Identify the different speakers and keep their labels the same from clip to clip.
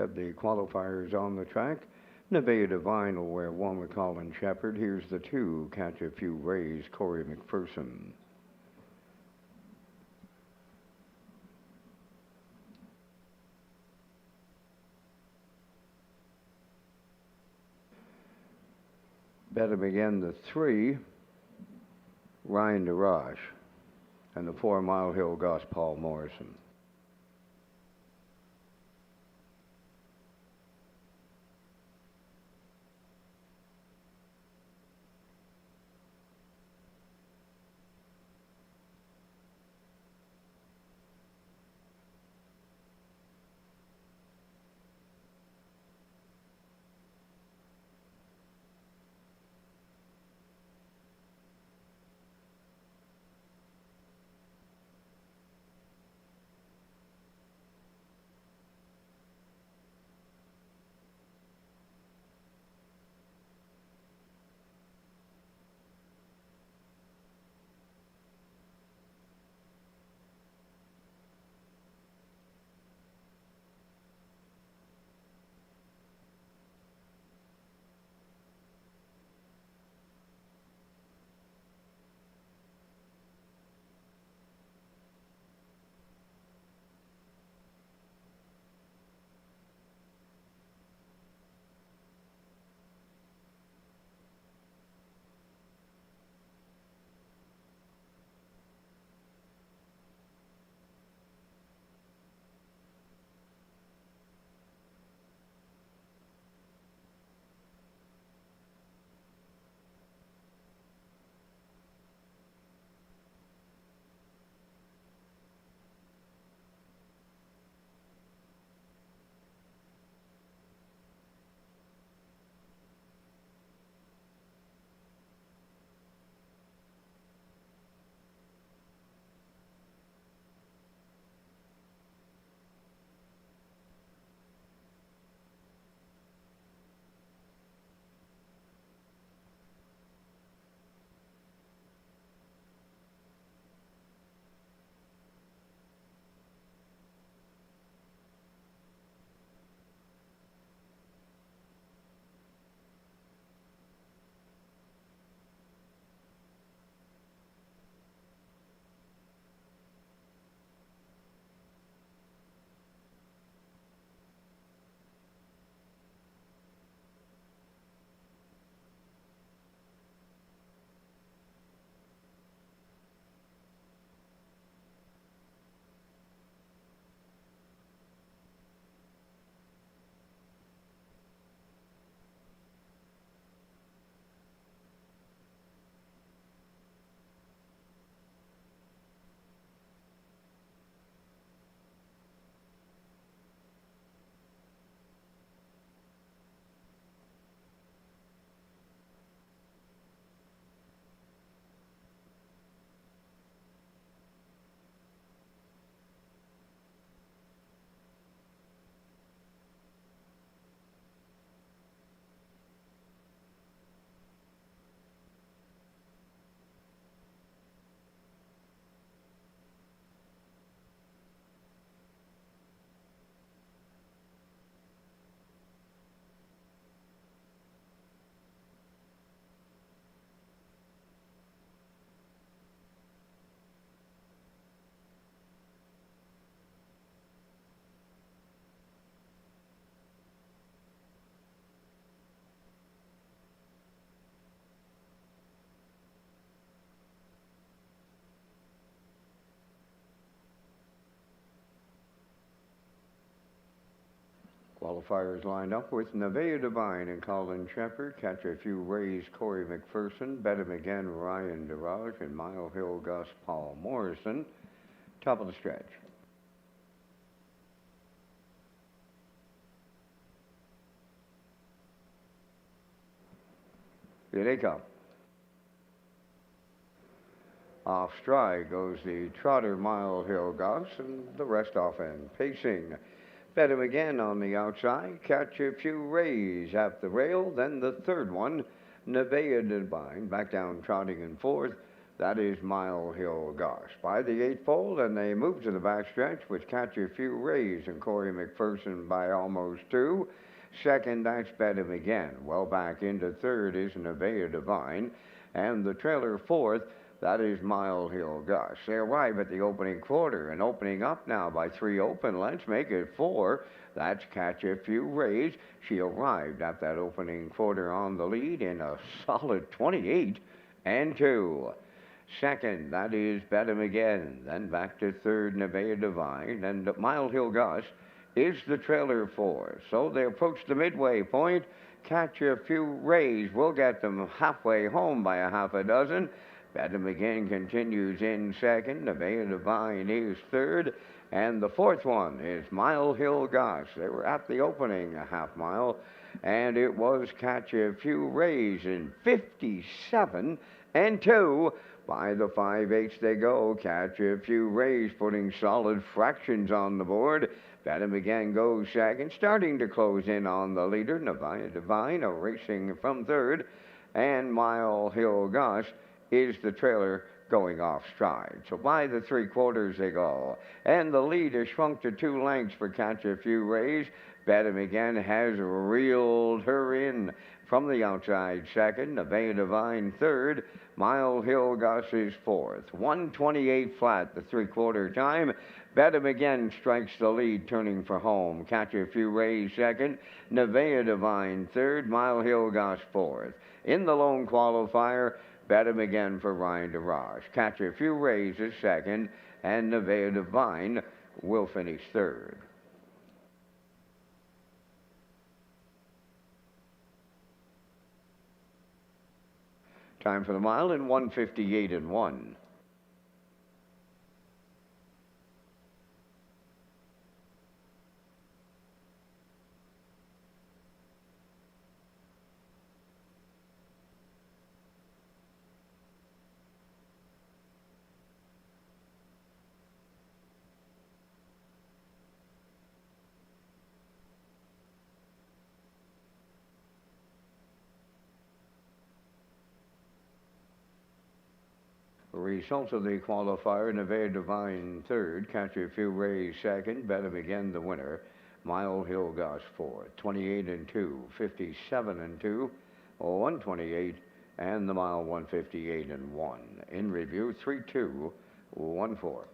Speaker 1: Have the qualifiers on the track. Nevaeh Divine will wear one with Colin Shepard. Here's the two. Catch a Few Rays, Corey McPherson. Bet him again, the 3, Ryan DeRoche. And the 4, Mile Hill Goss, Paul Morrison. Qualifiers lined up with Nevaeh Divine and Colin Shepard. Catch a Few Rays, Corey McPherson. Bet him again, Ryan DeRoche. And Mile Hill Gus, Paul Morrison. Top of the stretch. Here they come. Off stride goes the trotter Mile Hill Gus, and the rest off end. Pacing. Bet him again on the outside. Catch a Few Rays at the rail. Then the third one, Nevaeh Divine. Back down trotting in fourth. That is Mile Hill Gosh. By the eightfold, and they move to the backstretch with Catch a Few Rays and Corey McPherson by almost two. Second, that's Bet Him Again. Well back into third is Nevaeh Divine. And the trailer fourth, that is Mile Hill Gosh. They arrive at the opening quarter and opening up now by three open. Let's make it four. That's Catch a Few Rays. She arrived at that opening quarter on the lead in a solid 28 and 2. Second, that is Bet Him Again. Then back to third, Nevaeh Divine. And Mile Hill Gosh is the trailer four. So they approach the midway point. Catch a Few Rays will get them halfway home by a half a dozen. Bet Him Again continues in second. Nevaeh Divine is third. And the fourth one is Mile Hill Gosh. They were at the opening a half mile. And it was Catch a Few Rays in 57 and 2. By the 5/8 they go. Catch a Few Rays putting solid fractions on the board. Bet Him Again goes second, starting to close in on the leader. Nevaeh Divine racing from third. And Mile Hill Gosh is the trailer going off stride. So by the three-quarters they go. And the lead has shrunk to 2 lengths for Catch a Few Rays. Bet Him Again has reeled her in from the outside second. Nevaeh Divine third. Mile Hill Gosh is fourth. 1:28 flat, the three-quarter time. Bet Him Again strikes the lead, turning for home. Catch a Few Rays second. Nevaeh Divine third. Mile Hill Gosh fourth. In the lone qualifier, Bet Him Again for Ryan DeRoche. Catch a Few Rays is second, and Nevaeh Divine will finish third. Time for the mile in 1:58 and 1. Results of the qualifier: Nevaeh Divine third, Catch a Few Rays second, Bet Him Again the winner, Mile Hill Gosh fourth, 28 and 2, 57 and 2, 128, and the mile 1:58 and 1. In review, 3-2-1-4.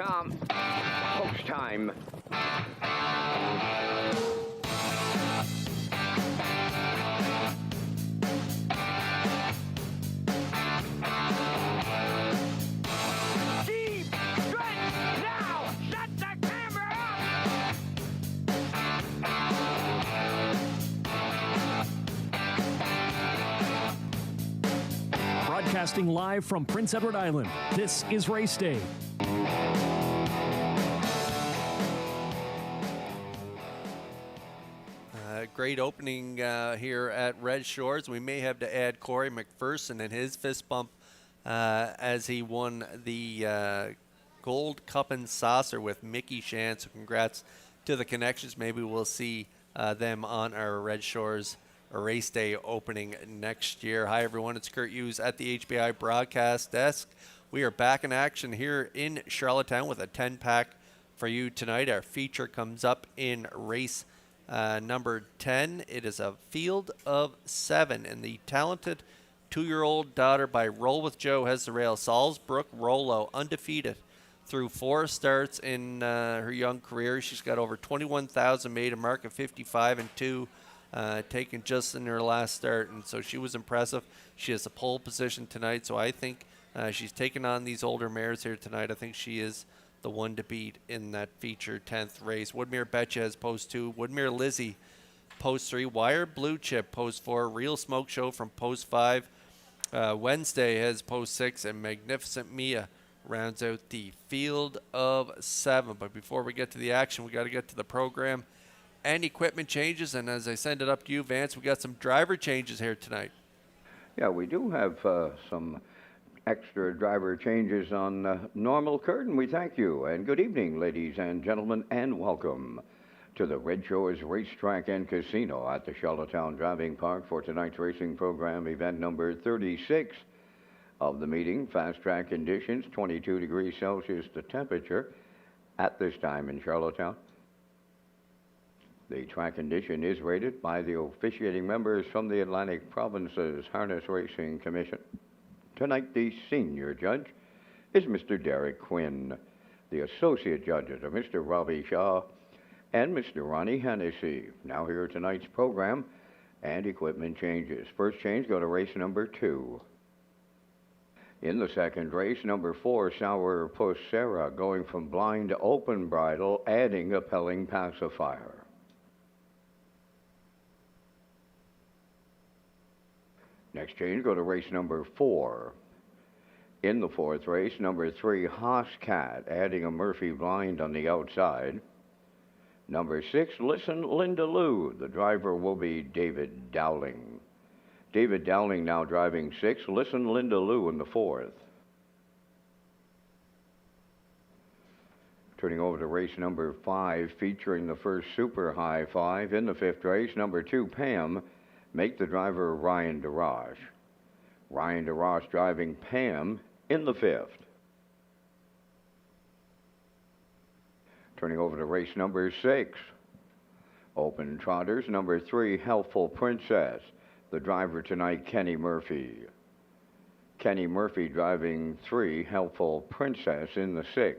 Speaker 1: Tom. Post time.
Speaker 2: Deep stretch now. Shut the camera up.
Speaker 3: Broadcasting live from Prince Edward Island, this is Race Day.
Speaker 4: Great opening here at Red Shores. We may have to add Corey McPherson and his fist bump as he won the Gold Cup and Saucer with Mickey Shan. So congrats to the connections. Maybe we'll see them on our Red Shores Race Day opening next year. Hi, everyone. It's Kurt Hughes at the HBI broadcast desk. We are back in action here in Charlottetown with a 10-pack for you tonight. Our feature comes up in race number 10. It is a field of 7, and the talented 2-year-old daughter by Roll With Joe has the rail. Salzbrook Rollo, undefeated through 4 starts in her young career. She's got over 21,000 made, a mark of 55-2, taken just in her last start, and so she was impressive. She has a pole position tonight, so I think she's taken on these older mares here tonight. I think she is the one to beat in that feature 10th race. Woodmere Betcha has post 2. Woodmere Lizzie, post 3. Wire Blue Chip, post 4. Real Smoke Show from post 5. Wednesday has post 6. And Magnificent Mia rounds out the field of 7. But before we get to the action, we got to get to the program and equipment changes. And as I send it up to you, Vance, we got some driver changes here tonight.
Speaker 1: Yeah, we do have some extra driver changes on normal curtain. We thank you, and good evening, ladies and gentlemen, and welcome to the Red Shores Racetrack and Casino at the Charlottetown Driving Park for tonight's racing program, event number 36 of the meeting. Fast track conditions, 22 degrees Celsius the temperature at this time in Charlottetown. The track condition is rated by the officiating members from the Atlantic Provinces Harness Racing Commission. Tonight, the senior judge is Mr. Derek Quinn. The associate judges are Mr. Robbie Shaw and Mr. Ronnie Hennessy. Now here are tonight's program and equipment changes. First change, go to race number 2. In the second race, number 4, Sour Puss Sarah, going from blind to open bridle, adding a Pelling pacifier. Next change, go to race number 4. In the 4th race, number 3, Haas Cat, adding a Murphy blind on the outside. Number 6, Listen Linda Lou. The driver will be David Dowling. David Dowling now driving 6, Listen Linda Lou in the 4th. Turning over to race number 5, featuring the first Super High 5. In the 5th race, number 2, Pam, make the driver Ryan DeRoche. Ryan DeRoche driving Pam in the 5th. Turning over to race number 6. Open Trotters, number 3, Healthful Princess. The driver tonight, Kenny Murphy. Kenny Murphy driving 3, Healthful Princess in the 6th.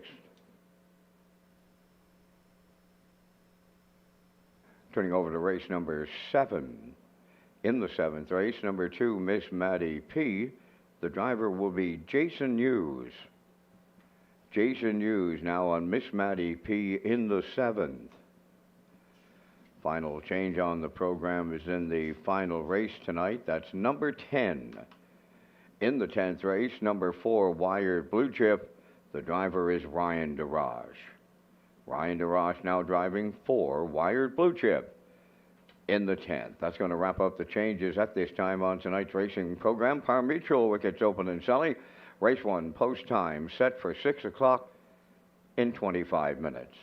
Speaker 1: Turning over to race number 7. In the 7th race, number 2, Miss Maddie P. The driver will be Jason Hughes. Jason Hughes now on Miss Maddie P. in the 7th. Final change on the program is in the final race tonight. That's number 10. In the 10th race, number 4, Wired Blue Chip. The driver is Ryan DeRoche. Ryan DeRoche now driving 4, Wired Blue Chip in the 10th. That's going to wrap up the changes at this time on tonight's racing program. Par Mutual wickets open and selling. Race 1 post time set for 6 o'clock in 25 minutes.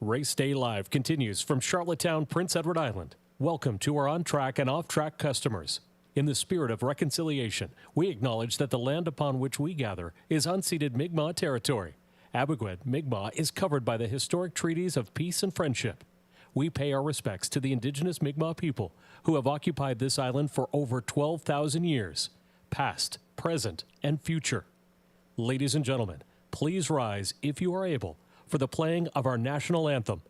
Speaker 3: Race Day Live continues from Charlottetown, Prince Edward Island. Welcome to our on-track and off-track customers. In the spirit of reconciliation, we acknowledge that the land upon which we gather is unceded Mi'kmaq territory. Abogwed, Mi'kmaq is covered by the historic treaties of peace and friendship. We pay our respects to the indigenous Mi'kmaq people who have occupied this island for over 12,000 years, past, present, and future. Ladies and gentlemen, please rise, if you are able, for the playing of our national anthem.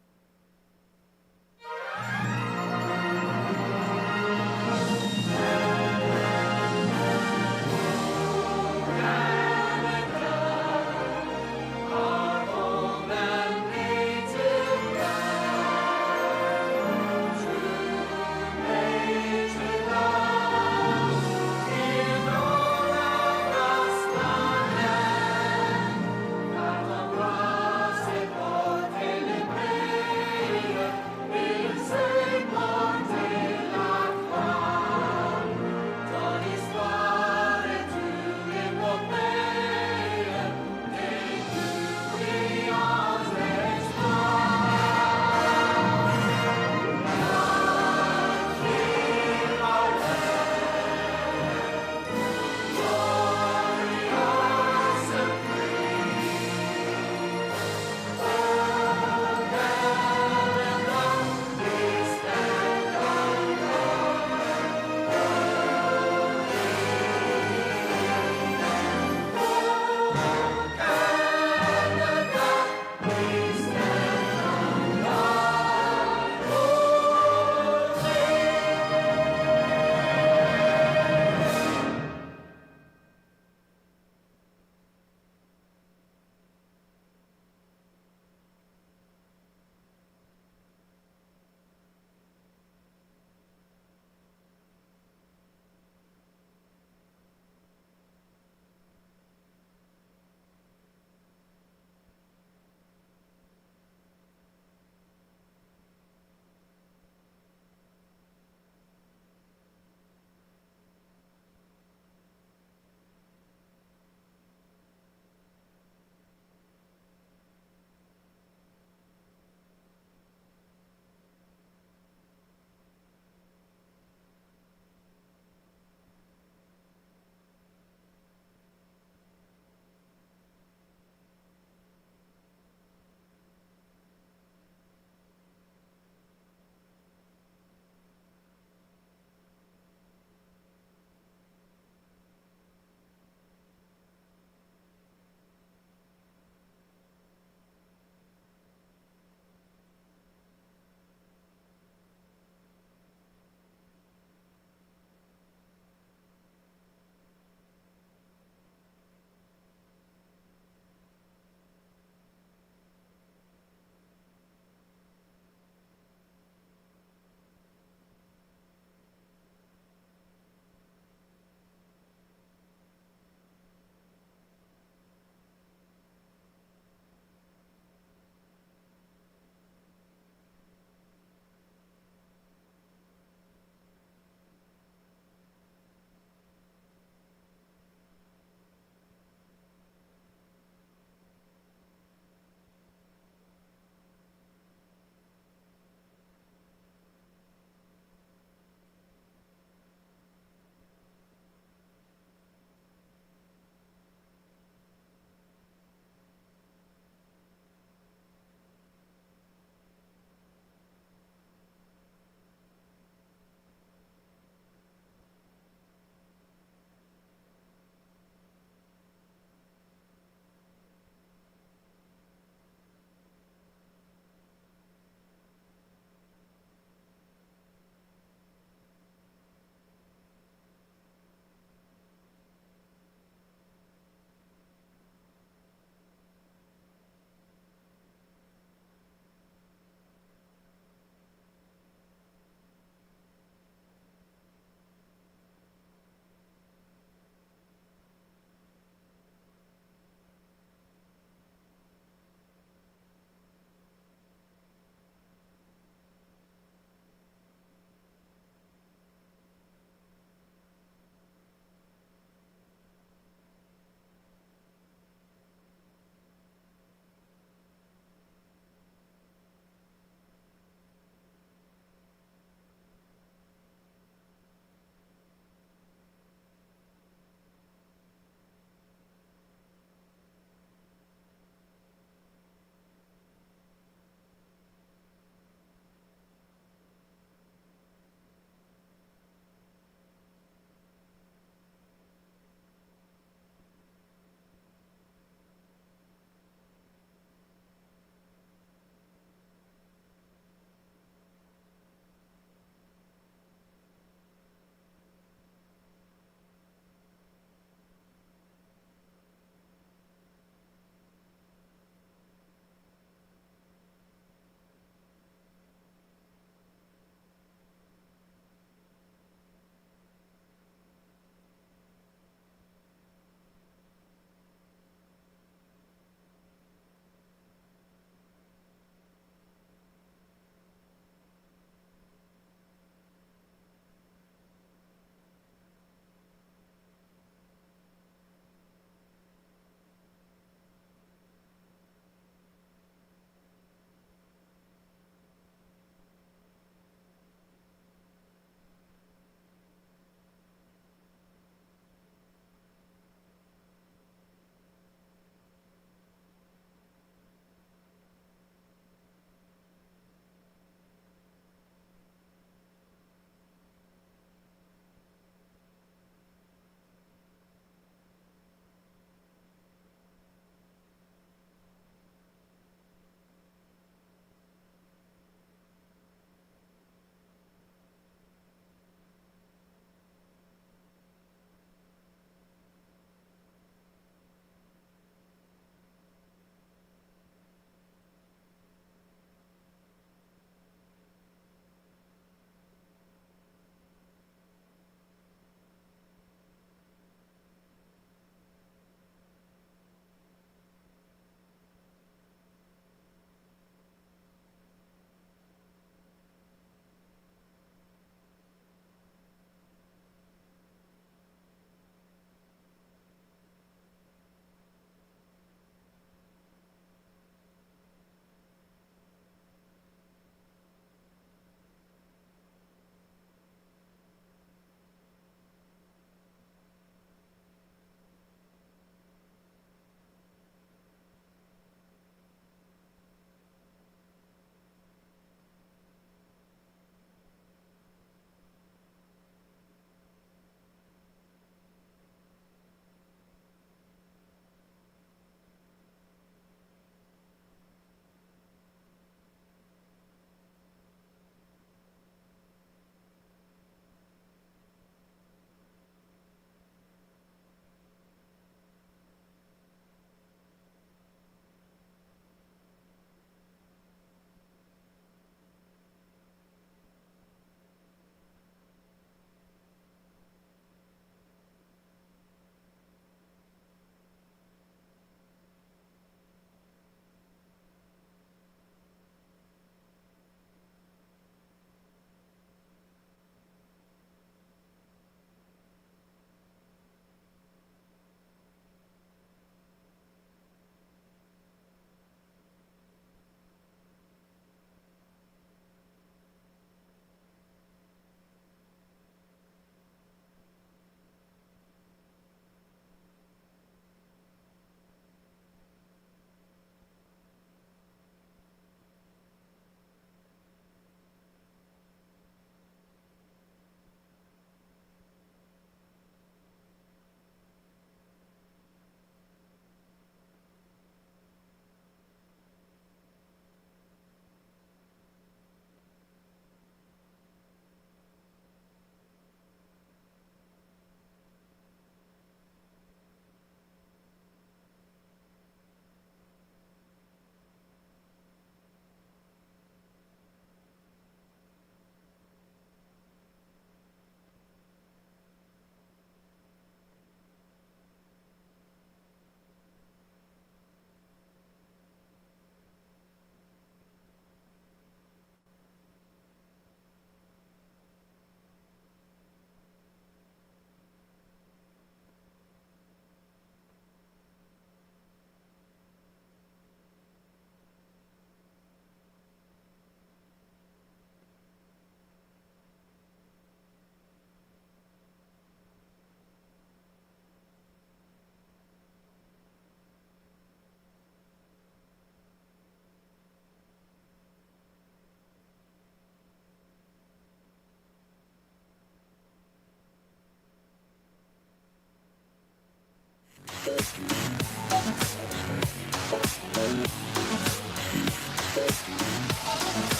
Speaker 3: Now,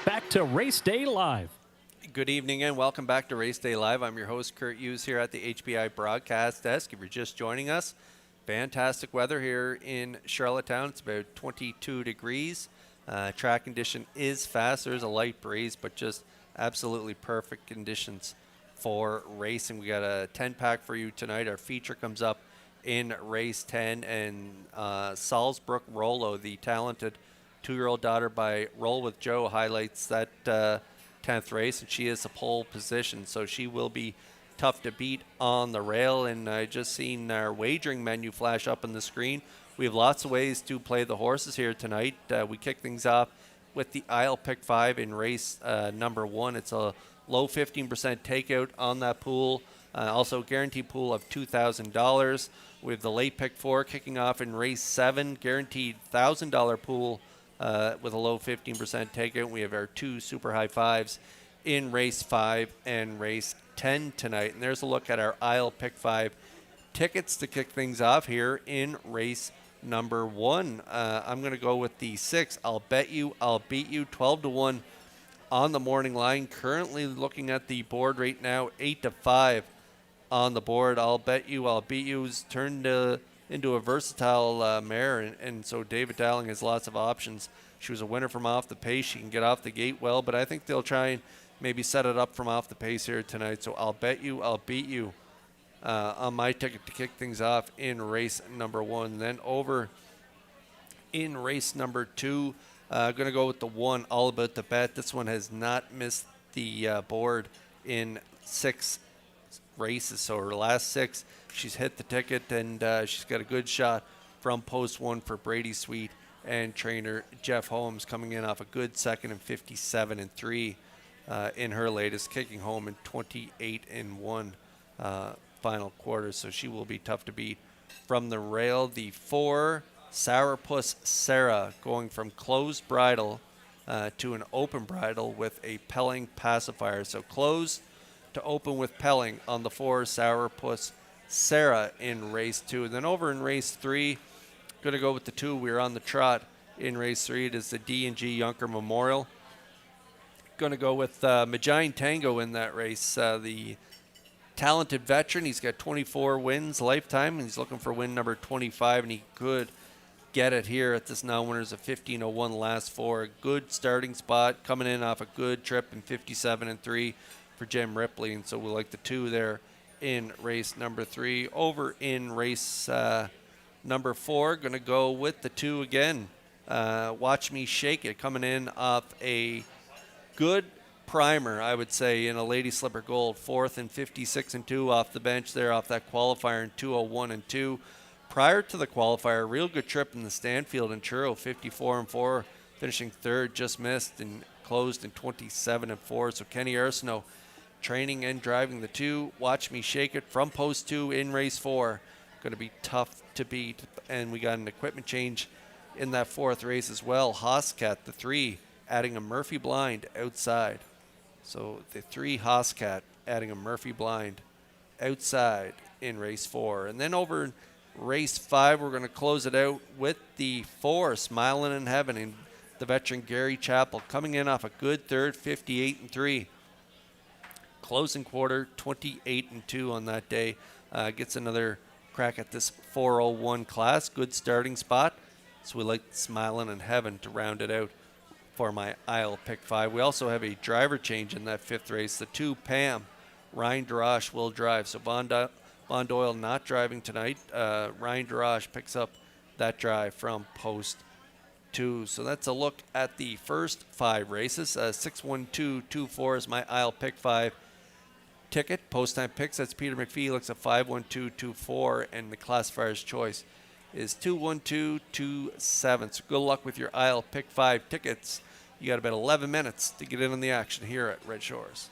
Speaker 3: back to Race Day Live.
Speaker 4: Good evening and welcome back to Race Day Live. I'm your host, Kurt Hughes, here at the HBI broadcast desk. If you're just joining us, fantastic weather here in Charlottetown. It's about 22 degrees. Track condition is fast. There's a light breeze, but just absolutely perfect conditions for racing. We got a 10-pack for you tonight. Our feature comes up in race 10, and Salzbrook Rollo, the talented 2-year-old daughter by Roll with Joe, highlights that 10th race, and she is a pole position, so she will be tough to beat on the rail. And I just seen our wagering menu flash up on the screen. We have lots of ways to play the horses here tonight. We kick things off with the Isle Pick 5 in race number 1. It's a low 15% takeout on that pool. Also guaranteed pool of $2,000. We have the late pick 4 kicking off in race 7, guaranteed $1,000 pool with a low 15% takeout. We have our 2 super high fives in race 5 and race 10 tonight. And there's a look at our Isle Pick 5 tickets to kick things off here in race number 1. I'm going to go with the 6. I'll bet you, I'll beat you, 12-1 on the morning line. Currently looking at the board right now, 8-5 on the board. I'll bet you, I'll beat you's turned into a versatile mare, and so David Dowling has lots of options. She was a winner from off the pace. She can get off the gate well, but I think they'll try and maybe set it up from off the pace here tonight. So I'll bet you, I'll beat you on my ticket to kick things off in race number 1. Then over in race number 2, going to go with the 1, All About the Bet. This one has not missed the board in 6 races. So her last 6, she's hit the ticket, and she's got a good shot from post 1 for Brady Sweet and trainer Jeff Holmes, coming in off a good second and 57-3 in her latest, kicking home in 28-1 final quarter. So she will be tough to beat from the rail. The 4, Sourpuss Sarah, going from closed bridle to an open bridle with a Pelling pacifier. So closed to open with Pelling on the 4, Sourpuss Sarah in race 2. And then over in race 3, going to go with the 2. We're on the trot in race 3. It is the D&G Yunker Memorial. Going to go with Magine Tango in that race. The talented veteran. He's got 24 wins lifetime, and he's looking for win number 25, and he could get it here at this now winners of 15:01 last 4. A good starting spot, coming in off a good trip in 57-3 for Jim Ripley, and so we'll like the 2 there in race number 3. Over in race number 4, going to go with the 2 again. Watch Me Shake It, coming in off a good primer, I would say, in a Lady Slipper Gold. 4th and 56-2 off the bench there, off that qualifier in 2:01-2. Prior to the qualifier, real good trip in the Stanfield and Churro, 54-4, finishing 3rd, just missed and closed in 27-4. So Kenny Arsenault training and driving the 2. Watch Me Shake It from post 2 in race 4. Going to be tough to beat. And we got an equipment change in that 4th race as well. Hoscat, the 3, adding a Murphy blind outside. So the 3 Hoscat adding a Murphy blind outside in race 4. And then over in race 5, we're going to close it out with the 4, Smiling in Heaven, and the veteran Gary Chappell, coming in off a good 3rd, 58-3. Closing quarter, 28-2 on that day. Gets another crack at this 4:01 class. Good starting spot. So we like Smiling in Heaven to round it out for my Isle Pick 5. We also have a driver change in that 5th race. The 2, Pam, Ryan Darash will drive. So Von Doyle not driving tonight. Ryan Darash picks up that drive from post 2. So that's a look at the first 5 races. 6-1-2-2-4 is my Isle Pick 5 ticket. Post time picks, that's Peter McPhee, looks at 5-1-2-2-4, and the classifier's choice is 2-1-2-2-7. So good luck with your Isle Pick 5 tickets. You got about 11 minutes to get in on the action here at Red Shores.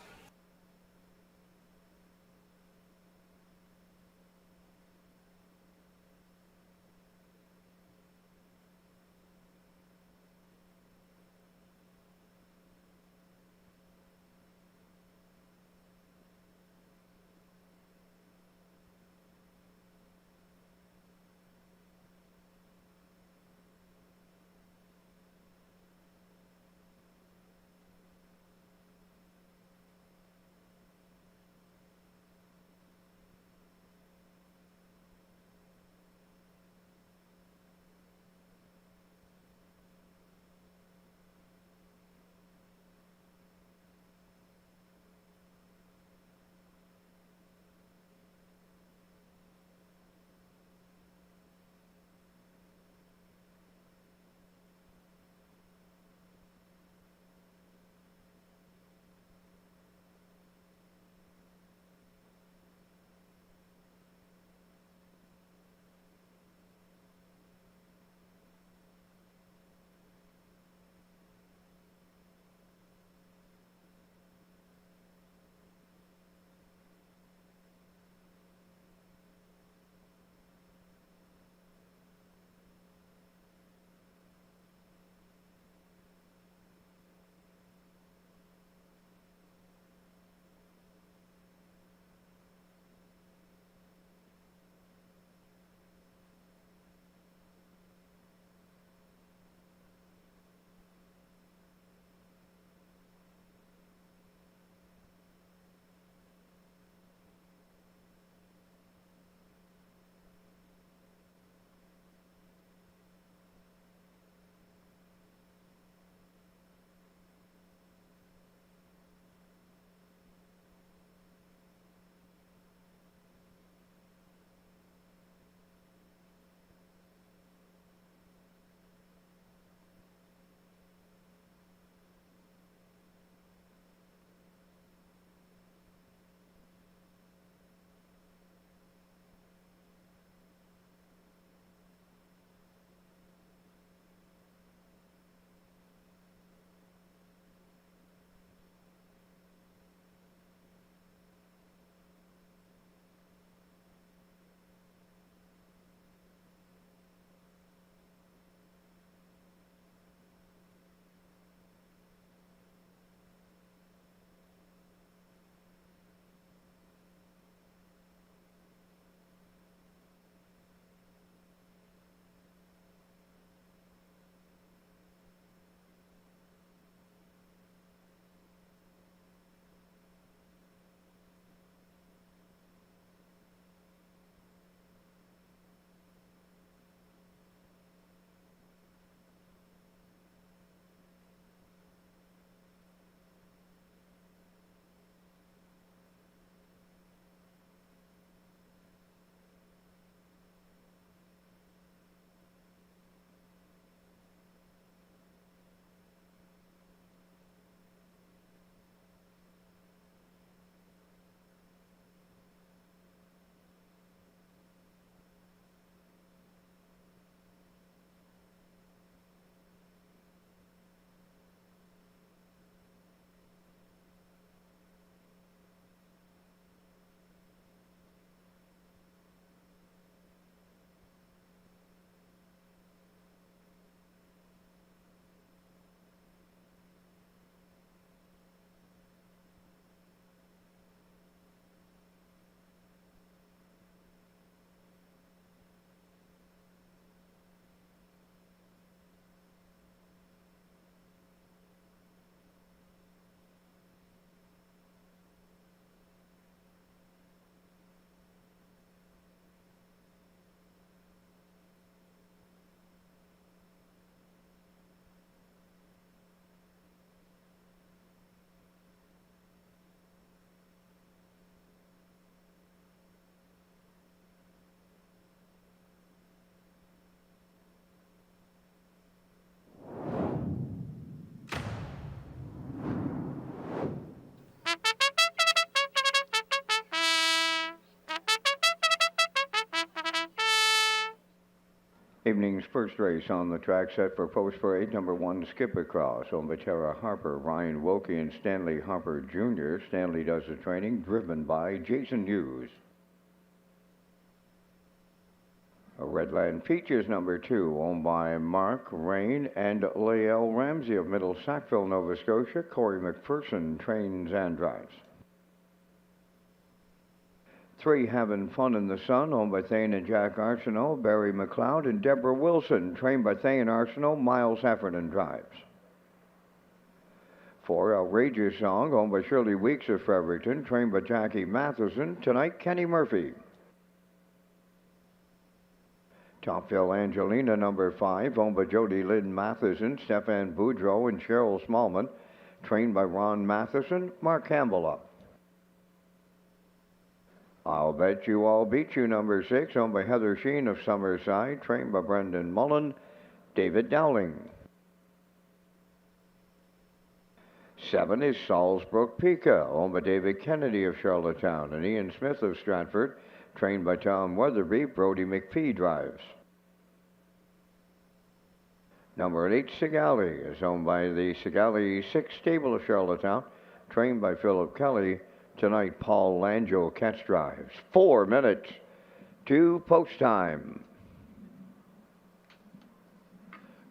Speaker 1: Evening's first race on the track set for post for 8, number 1, Skip Across, owned by Tara Harper, Ryan Wilkie, and Stanley Harper Jr. Stanley does the training, driven by Jason Hughes. Redland Features, number 2, owned by Mark Rain and Lael Ramsey of Middle Sackville, Nova Scotia. Corey McPherson trains and drives. 3, Having Fun in the Sun, owned by Thane and Jack Arsenault, Barry McLeod, and Deborah Wilson, trained by Thane Arsenault, Miles Heffernan drives. 4, Outrageous Song, owned by Shirley Weeks of Fredericton, trained by Jackie Matheson. Tonight, Kenny Murphy. Topville Angelina, number 5, owned by Jody Lynn Matheson, Stefan Boudreau, and Cheryl Smallman, trained by Ron Matheson, Mark Campbell up. I'll Bet You I'll Beat You, number 6, owned by Heather Sheen of Summerside, trained by Brendan Mullen, David Dowling. 7 is Salisbrook Pika, owned by David Kennedy of Charlottetown and Ian Smith of Stratford, trained by Tom Weatherby. Brody McPhee drives. Number 8, Sigali, is owned by the Sigali 6 Stable of Charlottetown, trained by Philip Kelly. Tonight, Paul Langeau catch drives. 4 minutes to post time.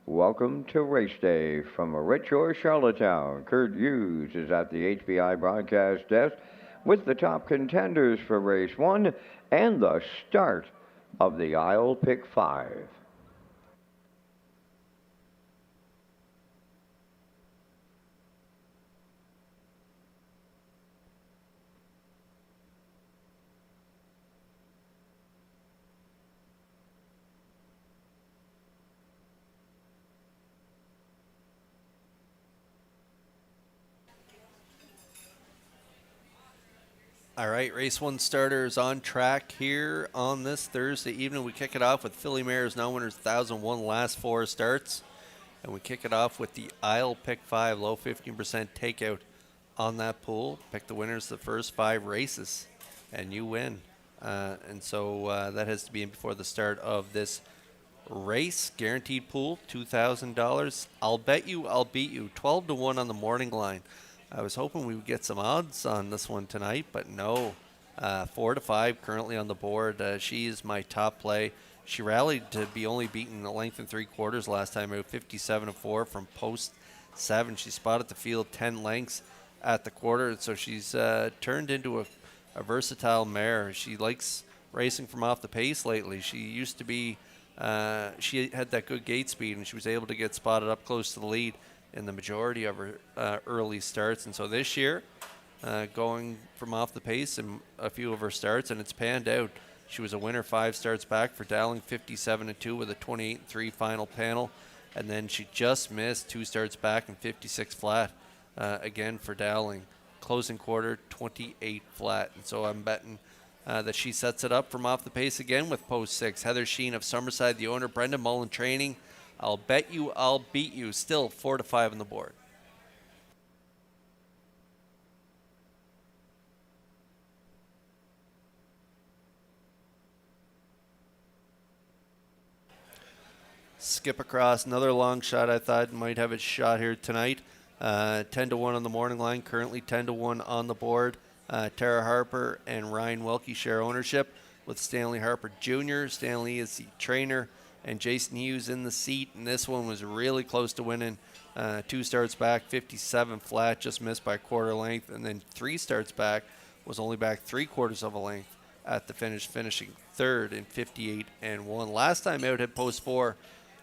Speaker 1: Welcome to Race Day from Red Shores, Charlottetown. Kurt Hughes is at the HBI broadcast desk with the top contenders for Race 1 and the start of the Isle Pick 5.
Speaker 4: All right, race 1 starters on track here on this Thursday evening. We kick it off with Philly Mares Now Winners 1001 last 4 starts. And we kick it off with the Isle Pick 5 low 15% takeout on that pool. Pick the winners of the first 5 races and you win. And so that has to be in before the start of this race. Guaranteed pool, $2,000. I'll bet you, I'll beat you. 12-1 on the morning line. I was hoping we would get some odds on this one tonight, but no. 4-5 currently on the board. She is my top play. She rallied to be only beaten a length and 3/4 last time out, 57-4 from post 7. She spotted the field 10 lengths at the quarter, so she's turned into a versatile mare. She likes racing from off the pace lately. She used to be, she had that good gate speed, and she was able to get spotted up close to the lead in the majority of her early starts. And so this year, going from off the pace in a few of her starts, and it's panned out. She was a winner 5 starts back for Dowling, 57-2 with a 28-3 final panel. And then she just missed 2 starts back and 56 flat again for Dowling. Closing quarter, 28 flat. And so I'm betting that she sets it up from off the pace again with post 6. Heather Sheen of Summerside, the owner. Brendan Mullen training. I'll bet you, I'll beat you. Still 4-5 on the board. Skip Across, another long shot. I thought might have a shot here tonight. 10-1 on the morning line. Currently 10-1 on the board. Tara Harper and Ryan Wilkie share ownership with Stanley Harper Jr. Stanley is the trainer, and Jason Hughes in the seat, and this one was really close to winning. 2 starts back, 57 flat, just missed by a quarter length, and then 3 starts back, was only back 3/4 of a length at the finish, finishing 3rd in 58-1. Last time out had post 4,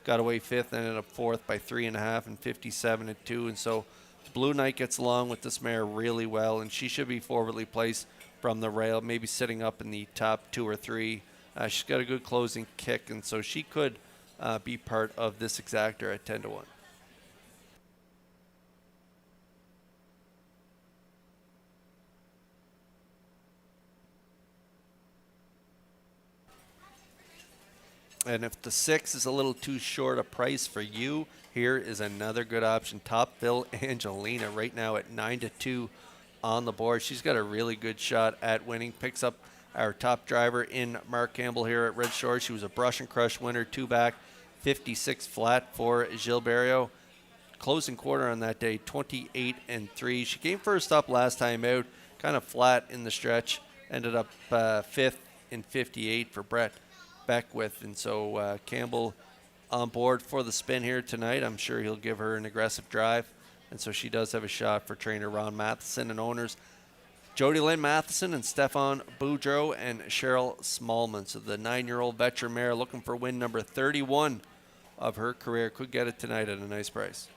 Speaker 4: got away 5th, ended up 4th by 3.5 and 57-2, and so Blue Knight gets along with this mare really well, and she should be forwardly placed from the rail, maybe sitting up in the top 2 or 3. She's got a good closing kick, and so she could be part of this exactor at 10-1. And if the 6 is a little too short a price for you, here is another good option. Topville Angelina right now at 9-2 on the board. She's got a really good shot at winning. Picks up our top driver in Mark Campbell here at Red Shores. She was a brush and crush winner, 2 back 56 flat for Gilberto. Closing quarter on that day, 28-3. She came first up last time out, kind of flat in the stretch. Ended up fifth in 58 for Brett Beckwith. And so Campbell on board for the spin here tonight. I'm sure he'll give her an aggressive drive. And so she does have a shot for trainer Ron Matheson and owners Jody Lynn Matheson and Stefan Boudreau and Cheryl Smallman. So the 9-year-old veteran mare looking for win number 31 of her career. Could get it tonight at a nice price.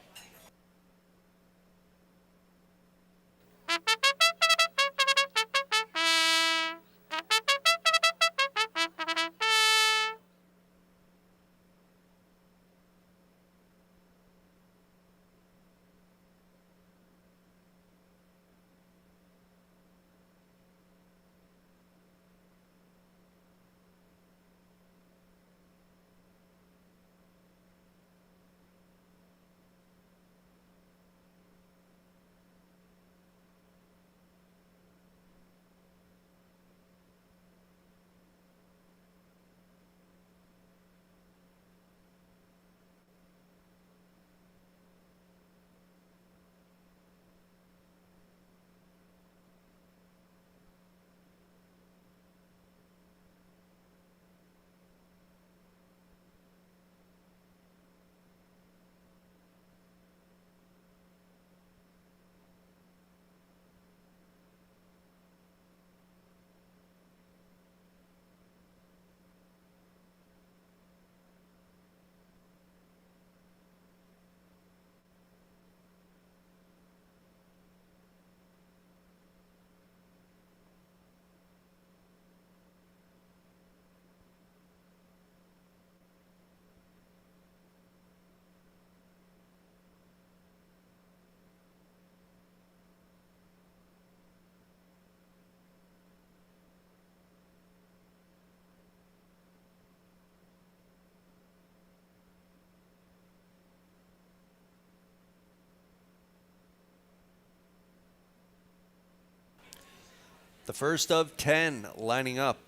Speaker 4: The first of 10 lining up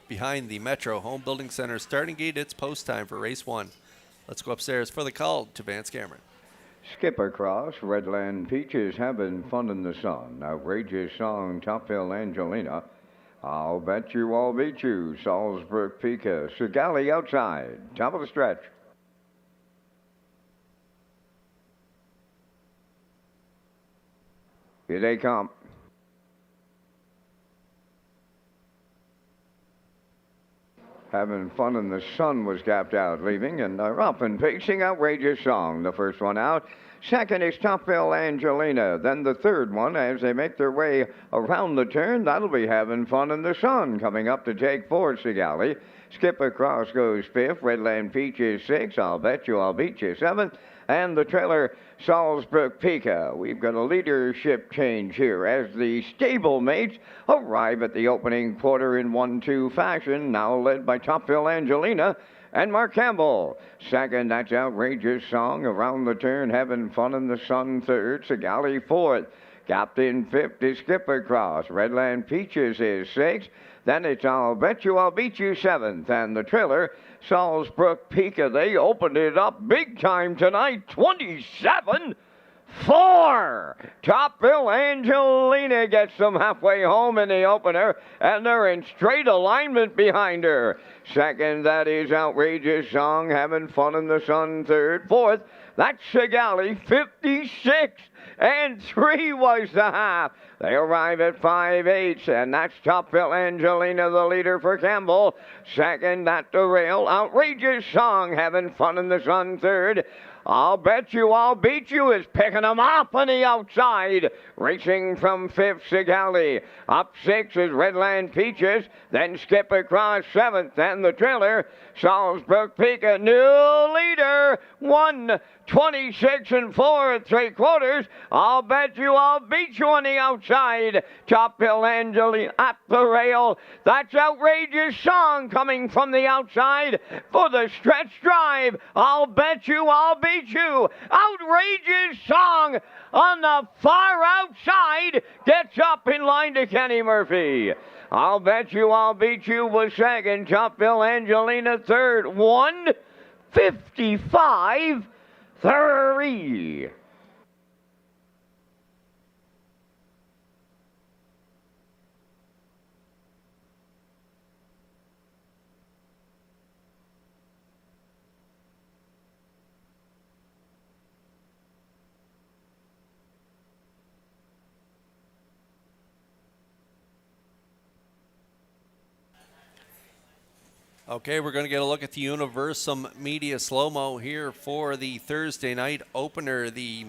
Speaker 4: behind the Metro Home Building Center starting gate. It's post time for race 1. Let's go upstairs for the call to Vance Cameron.
Speaker 1: Skip across, Redland Peaches having fun in the sun. Outrageous song, Topville Angelina. I'll bet you I'll beat you, Salzburg Pika. Sigali outside, top of the stretch. Here they come. Having fun in the sun was gapped out, leaving, and up and pacing, Outrageous Song. The first one out. Second is Topville Angelina. Then the third one, as they make their way around the turn, that'll be Having Fun in the Sun. Coming up to take fourth, Sigali. Skip Across goes fifth. Redland Peaches sixth. I'll bet you I'll beat you seventh. And the trailer, Salzburg Pika. We've got a leadership change here as the stablemates arrive at the opening quarter in 1-2 fashion, now led by Topville Angelina and Mark Campbell. Second, that's Outrageous Song. Around the turn, Having Fun in the Sun. Third, Sigali fourth. Gapped in fifth is Skip Across. Redland Peaches is sixth. Then it's I'll Bet You I'll Beat You seventh. And the trailer, Salzburg Pika. They opened it up big time tonight. 27-4. Topville Angelina gets them halfway home in the opener, and they're in straight alignment behind her. Second, that is Outrageous Song, Having Fun in the Sun. Third, fourth, that's Sigali, 56-3 was the half. They arrive at 5/8, and that's Topville Angelina, the leader for Campbell. Second, at the rail, Outrageous Song, Having Fun in the Sun. Third, I'll Bet You I'll Beat You is picking them up on the outside. Racing from fifth, Sigali. Up six is Redland Peaches. Then Skip Across seventh. And the trailer, Salzburg Pika, new leader. 1:26 4 3/4. I'll Bet You I'll Beat You on the outside. Topville Angelina at the rail. That's Outrageous Song coming from the outside for the stretch drive. I'll Bet You I'll Beat You. Outrageous Song on the far outside gets up in line to Kenny Murphy. I'll Bet You I'll Beat You was second. Topville Angelina third. 1 55-3.
Speaker 4: Okay, we're going to get a look at the Universum Media Slow-Mo here for the Thursday night opener. The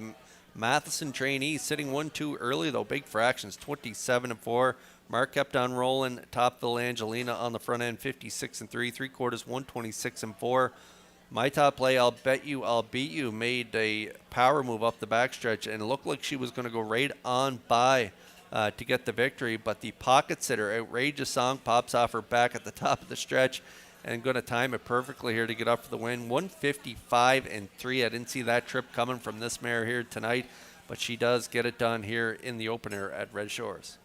Speaker 4: Matheson trainee sitting 1-2 early, though. Big fractions, 27-4. Mark kept on rolling. Top Bill Angelina on the front end, 56-3. 3/4, 126-4. My top play, I'll Bet You, I'll Beat You, made a power move up the backstretch, and it looked like she was going to go right on by to get the victory. But the pocket sitter, Outrageous Song, pops off her back at the top of the stretch and going to time it perfectly here to get up for the win. 155-3. I didn't see that trip coming from this mare here tonight, but she does get it done here in the opener at Red Shores.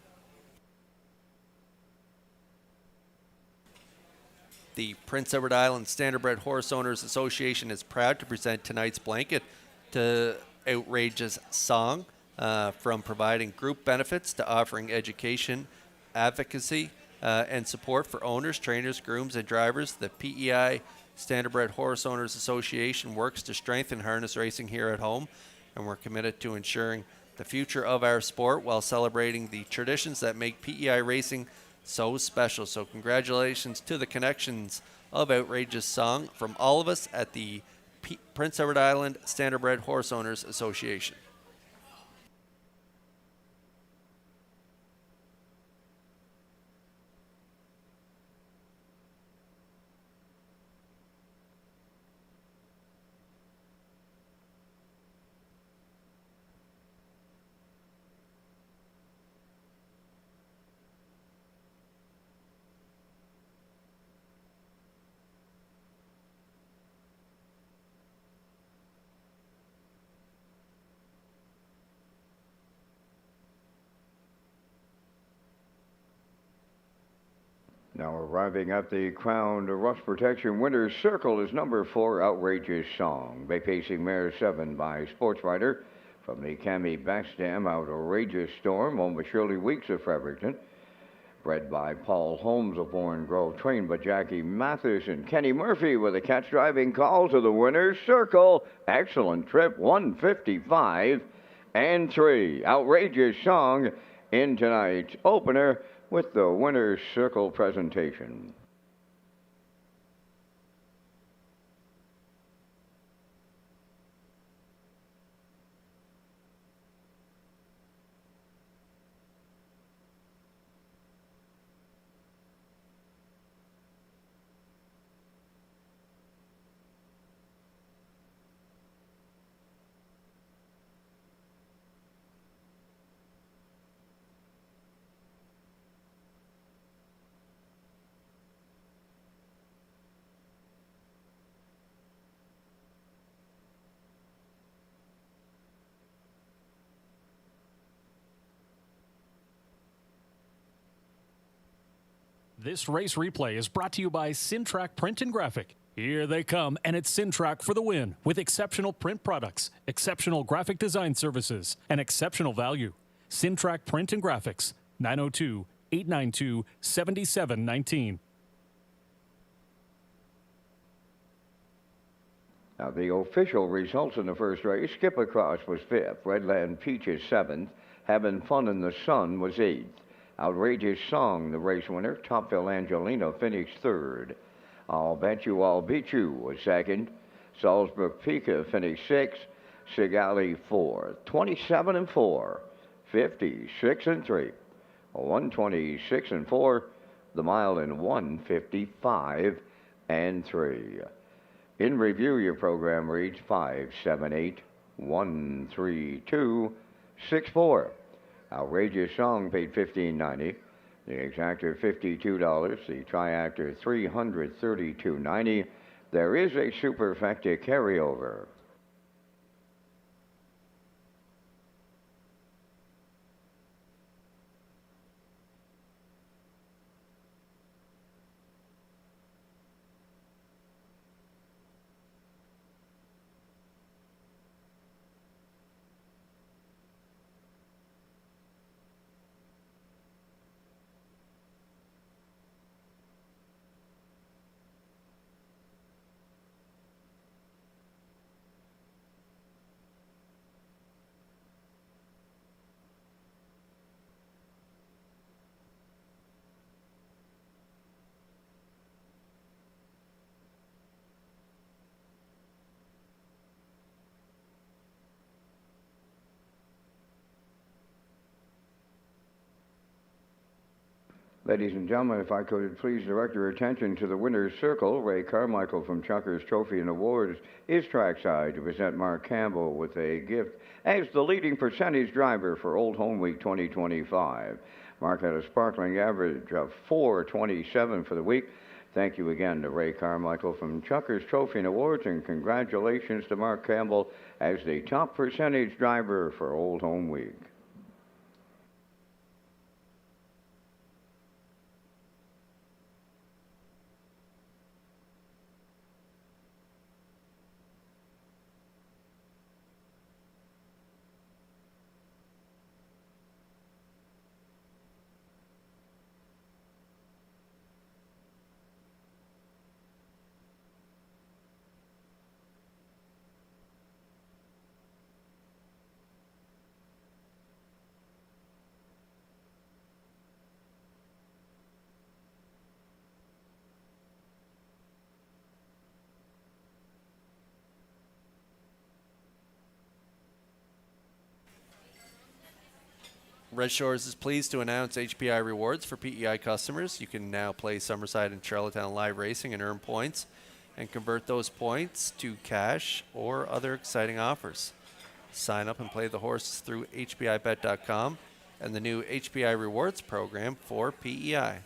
Speaker 4: The Prince Edward Island Standardbred Horse Owners Association is proud to present tonight's blanket to Outrageous Song, from providing group benefits to offering education, advocacy, and support for owners, trainers, grooms, and drivers. The PEI Standardbred Horse Owners Association works to strengthen harness racing here at home, and we're committed to ensuring the future of our sport while celebrating the traditions that make PEI racing so special. So congratulations to the connections of Outrageous Song from all of us at the Prince Edward Island Standardbred Horse Owners Association.
Speaker 1: Now arriving at the crowned Rust Protection Winner's Circle is number 4, Outrageous Song. Bay pacing mare 7 by Sports Writer from the Cami Backstam Outrageous Storm, owned by Shirley Weeks of Fredericton. Bred by Paul Holmes of Warren Grove, trained by Jackie Mathis and Kenny Murphy with a catch driving call to the Winner's Circle. Excellent trip, 155-3. Outrageous Song in tonight's opener with the Winner's Circle presentation.
Speaker 3: This race replay is brought to you by Racetrack Print and Graphic. Here they come, and it's Racetrack for the win with exceptional print products, exceptional graphic design services, and exceptional value. Racetrack Print and Graphics, 902-892-7719.
Speaker 1: Now, the official results in the first race: Skip Across was 5th, Redland Peaches 7th, Having Fun in the Sun was 8th. Outrageous Song, the race winner. Topville Angelina finished 3rd. I'll Bet You, I'll Beat You was 2nd. Salzburg Pika finished 6th. Sigali 4th. 27-4. 56-3. 126-4. The mile in 155-3. In review, your program reads 578-132-64. Outrageous Song paid $15.90. The exactor $52. The triactor $332.90. There is a superfecta carryover. Ladies and gentlemen, if I could please direct your attention to the winner's circle. Ray Carmichael from Chuckers Trophy and Awards is trackside to present Mark Campbell with a gift as the leading percentage driver for Old Home Week 2025. Mark had a sparkling average of 427 for the week. Thank you again to Ray Carmichael from Chuckers Trophy and Awards, and congratulations to Mark Campbell as the top percentage driver for Old Home Week.
Speaker 4: Red Shores is pleased to announce HPI rewards for PEI customers. You can now play Summerside and Charlottetown live racing and earn points and convert those points to cash or other exciting offers. Sign up and play the horses through HPIBet.com and the new HPI rewards program for PEI.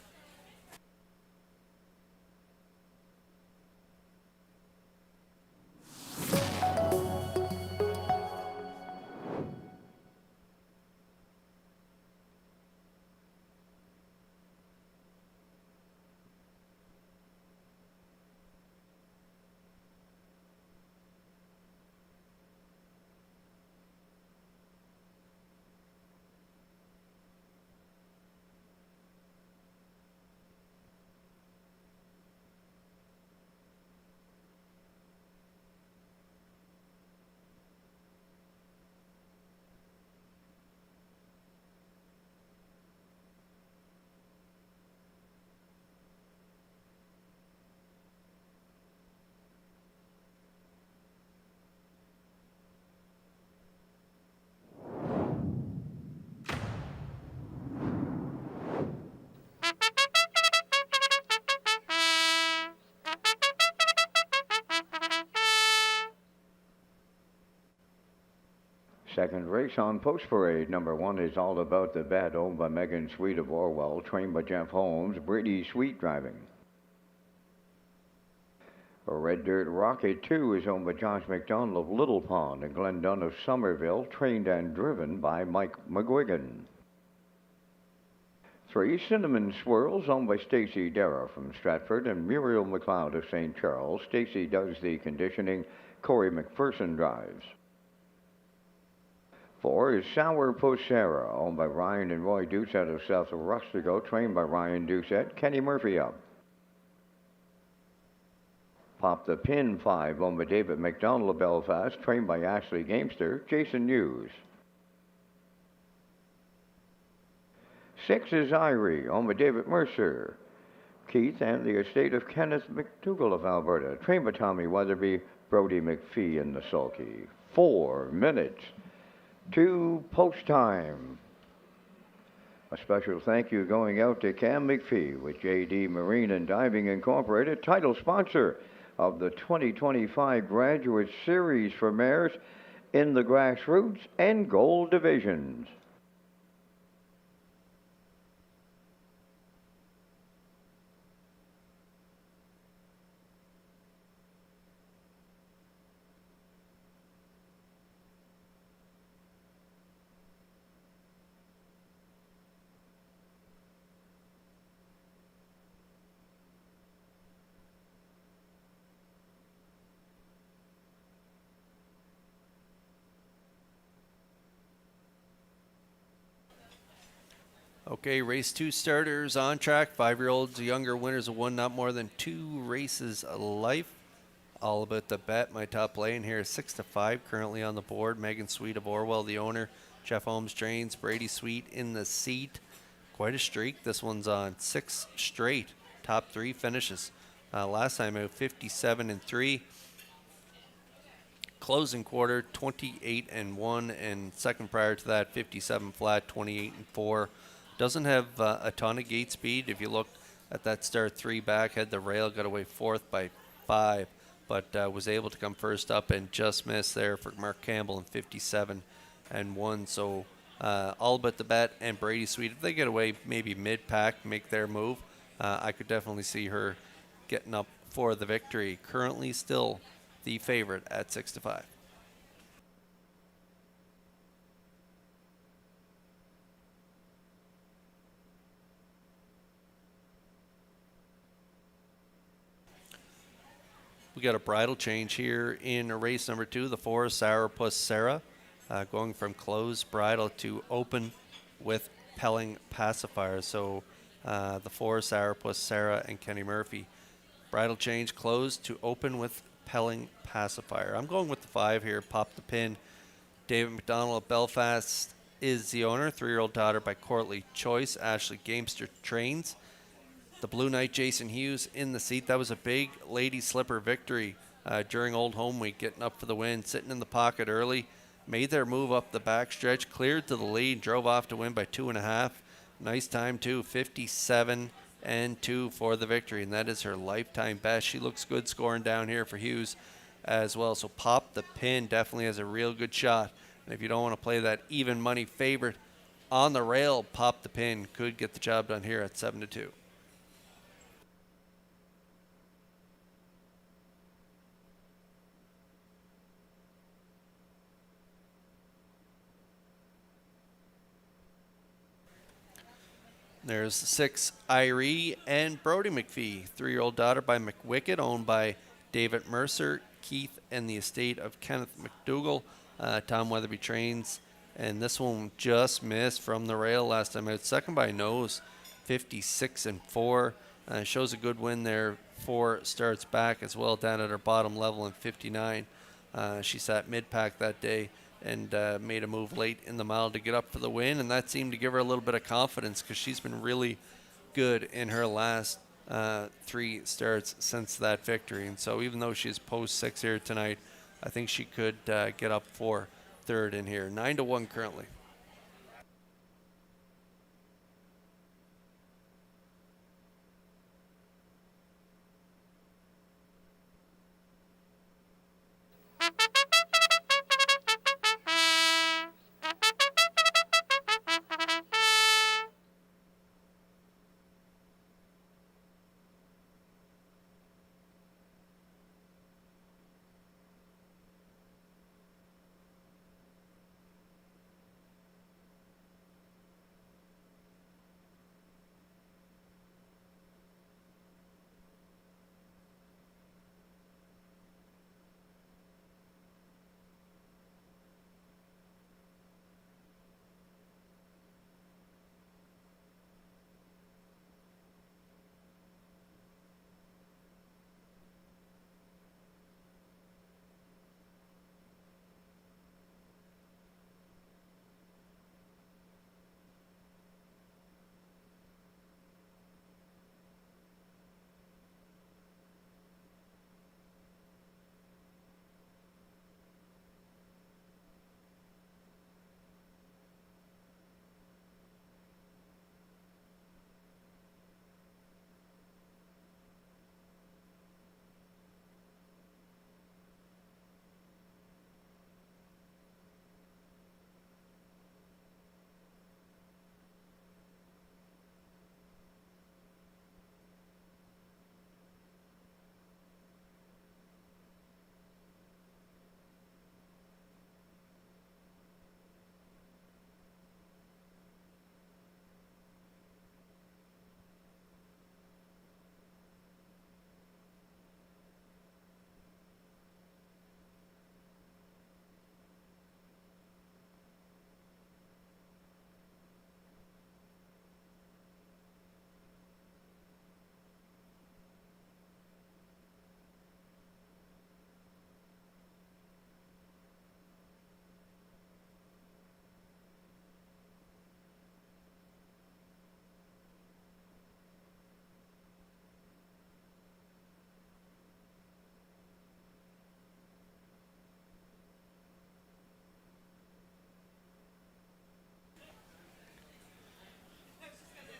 Speaker 1: Second race on Post Parade. Number 1 is All About the Bet, owned by Megan Sweet of Orwell, trained by Jeff Holmes, Brady Sweet driving. Red Dirt Rocket 2 is owned by Josh McDonald of Little Pond and Glenn Dunn of Somerville, trained and driven by Mike McGuigan. 3 Cinnamon Swirls, owned by Stacy Darragh from Stratford and Muriel McLeod of St. Charles. Stacy does the conditioning. Corey McPherson drives. 4 is Sourpuss Sarah, owned by Ryan and Roy Doucette of South of Rustico, trained by Ryan Doucette. Kenny Murphy up. Pop the Pin 5, owned by David McDonald of Belfast, trained by Ashley Gamester. Jason Hughes. 6 is Irie, owned by David Mercer. Keith and the estate of Kenneth McDougall of Alberta, trained by Tommy Weatherby, Brody McPhee in the sulky. 4 minutes to post time. A special thank you going out to Cam McPhee with JD Marine and Diving Incorporated, title sponsor of the 2025 Graduate Series for mares in the grassroots and gold divisions.
Speaker 4: Okay, race 2 starters on track. 5-year-olds, younger winners have won not more than 2 races a life. All About the Bet, my top lane here is 6-5 currently on the board. Megan Sweet of Orwell, the owner. Jeff Holmes trains. Brady Sweet in the seat. Quite a streak. This one's on 6 straight. Top 3 finishes. Last time out 57-3. Closing quarter 28-1, and second prior to that 57 flat, 28-4. Doesn't have a ton of gate speed. If you look at that start 3 back, had the rail, got away 4th by 5, but was able to come first up and just missed there for Mark Campbell in 57 and 1. So all about the bet and Brady Sweet. If they get away maybe mid-pack, make their move, I could definitely see her getting up for the victory. Currently still the favorite at 6-5. We got a bridle change here in race number 2, the 4 Sourpuss Sarah, going from closed bridle to open with Pelling Pacifier. So the 4 Sourpuss Sarah and Kenny Murphy. Bridle change closed to open with Pelling Pacifier. I'm going with the 5 here. Pop the pin. David McDonald of Belfast is the owner. 3-year-old daughter by Courtly Choice. Ashley Gamester trains. The Blue Knight Jason Hughes in the seat. That was a big lady slipper victory during Old Home Week, getting up for the win, sitting in the pocket early, made their move up the backstretch, cleared to the lead, drove off to win by 2.5. Nice time too, 57 and 2 for the victory, and that is her lifetime best. She looks good scoring down here for Hughes as well. So Pop the Pin definitely has a real good shot. And if you don't want to play that even money favorite on the rail, Pop the Pin could get the job done here at 7-2. There's 6 Irie and Brody McPhee, 3-year-old daughter by McWicked, owned by David Mercer, Keith, and the estate of Kenneth McDougall. Tom Weatherby trains, and this one just missed from the rail last time out. Second by nose, 56 and 4. Shows a good win there. 4 starts back as well, down at her bottom level in 59. She sat mid-pack that day and made a move late in the mile to get up for the win, and that seemed to give her a little bit of confidence because she's been really good in her last 3 starts since that victory. And so even though she's post 6 here tonight, I think she could get up for 3rd in here. 9-1 currently.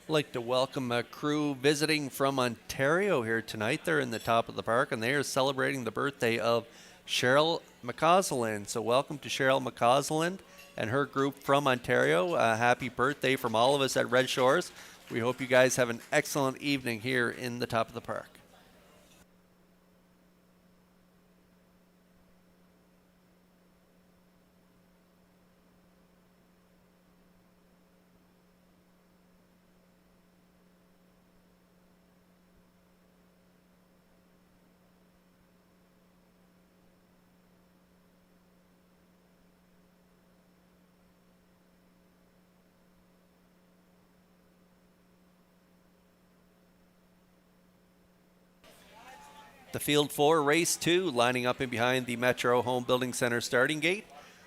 Speaker 4: I'd like to welcome a crew visiting from Ontario here tonight. They're in the top of the park, and they are celebrating the birthday of Cheryl McCausland. So welcome to Cheryl McCausland and her group from Ontario. Happy birthday from all of us at Red Shores. We hope you guys have an excellent evening here in the top of the park. The Field 4 Race 2 lining up in behind the Metro Home Building Center starting gate.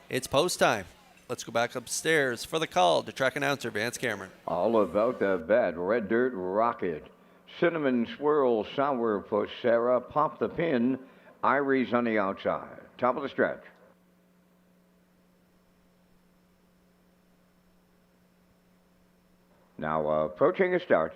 Speaker 4: It's post time. Let's go back upstairs for the call to track announcer Vance Cameron.
Speaker 1: All about the bet. Red Dirt Rocket. Cinnamon Swirl, Sourpuss Sarah, Pop the Pin. Iries on the outside. Top of the stretch. Now approaching a start.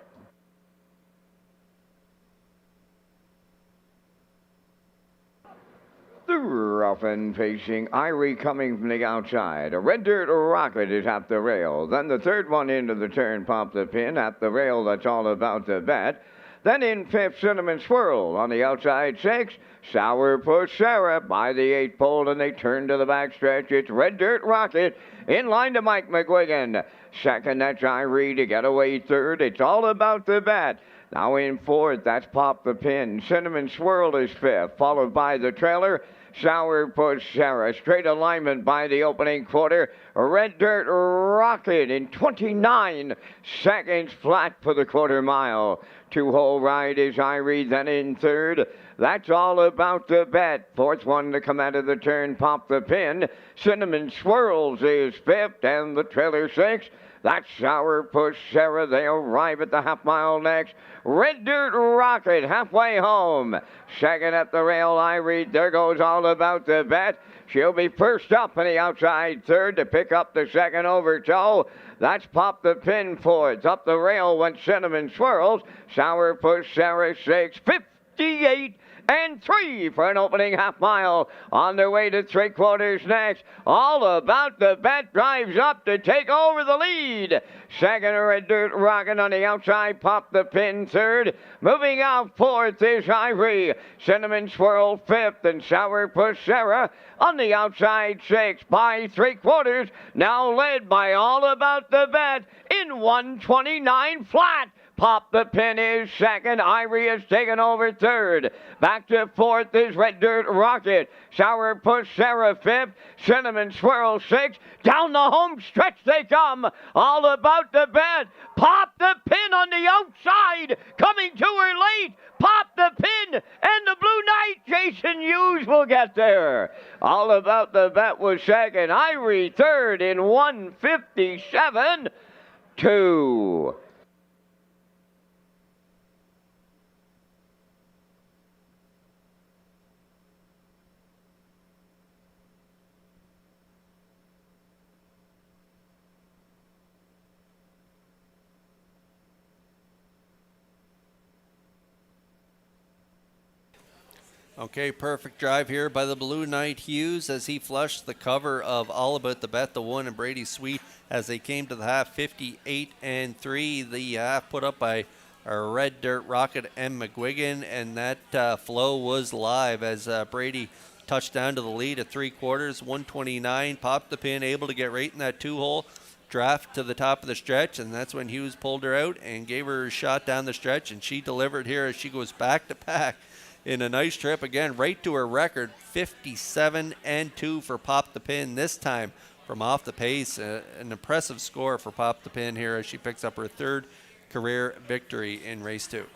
Speaker 1: The rough and facing Irie coming from the outside. A Red Dirt Rocket is at the rail. Then the third one into the turn, Pop the Pin at the rail. That's all about the bet. Then in fifth, Cinnamon Swirl. On the outside, six. Sourpuss Sarah by the 8 pole, and they turn to the backstretch. It's Red Dirt Rocket in line to Mike McGuigan. Second, that's Irie to get away third. It's all about the bet. Now in fourth, that's Pop the Pin. Cinnamon Swirl is fifth, followed by the trailer. Sourpuss Sarah. Straight alignment by the opening quarter. Red Dirt Rocket in 29 seconds flat for the quarter mile. 2-hole ride is Irie, then in third. That's all about the bet. Fourth one to come out of the turn, Pop the Pin. Cinnamon Swirls is fifth, and the trailer sixth. That's Sourpuss Sarah. They arrive at the half mile next. Red Dirt Rocket halfway home. Second at the rail, Irie. There goes all about the bet. She'll be first up in the outside third to pick up the second overtow. That's Pop the Pin fourth. Up the rail went Cinnamon Swirls. Sourpuss Sarah 6:58 and 3 for an opening half mile. On their way to 3/4 next. All about the bet drives up to take over the lead. Second, Red Dirt Rocket on the outside. Pop the Pin third. Moving out fourth is Irie. Cinnamon Swirl fifth, and Sourpuss Sarah on the outside sixth by 3/4. Now led by All About the Bet in 129 flat. Pop the Pin is second. Irie has taken over third. Back to fourth is Red Dirt Rocket. Sourpuss Sarah fifth. Cinnamon Swirl sixth. Down the home stretch they come. All about the bet. Pop the Pin on the outside. Coming to her late. Pop the Pin and the Blue Knight. Jason Hughes will get there. All about the bet was second. Irie third in 157-2.
Speaker 4: Okay, perfect drive here by the Blue Knight Hughes as he flushed the cover of All About the Bet, the one, and Brady Sweet as they came to the half, 58 and 3. The half put up by Red Dirt Rocket and McGuigan, and that flow was live as Brady touched down to the lead at 3/4, 129. Popped the Pin, able to get right in that 2-hole draft to the top of the stretch, and that's when Hughes pulled her out and gave her a shot down the stretch, and she delivered here as she goes back to back in a nice trip again, right to her record, 57 and 2 for Pop the Pin. This time from off the pace, an impressive score for Pop the Pin here as she picks up her third career victory in race 2.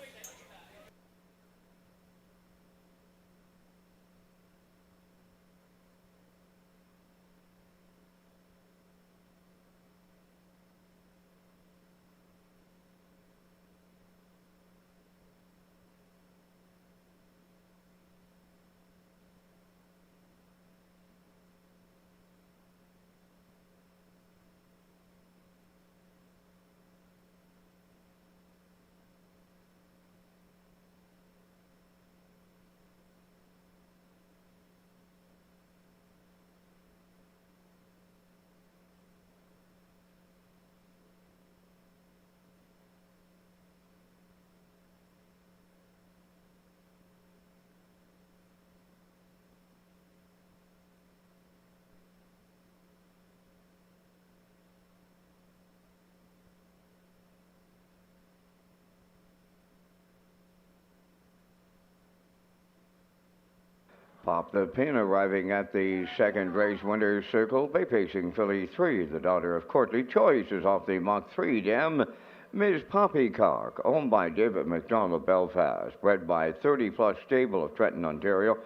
Speaker 1: Pop the Pin arriving at the second race winner's circle. Bay Pacing filly 3, the daughter of Courtly Choice, is off the Mach 3 dam. Ms. Poppycock, owned by David McDonald Belfast, bred by 30-plus stable of Trenton, Ontario,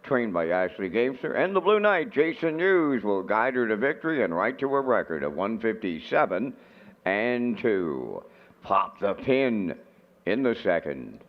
Speaker 1: trained by Ashley Gamester, and the Blue Knight, Jason Hughes, will guide her to victory and right to a record of 157 and 2. Pop the Pin in the second.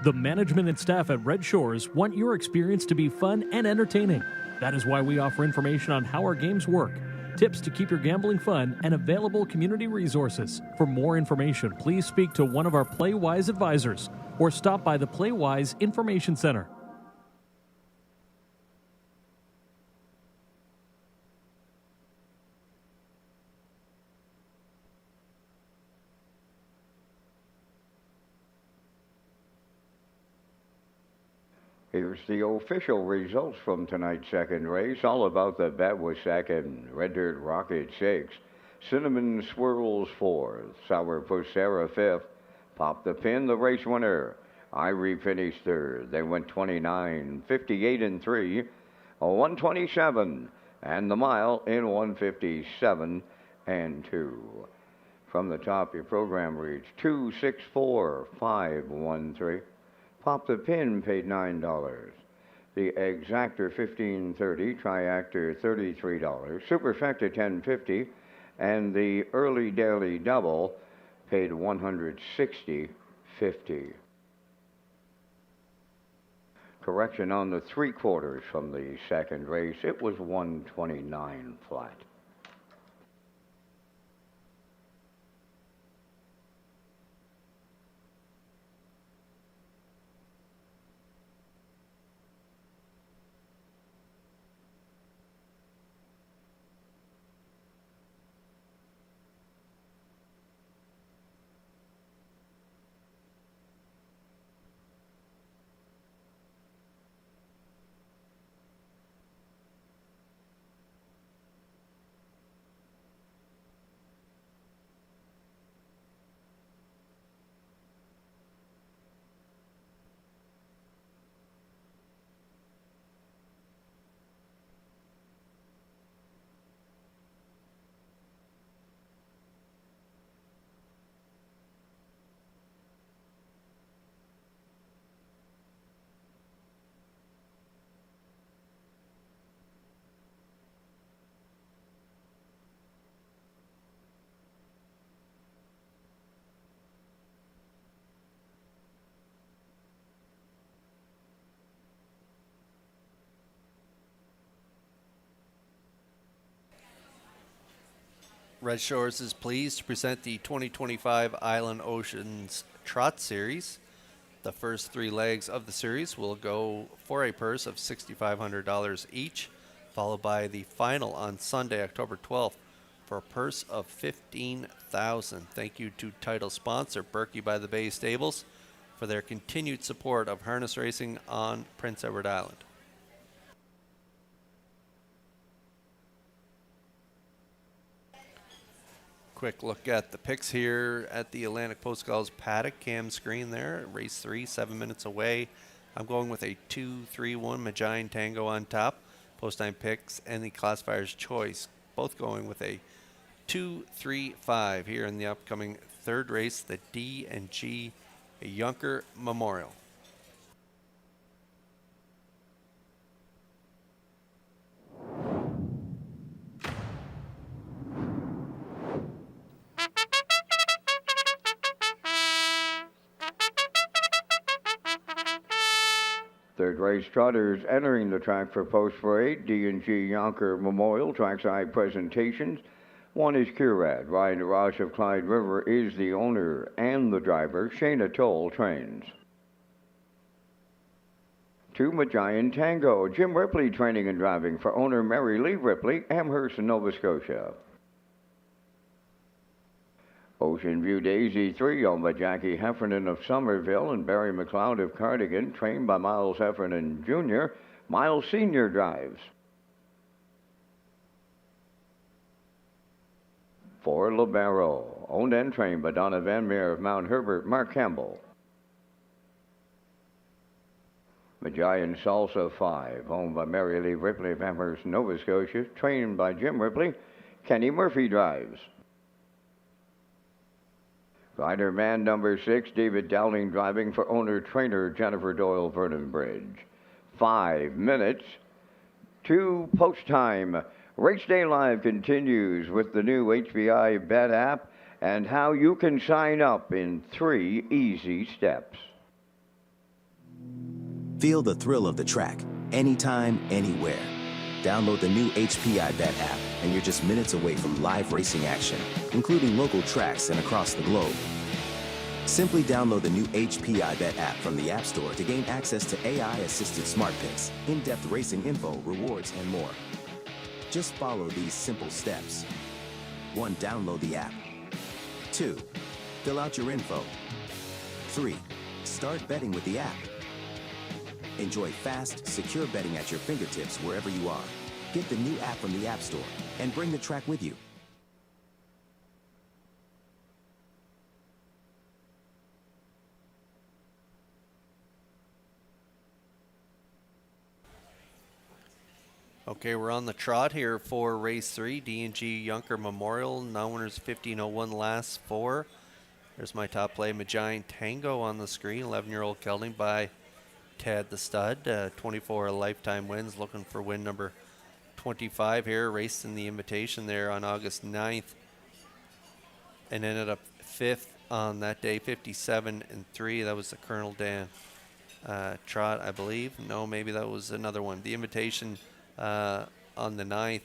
Speaker 3: The management and staff at Red Shores want your experience to be fun and entertaining. That is why we offer information on how our games work, tips to keep your gambling fun, and available community resources. For more information, please speak to one of our PlayWise advisors or stop by the PlayWise Information Center.
Speaker 1: Here's the official results from tonight's second race. All About the Bet was second. Red Dirt Rocket 6. Cinnamon Swirls 4th. Sourpuss Sarah 5th. Pop the Pin, the race winner. Irie finished 3rd. They went 29, 58 and 3, 127, and the mile in 157 and 2. From the top, your program reads 264513. Pop the Pin paid $9. The Exactor $15.30, Triactor $33, Superfecta $10.50, and the Early Daily Double paid $160.50. Correction on the 3/4 from the second race, it was 129 flat.
Speaker 4: Red Shores is pleased to present the 2025 Island Oceans Trot Series. The first 3 legs of the series will go for a purse of $6,500 each, followed by the final on Sunday, October 12th, for a purse of $15,000. Thank you to title sponsor Berkey by the Bay Stables for their continued support of harness racing on Prince Edward Island. Quick look at the picks here at the Atlantic Post Gulls paddock cam screen there. Race 3, 7 minutes away. I'm going with a 2-3-1 Magine Tango on top. Post time picks and the classifier's choice, both going with a 2-3-5 here in the upcoming third race, the D&G Yunker Memorial.
Speaker 1: Standard race trotters entering the track for post 4-8, D&G Yonker Memorial Trackside presentations. One is Curad. Ryan DeRoche of Clyde River is the owner and the driver. Shayna Toll trains. 2, Magian Tango. Jim Ripley training and driving for owner Mary Lee Ripley, Amherst, Nova Scotia. Ocean View Daisy 3, owned by Jackie Heffernan of Somerville and Barry McLeod of Cardigan, trained by Miles Heffernan Jr. Miles Sr. drives. 4, Libero, owned and trained by Donna Van Meer of Mount Herbert, Mark Campbell. Magian Salsa 5, owned by Mary Lee Ripley of Amherst, Nova Scotia, trained by Jim Ripley. Kenny Murphy drives. Rider man number 6, David Dowling driving for owner-trainer Jennifer Doyle Vernon Bridge. 5 minutes to post time. Race Day Live continues with the new HBI Bet app and how you can sign up in 3 easy steps.
Speaker 5: Feel the thrill of the track, anytime, anywhere. Download the new HPI Bet app, and you're just minutes away from live racing action, including local tracks and across the globe. Simply download the new HPI Bet app from the App Store to gain access to AI-assisted smart picks, in-depth racing info, rewards, and more. Just follow these simple steps. 1, download the app. 2, fill out your info. 3, start betting with the app. Enjoy fast, secure betting at your fingertips wherever you are. Get the new app from the App Store and bring the track with you.
Speaker 4: Okay, we're on the trot here for race 3, D&G Yonker Memorial. Now winners 15:01 last 4. There's my top play, Magian Tango on the screen. 11-year-old gelding by Tad the Stud. 24 lifetime wins, looking for win number 25 here. Raced in the invitation there on August 9th and ended up 5th on that day, 57-3. That was the Colonel Dan trot, I believe. No, maybe that was another one. The invitation on the 9th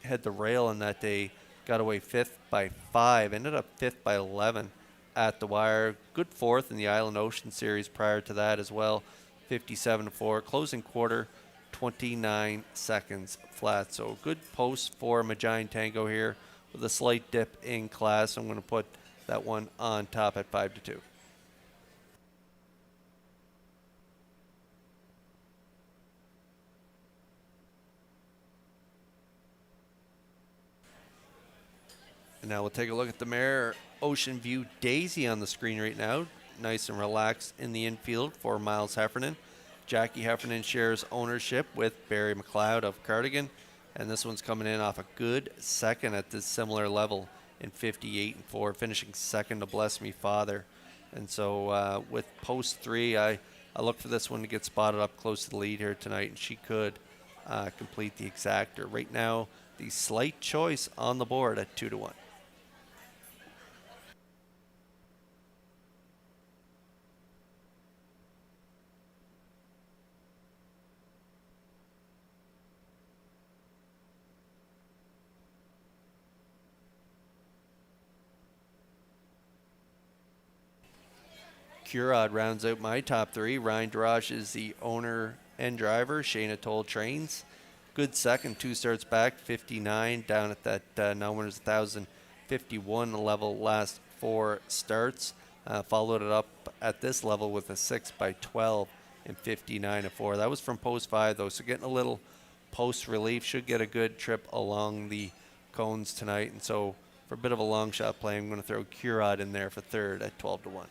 Speaker 4: had the rail on that day, got away 5th by 5, ended up 5th by 11 at the wire. Good 4th in the Island Ocean Series prior to that as well, 57-4. Closing quarter, 29 seconds flat. So good post for Magian Tango here with a slight dip in class. I'm going to put that one on top at 5-2. And now we'll take a look at the mare Ocean View Daisy on the screen right now. Nice and relaxed in the infield for Miles Heffernan. Jackie Heffernan shares ownership with Barry McLeod of Cardigan. And this one's coming in off a good second at this similar level in 58-4, finishing second to Bless Me Father. And so with post 3, I look for this one to get spotted up close to the lead here tonight, and she could complete the exactor. Right now, the slight choice on the board at 2-1. Curad rounds out my top 3. Ryan DeRoche is the owner and driver. Shayna Toll trains. Good second, 2 starts back, 59, down at that now winners 1,051 level last 4 starts. Followed it up at this level with a 6 by 12 in 59-4. That was from post 5 though, so getting a little post relief. Should get a good trip along the cones tonight. And so for a bit of a long shot play, I'm going to throw Curad in there for third at 12-1.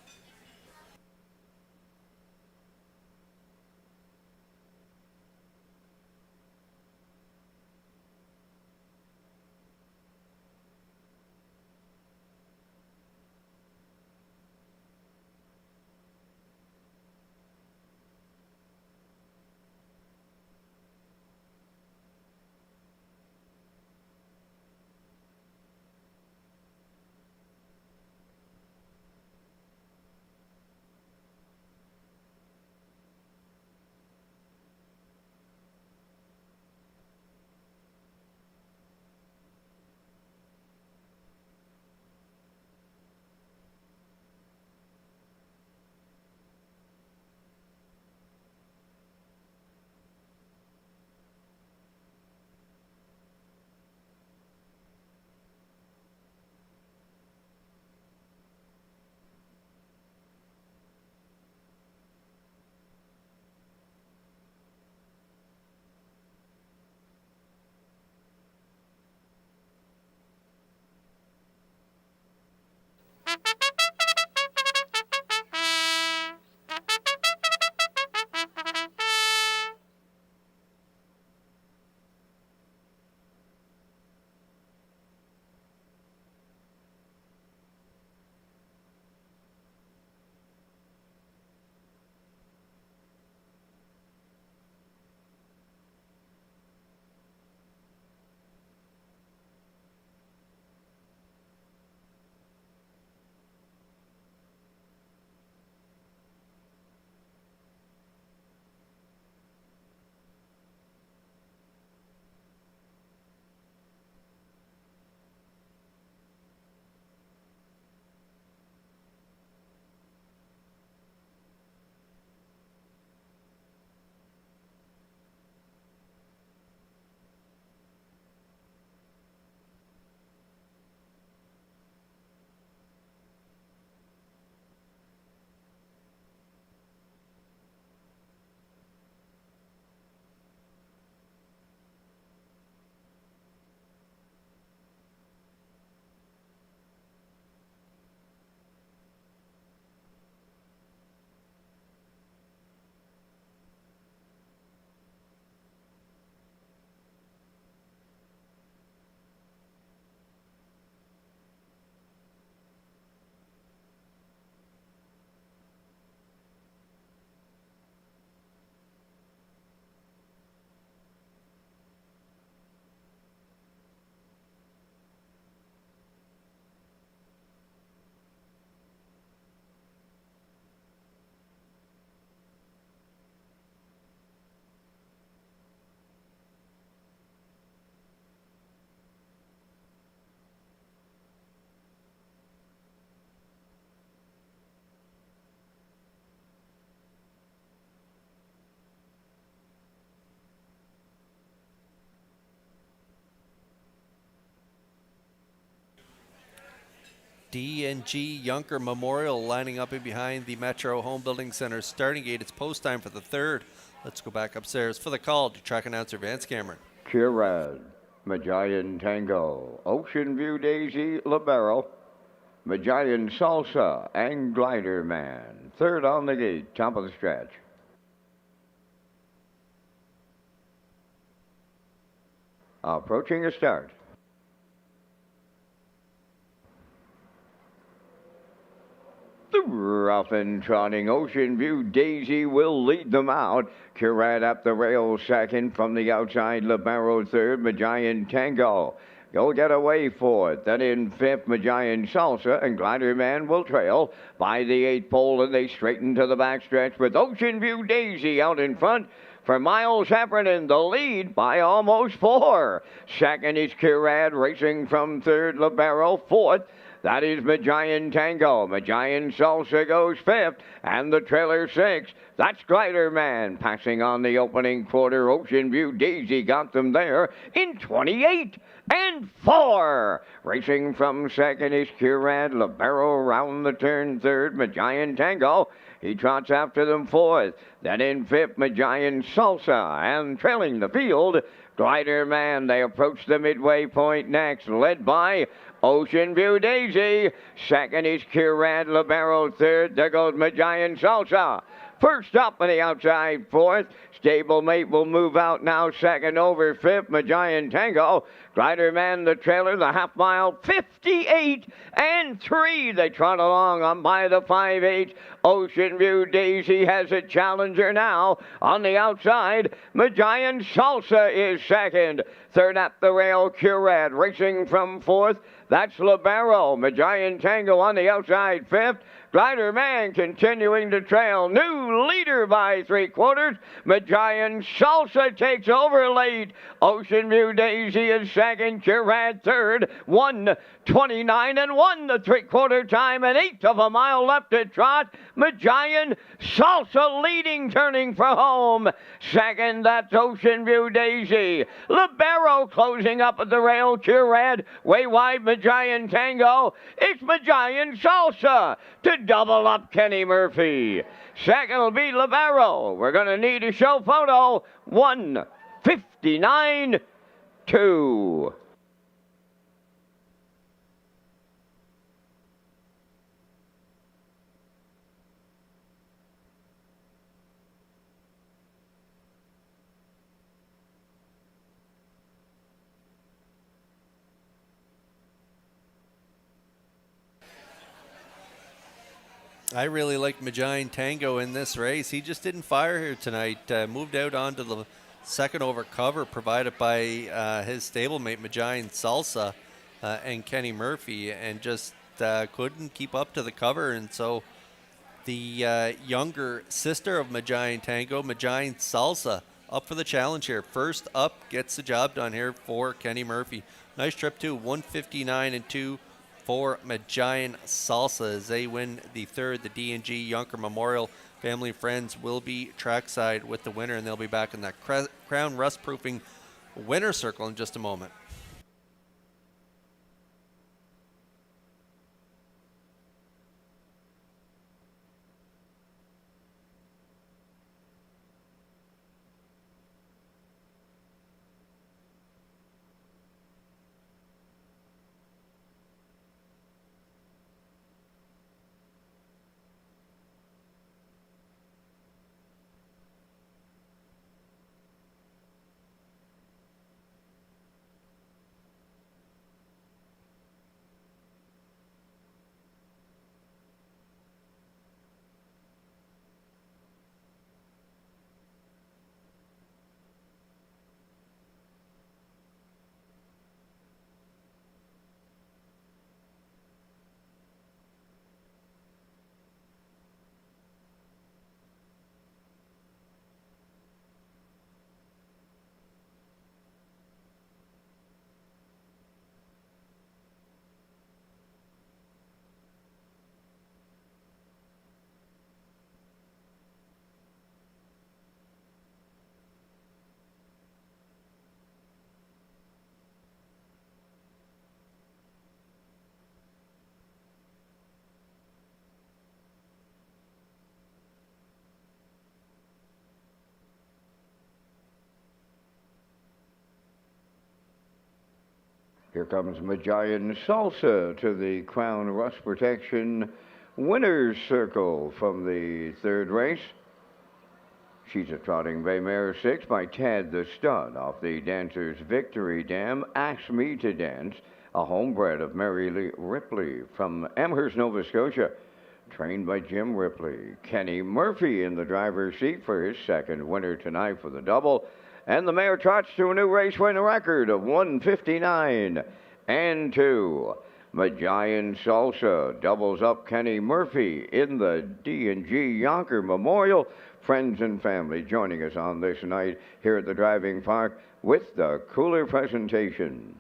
Speaker 4: D&G Yunker Memorial lining up in behind the Metro Home Building Center starting gate. It's post time for the third. Let's go back upstairs for the call to track announcer Vance Cameron.
Speaker 1: Curad, Majayan Tango, Ocean View Daisy, Libero, Majayan Salsa, and Glider Man. Third on the gate, top of the stretch. Approaching a start. The rough and trotting Ocean View Daisy will lead them out. Curad up the rail second, from the outside Libero third, Majayan Tango. Go get away fourth. Then in fifth, Majayan Salsa, and Glider Man will trail by the eighth pole, and they straighten to the backstretch with Ocean View Daisy out in front. For Miles Heffernan, the lead by almost 4. Second is Curad, racing from third, Libero. Fourth, that is Majayan Tango. Majayan Salsa goes fifth, and the trailer sixth. That's Glider Man. Passing on the opening quarter, Ocean View Daisy got them there in 28 and 4. Racing from second is Curad. Libero round the turn third. Majayan Tango, he trots after them fourth. Then in fifth, Majayan Salsa. And trailing the field, Glider Man. They approach the midway point next, led by Ocean View Daisy. Second is Curad. Libero third. There goes Majayan Salsa. First up on the outside fourth. Stablemate will move out now second over fifth. Majayan Tango. Glider Man, the trailer, the half mile, 58 and 3. They trot along on by the 5/8. Ocean View Daisy has a challenger now. On the outside, Majayan Salsa is second. Third at the rail, Curad racing from fourth. That's Libero. Majayan Tango on the outside fifth. Glider Man continuing to trail. New leader by 3/4. Majayan Salsa takes over late. Ocean View Daisy is second. Curad third. 1:29 and 1 the 3/4 time, and 1/8 of a mile left to trot. Majayan Salsa leading, turning for home. Second, that's Ocean View Daisy. Libero closing up at the rail. Curad way wide. Majayan Tango. It's Majayan Salsa to double up Kenny Murphy. Second will be Libero. We're going to need a show photo. 1:59.2.
Speaker 4: I really like Majayan Tango in this race. He just didn't fire here tonight. Moved out onto the second over cover provided by his stablemate Majayan Salsa and Kenny Murphy, and just couldn't keep up to the cover. And so the younger sister of Majayan Tango, Majayan Salsa, up for the challenge here. First up, gets the job done here for Kenny Murphy. Nice trip too, 1:59 and 2. For Majayan Salsa as they win the third. The D&G Yunker Memorial family and friends will be trackside with the winner, and they'll be back in that crown rust proofing winner circle in just a moment.
Speaker 1: Here comes Majayan Salsa to the Crown Rust Protection winner's circle from the third race. She's a trotting bay mare 6 by Tad the Stud off the Dancer's Victory Dam. Ask Me to Dance, a homebred of Mary Lee Ripley from Amherst, Nova Scotia, trained by Jim Ripley. Kenny Murphy in the driver's seat for his second winner tonight for the double. And the mare trots to a new race win record of 159 and 2. Majayan Salsa doubles up Kenny Murphy in the D&G Yonker Memorial. Friends and family joining us on this night here at the driving park with the cooler presentation.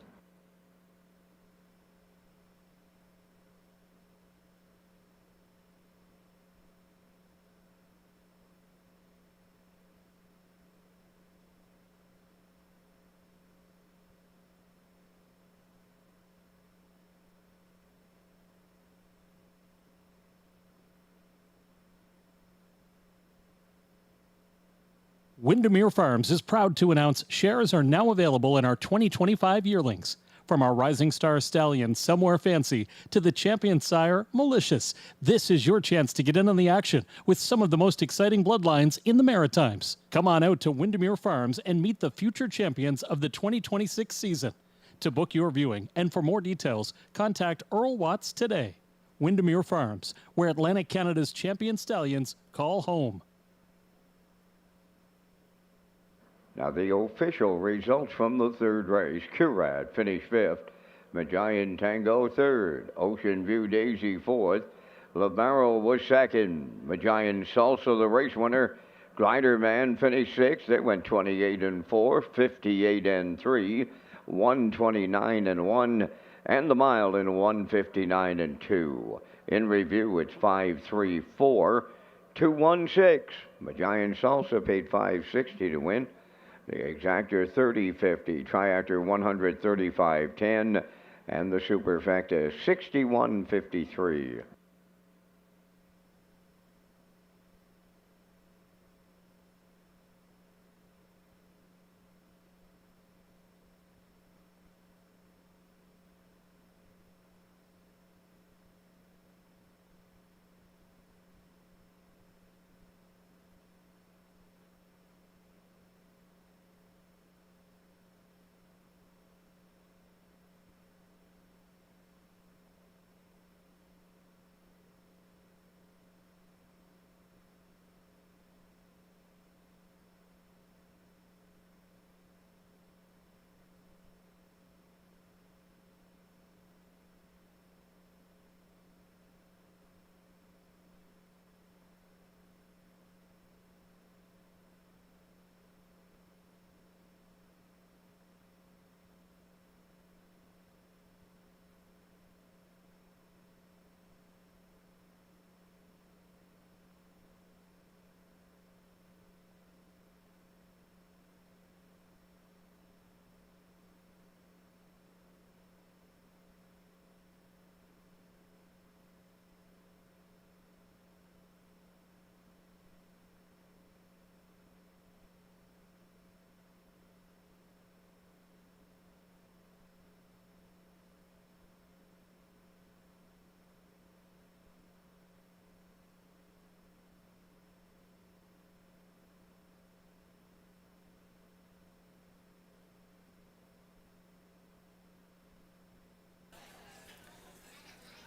Speaker 3: Windermere Farms is proud to announce shares are now available in our 2025 yearlings. From our Rising Star Stallion, Somewhere Fancy, to the champion sire, Malicious, this is your chance to get in on the action with some of the most exciting bloodlines in the Maritimes. Come on out to Windermere Farms and meet the future champions of the 2026 season. To book your viewing and for more details, contact Earl Watts today. Windermere Farms, where Atlantic Canada's champion stallions call home.
Speaker 1: Now the official results from the third race. Curad finished 5th. Majayan Tango 3rd. Ocean View Daisy 4th. Labarro was 2nd. Majayan Salsa, the race winner. Glider Man finished 6th. They went 28 and 4, 58 and 3, 129 and 1, and the mile in 159 and 2. In review, it's 5-3-4, 2-1-6. Majayan Salsa paid $5.60 to win. The exactor 30.50, triactor 135.10, and the superfecta 61.53.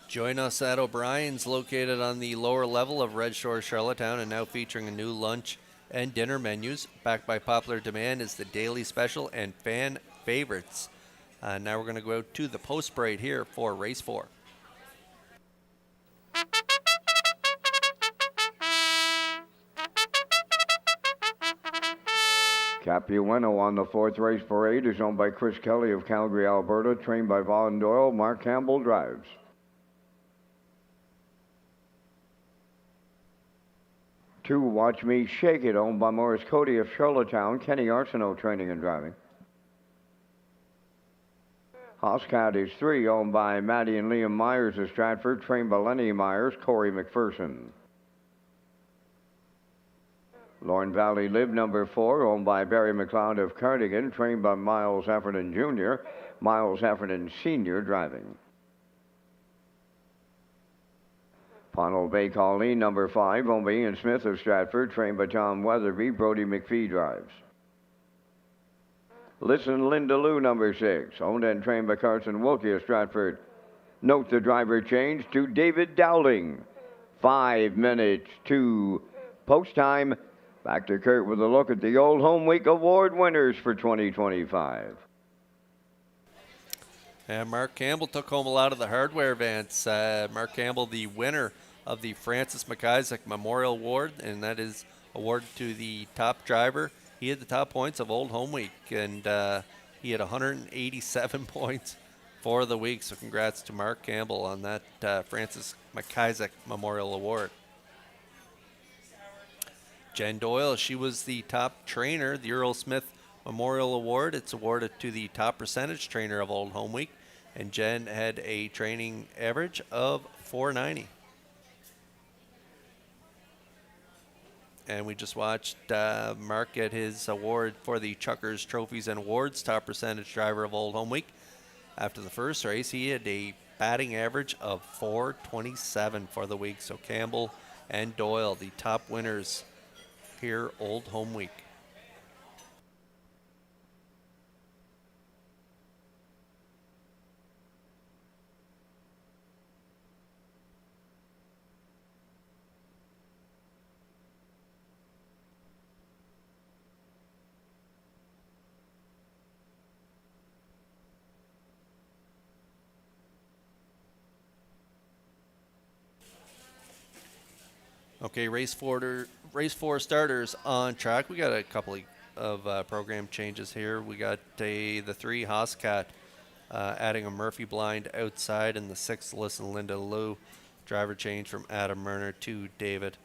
Speaker 4: Join us at O'Brien's, located on the lower level of Red Shore, Charlottetown, and now featuring a new lunch and dinner menus. Backed by popular demand is the daily special and fan favorites. Now we're going to go to the post parade here for race 4.
Speaker 1: Capuano on the 4th race parade is owned by Chris Kelly of Calgary, Alberta, trained by Vaughn Doyle. Mark Campbell drives. Two, Watch Me Shake It, owned by Morris Cody of Charlottetown. Kenny Arsenault training and driving. Hoscat is 3, owned by Maddie and Liam Myers of Stratford, trained by Lenny Myers, Corey McPherson. Lorne Valley Live number 4, owned by Barry McLeod of Cardigan, trained by Miles Heffernan Jr., Miles Heffernan Sr. driving. Pownell Bay Colleen number 5, owned by Ian Smith of Stratford, trained by Tom Weatherby, Brody McPhee drives. Listen Linda Lou number 6, owned and trained by Carson Wilkie of Stratford. Note the driver change to David Dowling. 5 minutes to post time. Back to Kurt with a look at the Old Home Week Award winners for 2025.
Speaker 4: And Mark Campbell took home a lot of the hardware events. Mark Campbell, the winner of the Francis McIsaac Memorial Award, and that is awarded to the top driver. He had the top points of Old Home Week, and he had 187 points for the week. So congrats to Mark Campbell on that Francis McIsaac Memorial Award. Jen Doyle, she was the top trainer, the Earl Smith Memorial Award. It's awarded to the top percentage trainer of Old Home Week, and Jen had a training average of 490. And we just watched Mark get his award for the Chuckers Trophies and Awards top percentage driver of Old Home Week. After the first race, he had a batting average of 427 for the week. So Campbell and Doyle, the top winners here, Old Home Week. Okay, race four starters on track. We got a couple of program changes here. We got the 3 Hoscat adding a Murphy blind outside, and the 6th Listen Linda Lou driver change from Adam Murner to David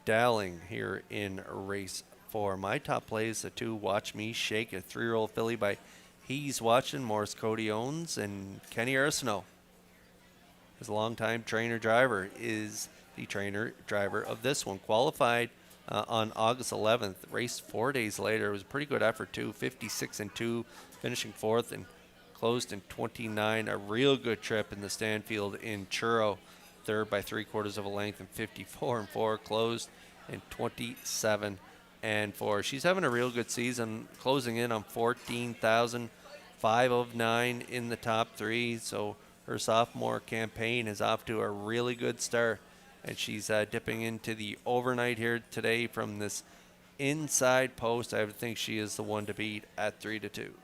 Speaker 4: Dowling here in race 4. My top play is the 2 Watch Me Shake, a 3-year-old filly by He's Watching, Morris Cody owns, and Kenny Arsenault, his longtime trainer driver, is the trainer driver of this one. Qualified on August 11th, raced 4 days later. It was a pretty good effort too, 56-2, finishing 4th and closed in 29. A real good trip in the Stanfield in Churro, 3rd by 3/4 of a length, and 54-4, closed in 27-4. She's having a real good season, closing in on 14,000, 5 of 9 in the top 3. So her sophomore campaign is off to a really good start, and she's dipping into the overnight here today from this inside post. I would think she is the one to beat at 3-2.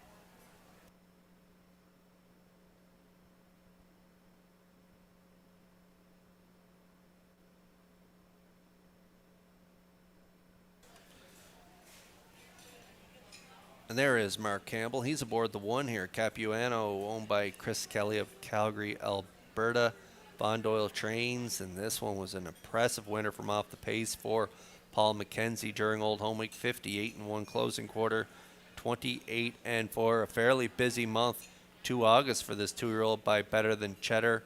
Speaker 4: And there is Mark Campbell. He's aboard the 1 here. Capuano, owned by Chris Kelly of Calgary, Alberta. Von Doyle trains, and this one was an impressive winner from off the pace for Paul McKenzie during Old Home Week. 58-1 closing quarter, 28-4. A fairly busy month to August for this 2-year-old by Better Than Cheddar.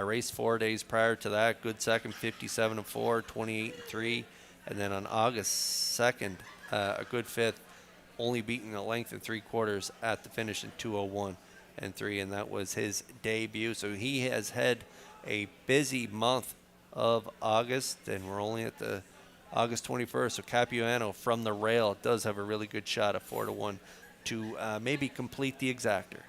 Speaker 4: Raced 4 days prior to that. Good second, 57-4, 28-3. And then on August 2nd, a good 5th, only beating a length and 3/4 at the finish in 2:01-3, and that was his debut. So he has had a busy month of August, and we're only at the August 21st. So Capuano from the rail does have a really good shot at 4-1 to maybe complete the exactor.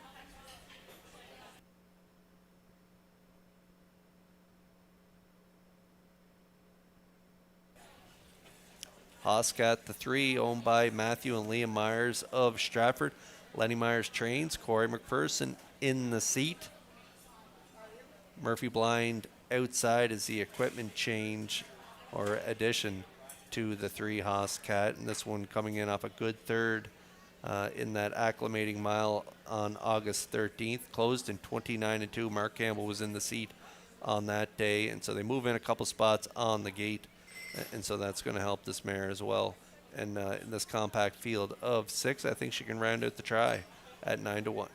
Speaker 4: Hoscat, the 3, owned by Matthew and Liam Myers of Stratford. Lenny Myers trains. Corey McPherson in the seat. Murphy blind outside is the equipment change or addition to the 3 Hoscat, and this one coming in off a good 3rd in that acclimating mile on August 13th. Closed in 29-2. Mark Campbell was in the seat on that day, and so they move in a couple spots on the gate, and so that's going to help this mare as well. And in this compact field of 6, I think she can round out the try at 9-1.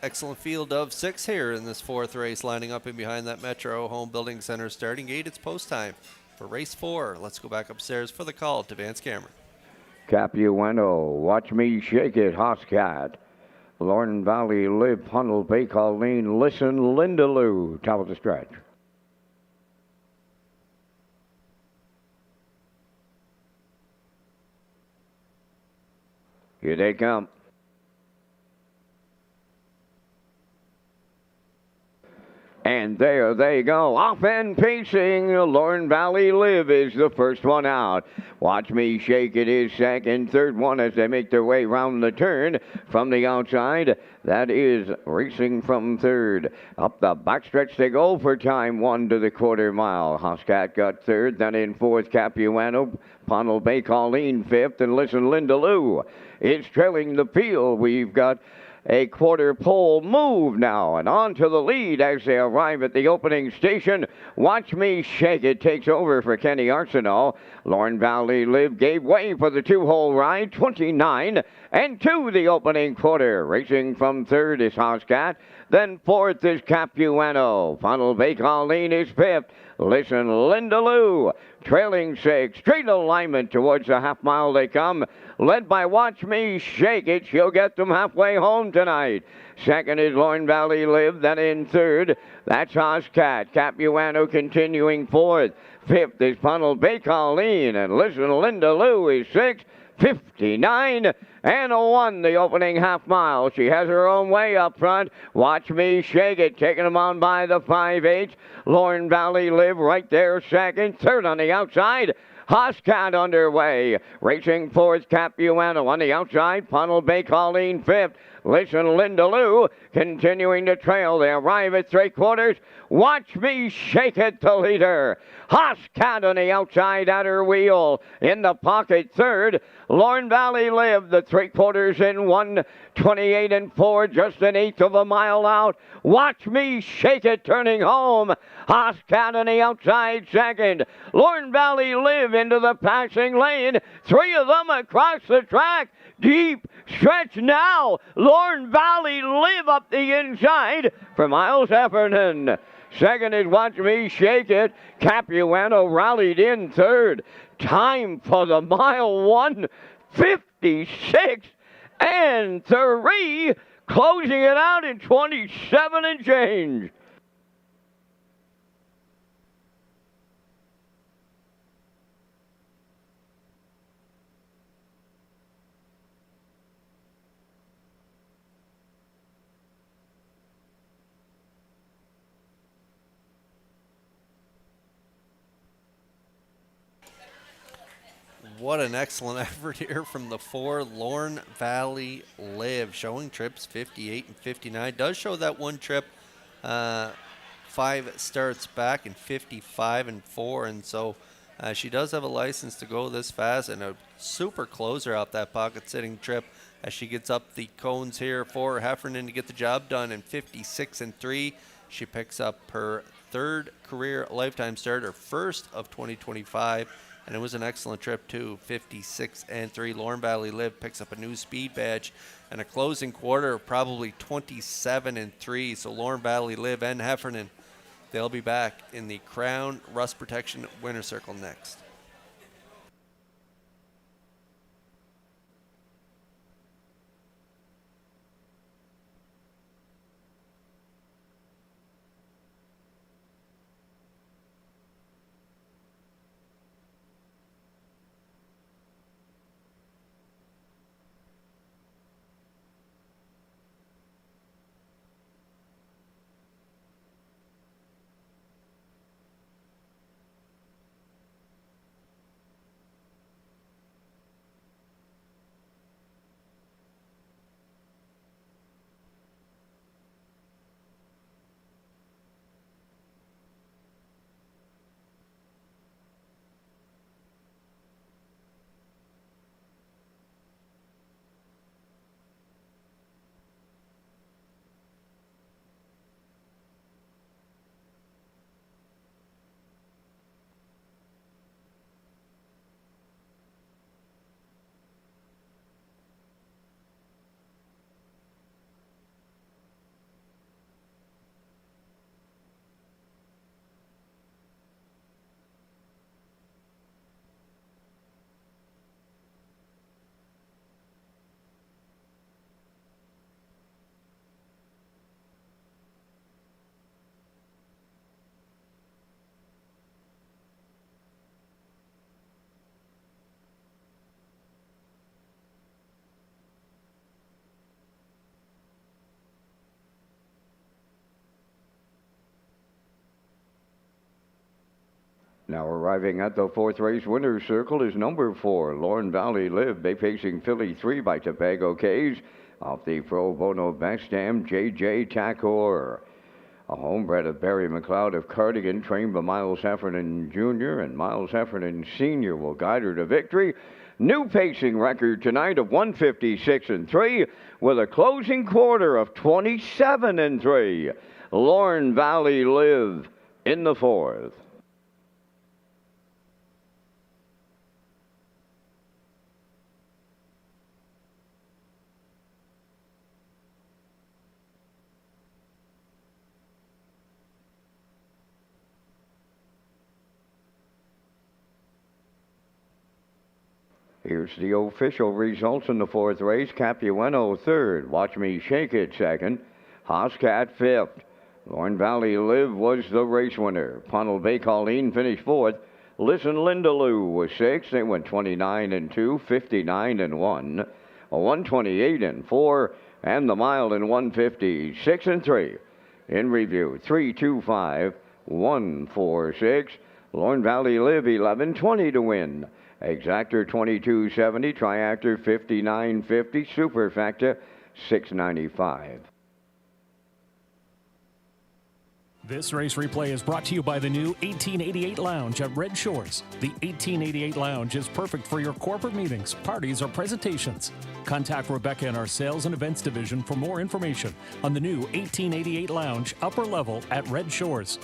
Speaker 4: Excellent field of 6 here in this 4th race, lining up in behind that Metro Home Building Center starting gate. It's post time for race 4. Let's go back upstairs for the call to Vance Cameron.
Speaker 1: Capuano, Watch Me Shake It, Hoscat. Lorne Valley, Live, Hunnell, Bay, Colleen, Listen, Lindaloo, top of the stretch. Here they come. And there they go, off and pacing. Lorne Valley Live is the first one out. Watch Me Shake It is second. Third one as they make their way round the turn from the outside. That is Racing from third. Up the backstretch they go for time 1 to the quarter mile. Hoscat got third, then in fourth Capuano. Ponnell Bay Colleen fifth, and Listen Lindaloo is trailing the field. We've got a quarter pole move now, and on to the lead as they arrive at the opening station. Watch Me Shake It takes over for Kenny Arsenault. Lorne Valley Live gave way for the 2-hole ride, 29 and 2 the opening quarter. Racing from third is Hoscat. Then fourth is Capuano. Funnel Bay Colleen is fifth. Listen Lindaloo trailing 6. Straight alignment towards the half mile they come. Led by Watch Me Shake It. She'll get them halfway home tonight. Second is Lorne Valley Live. Then in third, that's Hoscat. Capuano continuing fourth. Fifth is Funnel Bay Colleen. And Listen Lindaloo is sixth. 59 and 1 the opening half mile. She has her own way up front. Watch Me Shake It taking them on by the 5/8. Lorne Valley Live right there second. Third on the outside. Hoscat underway. Racing fourth, Capuano on the outside. Funnel Bay Colleen fifth. Listen Lindaloo continuing to trail. They arrive at 3/4. Watch Me Shake It, the leader. Hoscat on the outside outer wheel. In the pocket third. Lorne Valley Live, the 3/4 in 1:28 and 4, just an eighth of a mile out. Watch Me Shake It turning home. Hoscat on the outside second. Lorne Valley Live into the passing lane. 3 of them across the track. Deep stretch now. Lorne Valley Live up the inside for Miles Heffernan. Second is Watch Me Shake It. Capuano rallied in third. Time for the mile 1:56 and 3, closing it out in 27 and change.
Speaker 4: What an excellent effort here from the 4, Lorne Valley Live, showing trips 58 and 59. Does show that one trip 5 starts back in 55 and 4, and so she does have a license to go this fast, and a super closer off that pocket sitting trip as she gets up the cones here for Heffernan to get the job done in 56 and 3. She picks up her 3rd career lifetime start, her first of 2025. And it was an excellent trip too, 56 and 3. Lorne Valley Live picks up a new speed badge and a closing quarter of probably 27 and 3. So Lorne Valley Live and Heffernan, they'll be back in the Crown Rust Protection Winner Circle next.
Speaker 1: Now arriving at the fourth race winner's circle is number 4, Lorne Valley Live, bay pacing filly 3 by Tobago Cays, off the Pro Bono best dam J.J. Takor. A homebred of Barry McLeod of Cardigan, trained by Miles Heffernan Jr. and Miles Heffernan Sr. will guide her to victory. New pacing record tonight of 156-3 with a closing quarter of 27-3. Lorne Valley Live in the fourth. Here's the official results in the fourth race. Capuano third. Watch Me Shake It second. Hoscat fifth. Lorne Valley Live was the race winner. Punnell Bay Colleen finished fourth. Listen Lindaloo was sixth. They went 29-2, 59-1, 128-4, and the mile in 156-3. In review, 3-2-5, 1-4-6. Lorne Valley Live 11-20 to win. Exactor 2270, Triactor 5950, Superfactor 695.
Speaker 3: This race replay is brought to you by the new 1888 Lounge at Red Shores. The 1888 Lounge is perfect for your corporate meetings, parties, or presentations. Contact Rebecca in our Sales and Events Division for more information on the new 1888 Lounge upper level at Red Shores.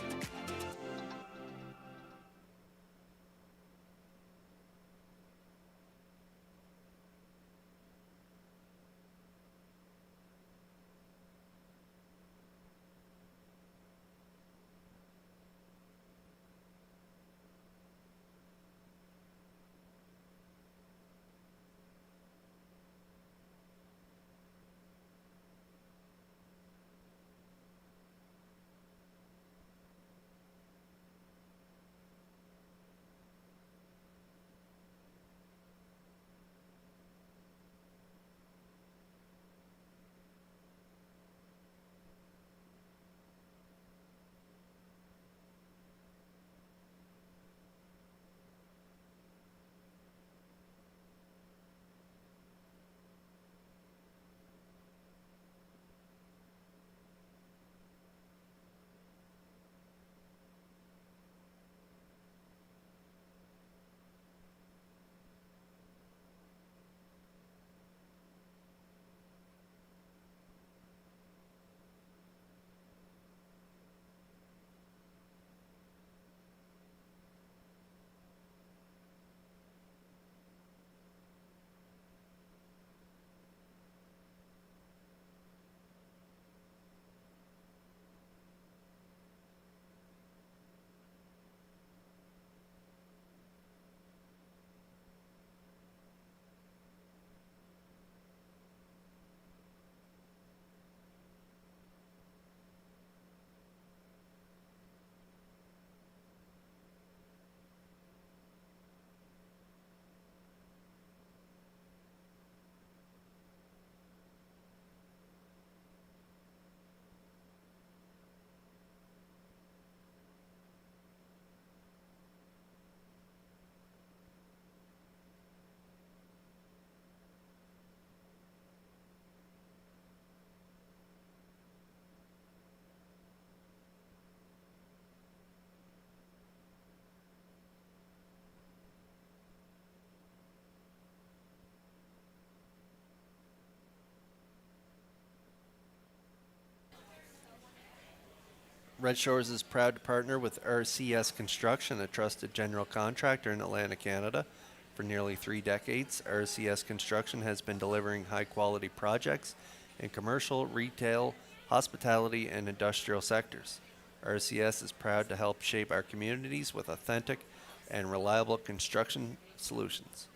Speaker 4: Red Shores is proud to partner with RCS Construction, a trusted general contractor in Atlanta, Canada. For nearly 3 decades, RCS Construction has been delivering high-quality projects in commercial, retail, hospitality, and industrial sectors. RCS is proud to help shape our communities with authentic and reliable construction solutions.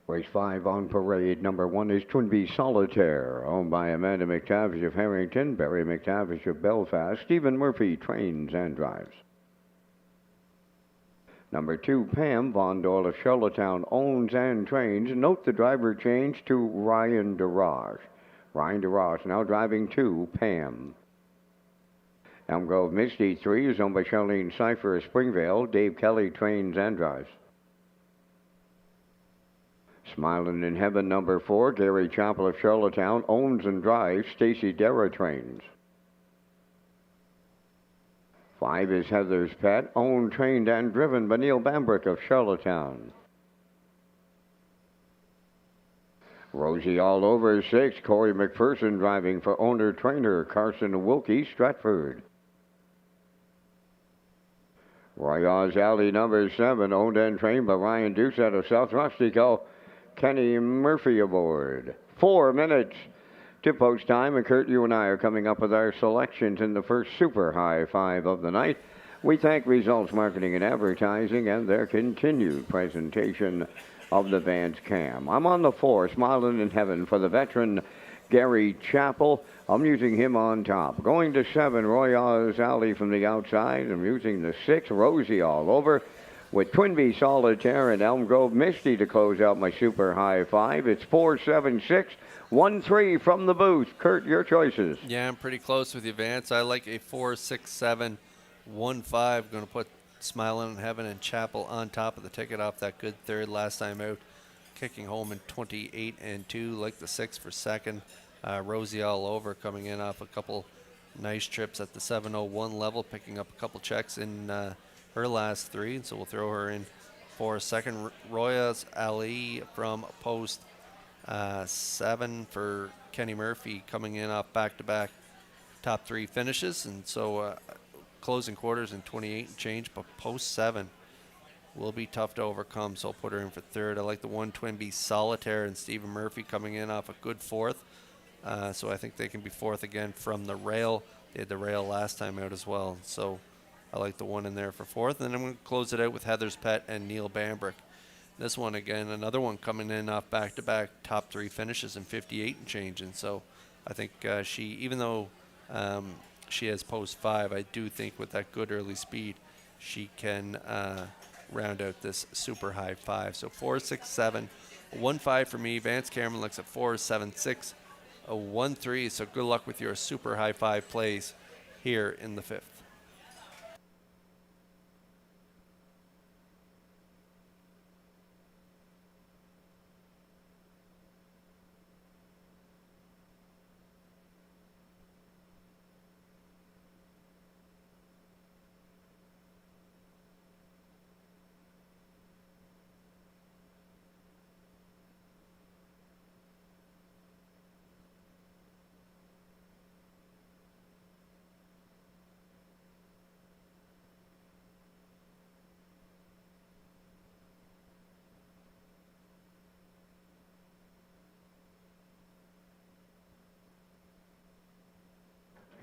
Speaker 1: Race 5 on parade. Number 1 is Twin Bee Solitaire, owned by Amanda McTavish of Harrington, Barry McTavish of Belfast. Stephen Murphy trains and drives. Number 2, Pam Von Doyle of Charlottetown, owns and trains. Note the driver change to Ryan DeRage. Ryan DeRage now driving 2, Pam. Elm Grove Misty 3 is owned by Charlene Cipher of Springvale. Dave Kelly trains and drives. Smiling in Heaven, number 4, Gary Chappell of Charlottetown, owns and drives. Stacy Dara trains. 5 is Heather's Pet, owned, trained, and driven by Neil Bambrick of Charlottetown. Rosie All Over 6, Corey McPherson driving for owner-trainer Carson Wilkie, Stratford. Roy Oz Alley, number 7, owned and trained by Ryan Deuce out of South Rustico. Kenny Murphy aboard. 4 minutes to post time, and Kurt, you and I are coming up with our selections in the first Super High 5 of the night. We thank Results Marketing and Advertising and their continued presentation of the Vance Cam. I'm on the 4, Smiling in Heaven for the veteran Gary Chappell. I'm using him on top. Going to 7, Roy Oz Alley from the outside. I'm using the 6, Rosie All Over, with Twin Bee Solitaire and Elm Grove Misty to close out my Super High 5. It's 4, 7, 6, 1, 3 from the booth. Kurt, your choices.
Speaker 4: Yeah, I'm pretty close with you, Vance. I like a 4, 6, 7, 1, 5. Going to put Smiling in Heaven and Chapel on top of the ticket off that good third last time out. Kicking home in 28 and 2. Like the 6 for second. Rosie All Over coming in off a couple nice trips at the 701 level, picking up a couple checks in her last 3, and so we'll throw her in for second. Royas Ali from post 7 for Kenny Murphy, coming in off back-to-back top 3 finishes, and so closing quarters in 28 and change, but post 7 will be tough to overcome, so I'll put her in for third. I like the 1 Twin Bee Solitaire and Stephen Murphy coming in off a good 4th, so I think they can be 4th again from the rail. They had the rail last time out as well, so I like the 1 in there for 4th. And then I'm going to close it out with Heather's Pet and Neil Bambrick. This one, again, another one coming in off back-to-back top 3 finishes in 58 and change. And so I think she, even though she has post 5, I do think with that good early speed, she can round out this Super High 5. So 4, 6, 7, 1, 5 for me. Vance Cameron looks at 4, 7, 6, 1, 3. So good luck with your Super High 5 plays here in the 5th.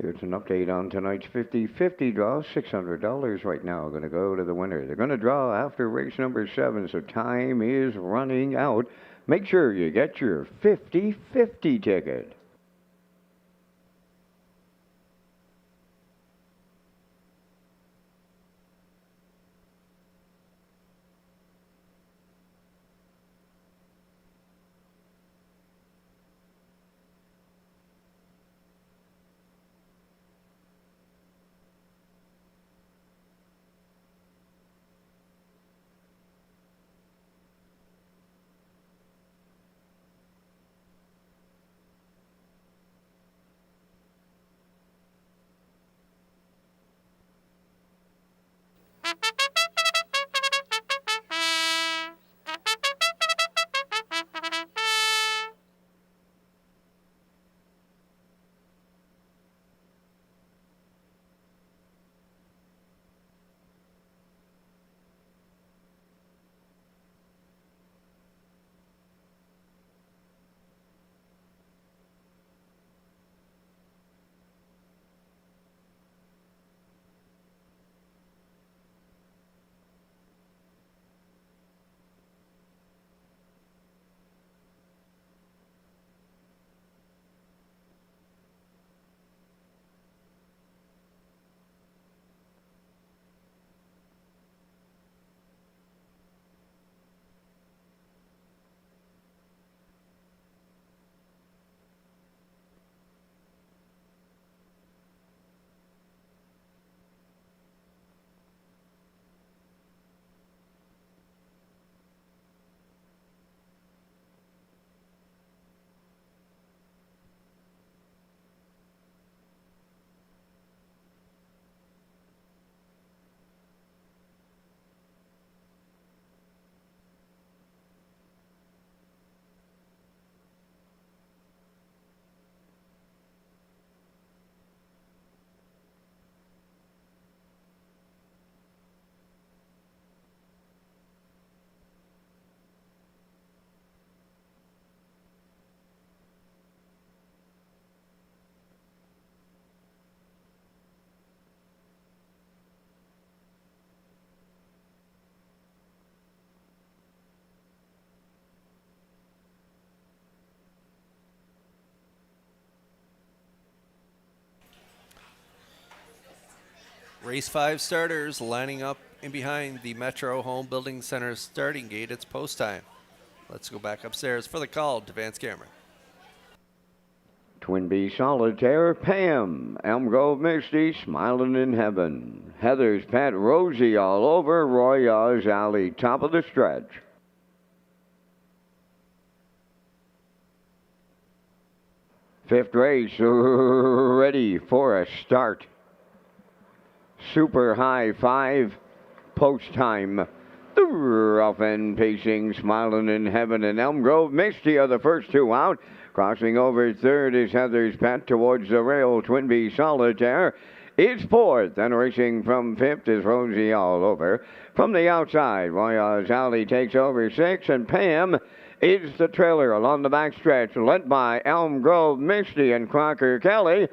Speaker 1: Here's an update on tonight's 50-50 draw. $600 right now going to go to the winner. They're going to draw after race number 7, so time is running out. Make sure you get your 50-50 ticket.
Speaker 4: Race 5 starters lining up in behind the Metro Home Building Center starting gate. It's post time. Let's go back upstairs for the call to Vance Cameron.
Speaker 1: Twin B Solitaire, Pam, Elm Grove Misty, Smiling in Heaven, Heather's Pet, Rosie all over, Roy Oz Alley, top of the stretch. Fifth race, ready for a start. Super High 5, post time. The rough end pacing, Smiling in Heaven, and Elm Grove Misty are the first two out. Crossing over third is Heather's Pet towards the rail. Twin B Solitaire is fourth, and racing from fifth is Rosie all over. From the outside, Roy Oz Alley takes over sixth, and Pam is the trailer along the backstretch, led by Elm Grove Misty and Crocker Kelly.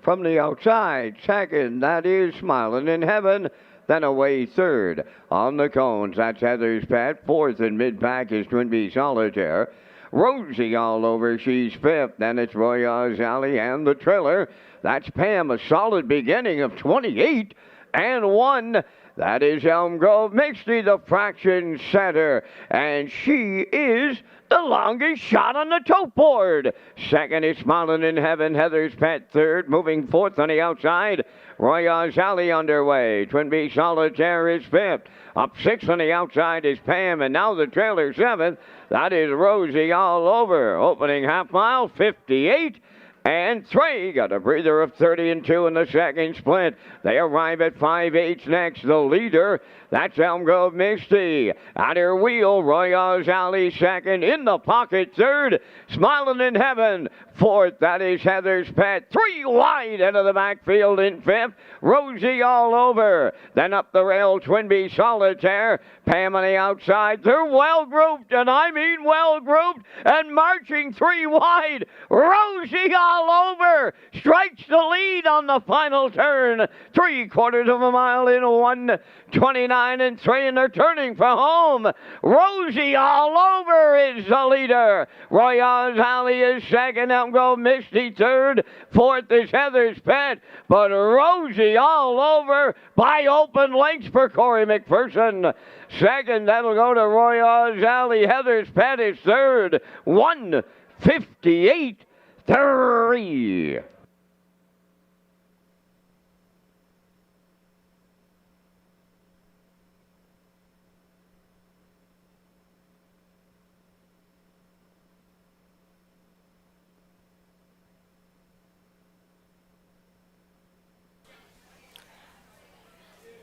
Speaker 1: From the outside, second, that is Smiling in Heaven. Then away third on the cones, that's Heather's Pet. Fourth in mid-pack is Twin B Solitaire. Rosie all over, she's fifth. Then it's Roy Oz Alley and the trailer. That's Pam, a solid beginning of 28 and 1. That is Elm Grove Misty, the fraction center. And she is the longest shot on the tote board. Second is Smiling in Heaven, Heather's Pet third. Moving fourth on the outside, Roy Oz Alley underway. Twin B Solitaire is fifth. Up sixth on the outside is Pam, and now the trailer seventh. That is Rosie all over. Opening half mile, 58 and 3. Got a breather of 30 and 2 in the second split. They arrive at 5/8 next. The leader, that's Elm Grove Misty. At her wheel, Roy Oz Alley second. In the pocket third, Smiling in Heaven. Fourth, that is Heather's Pet. 3 wide into the backfield in fifth. Rosie all over. Then up the rail, Twin B Solitaire. Pam on the outside. They're well grouped, and I mean well grouped, and marching 3 wide. Rosie all over. Strikes the lead on the final turn. 3/4 of a mile in 1:29 and 3, and they're turning for home. Rosie all over is the leader. Roy Oz Alley is second. Elm Grove Misty third. Fourth is Heather's Pet. But Rosie all over by open lengths for Corey McPherson. Second, that'll go to Roy Oz Alley. Heather's Pet is third. 1:58.3.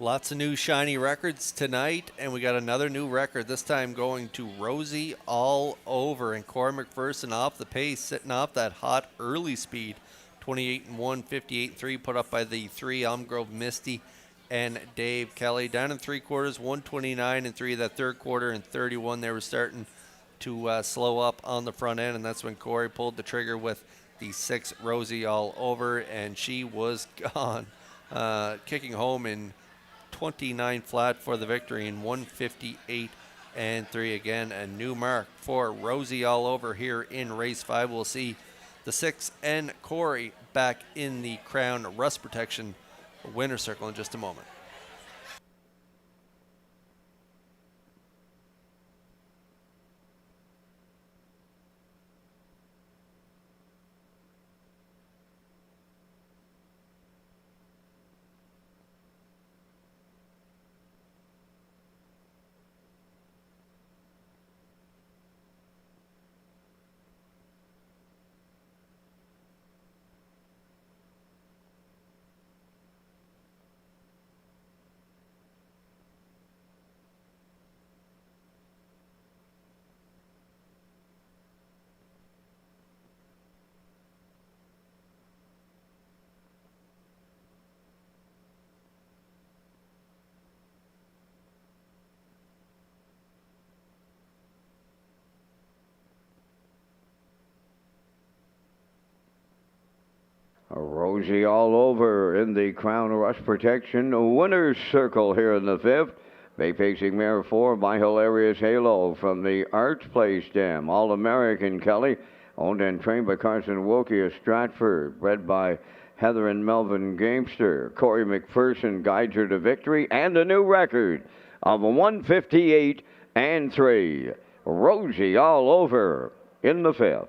Speaker 4: Lots of new shiny records tonight, and we got another new record, this time going to Rosie all over. And Corey McPherson off the pace, sitting off that hot early speed. 28 and 1, 58 and 3, put up by the 3, Elm Grove Misty and Dave Kelly. Down in 3/4, 129 and 3, that third quarter, and 31. They were starting to slow up on the front end, and that's when Corey pulled the trigger with the 6, Rosie all over, and she was gone. Kicking home in 29 flat for the victory in 1:58 and 3. Again, a new mark for Rosie all over here in race 5. We'll see the 6 and Corey back in the Crown Rust Protection winner circle in just a moment.
Speaker 1: Rosie all over in the Crown Rust Protection winner's circle here in the 5th. Bay facing mare 4 by Hilarious Halo from the Arts Place Dam. All-American Kelly, owned and trained by Carson Wilkie of Stratford, bred by Heather and Melvin Gamester. Corey McPherson guides her to victory and a new record of 158 and 3. Rosie all over in the 5th.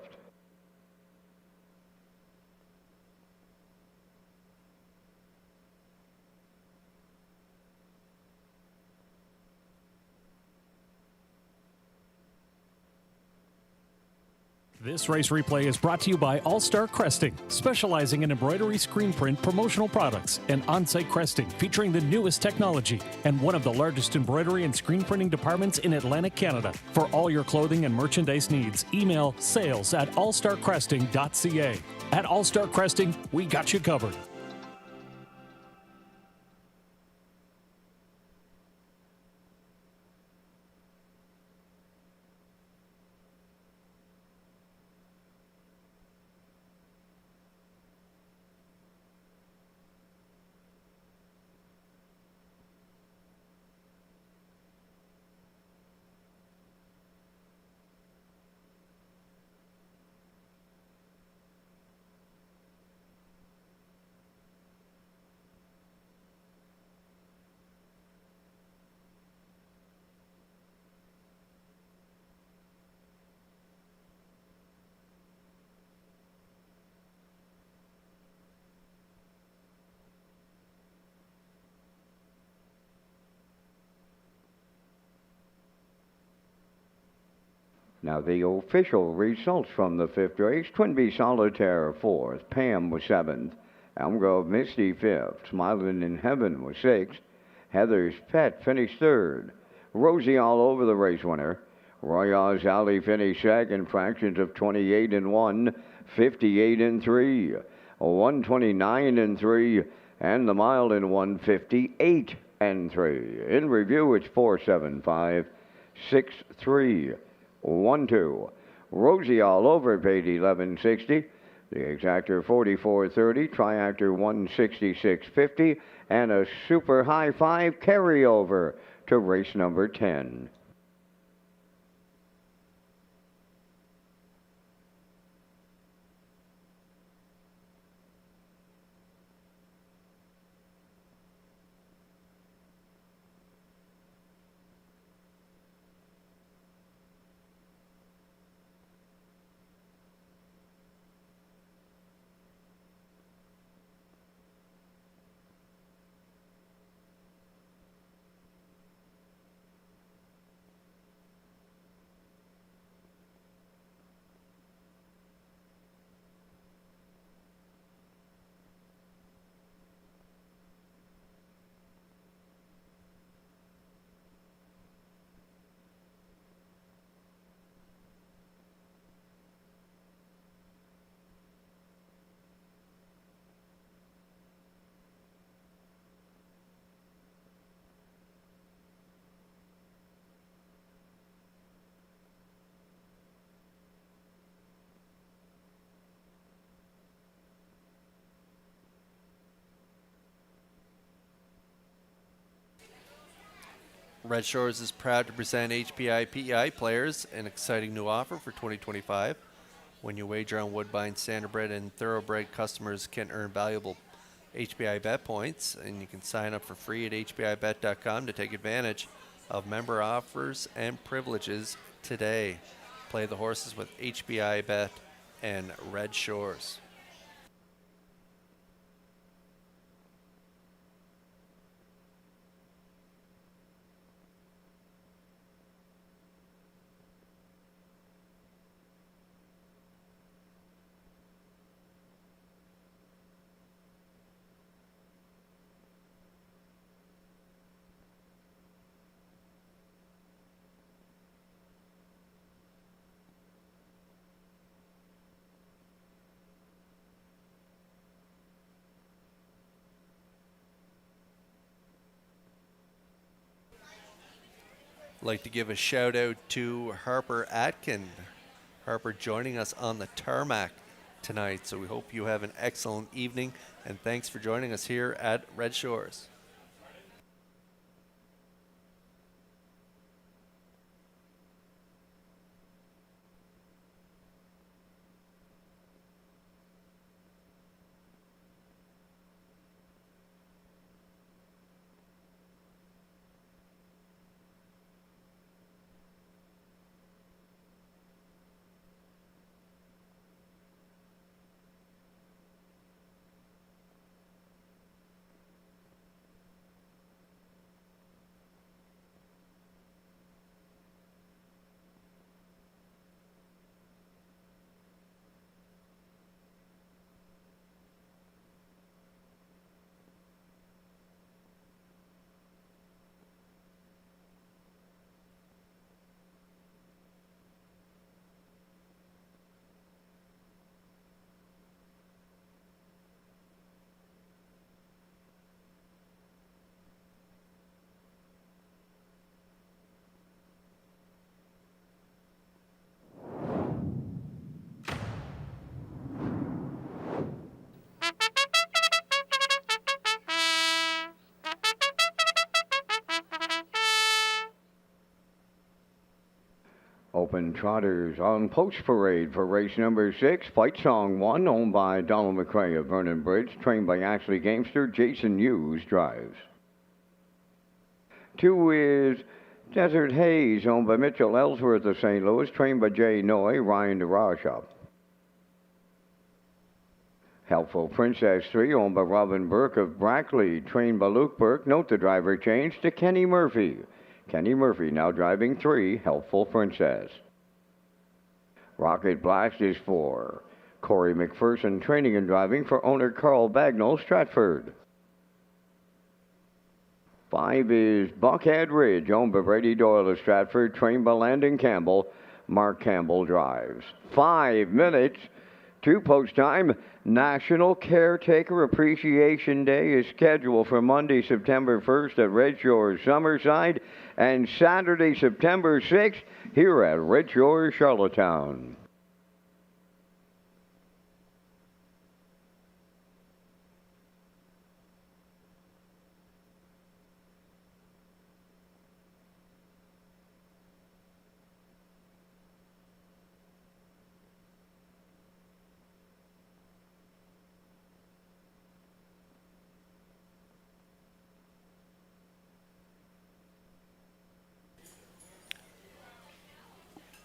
Speaker 3: This race replay is brought to you by All Star Cresting, specializing in embroidery, screen print, promotional products, and on-site cresting featuring the newest technology and one of the largest embroidery and screen printing departments in Atlantic Canada. For all your clothing and merchandise needs, email sales@allstarcresting.ca. At All Star Cresting, we got you covered.
Speaker 1: Now the official results from the 5th race: Twinbee Solitaire 4th, Pam was 7th, Elm Grove Misty 5th, Smiling in Heaven was 6th, Heather's Pet finished 3rd, Rosie all over the race winner. Royale's Alley finished 2nd, fractions of 28 and 1, 58 and 3, 129 and 3, and the mile in 158 and 3. In review, it's 475, 63. 1-2. Rosie all over paid $11.60. The exactor 44.30, triactor 166.50, and a super high 5 carryover to race number 10.
Speaker 4: Red Shores is proud to present HPI PEI players an exciting new offer for 2025. When you wager on Woodbine, Standardbred, and Thoroughbred, customers can earn valuable HPI bet points, and you can sign up for free at hpibet.com to take advantage of member offers and privileges today. Play the horses with HPI Bet and Red Shores. Like to give a shout out to Harper Atkin. Harper joining us on the tarmac tonight. So we hope you have an excellent evening, and thanks for joining us here at Red Shores.
Speaker 1: Open Trotters on Post Parade for race number 6. Fight Song 1, owned by Donald McRae of Vernon Bridge, trained by Ashley Gamester. Jason Hughes drives. 2 is Desert Haze, owned by Mitchell Ellsworth of St. Louis, trained by Jay Noy, Ryan DeRocha. Helpful Princess 3, owned by Robin Burke of Brackley, trained by Luke Burke. Note the driver change to Kenny Murphy. Kenny Murphy now driving 3, Helpful Princess. Rocket Blast is 4. Corey McPherson, training and driving for owner Carl Bagnall, Stratford. 5 is Buckhead Ridge, owned by Brady Doyle of Stratford, trained by Landon Campbell. Mark Campbell drives. 5 minutes to post time. National Caretaker Appreciation Day is scheduled for Monday, September 1st at Red Shores, Summerside, and Saturday, September 6th here at Red Shores, Charlottetown.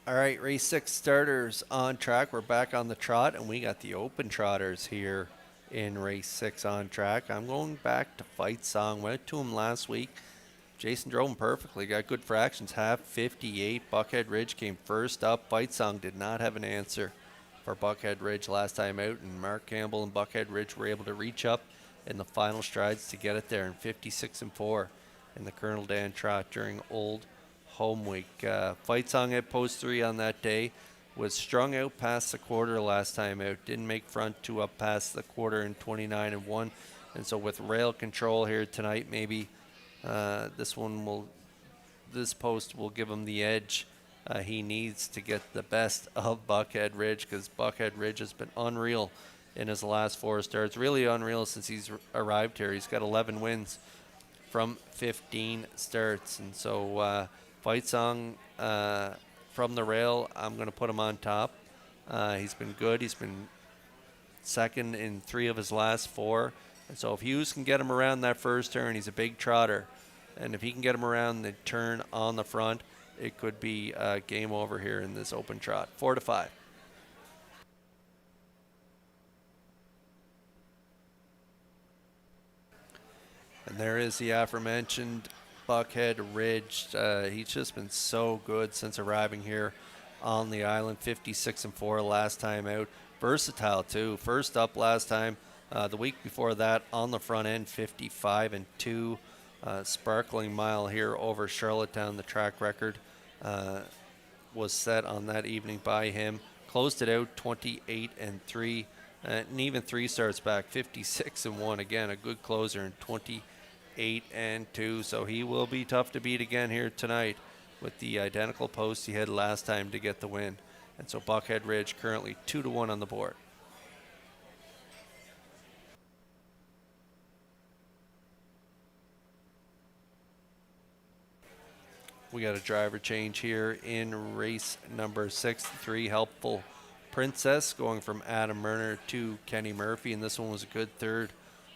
Speaker 4: All right, race 6 starters on track. We're back on the trot, and we got the open trotters here in race 6 on track. I'm going back to Fight Song. Went to him last week. Jason drove him perfectly. Got good fractions. Half 58. Buckhead Ridge came first up. Fight Song did not have an answer for Buckhead Ridge last time out, and Mark Campbell and Buckhead Ridge were able to reach up in the final strides to get it there in 56-4 in the Colonel Dan Trot during Old Home Week. Fight Song at post 3 on that day. Was strung out past the quarter last time out. Didn't make front 2 up past the quarter in 29-1. And so with rail control here tonight, maybe this post will give him the edge he needs to get the best of Buckhead Ridge, because Buckhead Ridge has been unreal in his last 4 starts. Really unreal since he's arrived here. He's got 11 wins from 15 starts. And so Fight Song from the rail, I'm going to put him on top. He's been good. He's been second in 3 of his last 4. And so if Hughes can get him around that first turn, he's a big trotter. And if he can get him around the turn on the front, it could be game over here in this open trot. 4-5. And there is the aforementioned Buckhead Ridge. He's just been so good since arriving here on the island. 56-4 last time out. Versatile too. First up last time. The week before that on the front end, 55-2. Sparkling mile here over Charlottetown. The track record was set on that evening by him. Closed it out 28-3. And even 3 starts back, 56-1. Again, a good closer in 28-2. So he will be tough to beat again here tonight with the identical post he had last time to get the win. And so Buckhead Ridge currently 2-1 on the board. We got a driver change here in race number 6. 3 Helpful Princess going from Adam Murner to Kenny Murphy, and this one was a good third.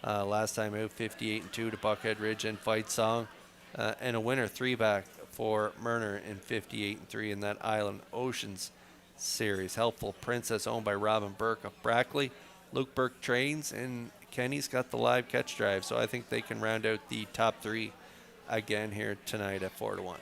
Speaker 4: Last time out, 58-2 to Buckhead Ridge and Fight Song. And a winner 3 back for Murner in 58-3 in that Island Oceans series. Helpful Princess owned by Robin Burke of Brackley. Luke Burke trains, and Kenny's got the live catch drive, so I think they can round out the top 3 again here tonight at 4-1.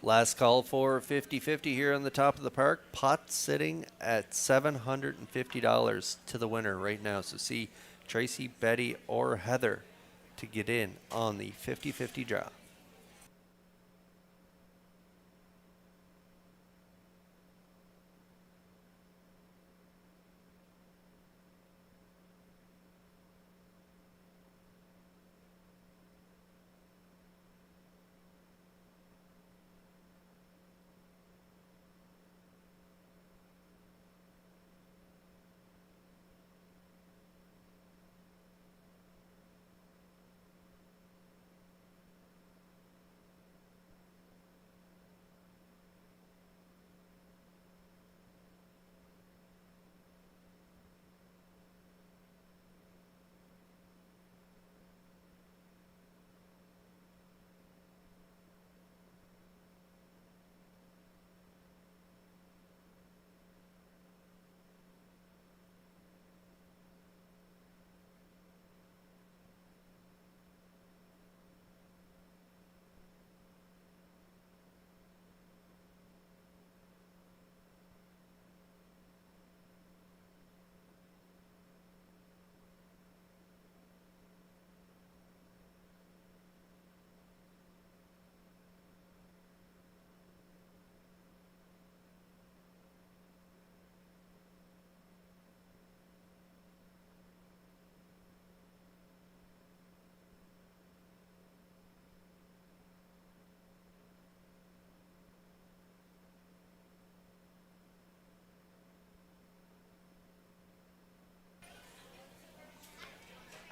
Speaker 4: Last call for 50-50 here on the top of the park. Pot sitting at $750 to the winner right now. So see Tracy, Betty, or Heather to get in on the 50-50 draw.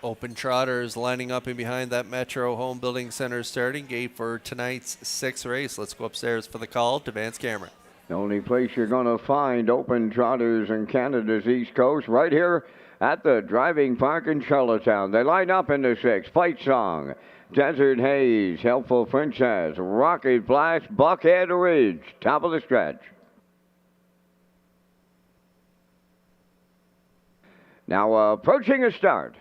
Speaker 4: Open Trotters lining up in behind that Metro Home Building Center starting gate for tonight's 6th race. Let's go upstairs for the call to Vance Cameron.
Speaker 1: The only place you're going to find open trotters in Canada's East Coast, right here at the driving park in Charlottetown. They line up in the 6. Fight Song, Desert Haze, Helpful Princess, Rocket Blast, Buckhead Ridge, top of the stretch. Now approaching a start.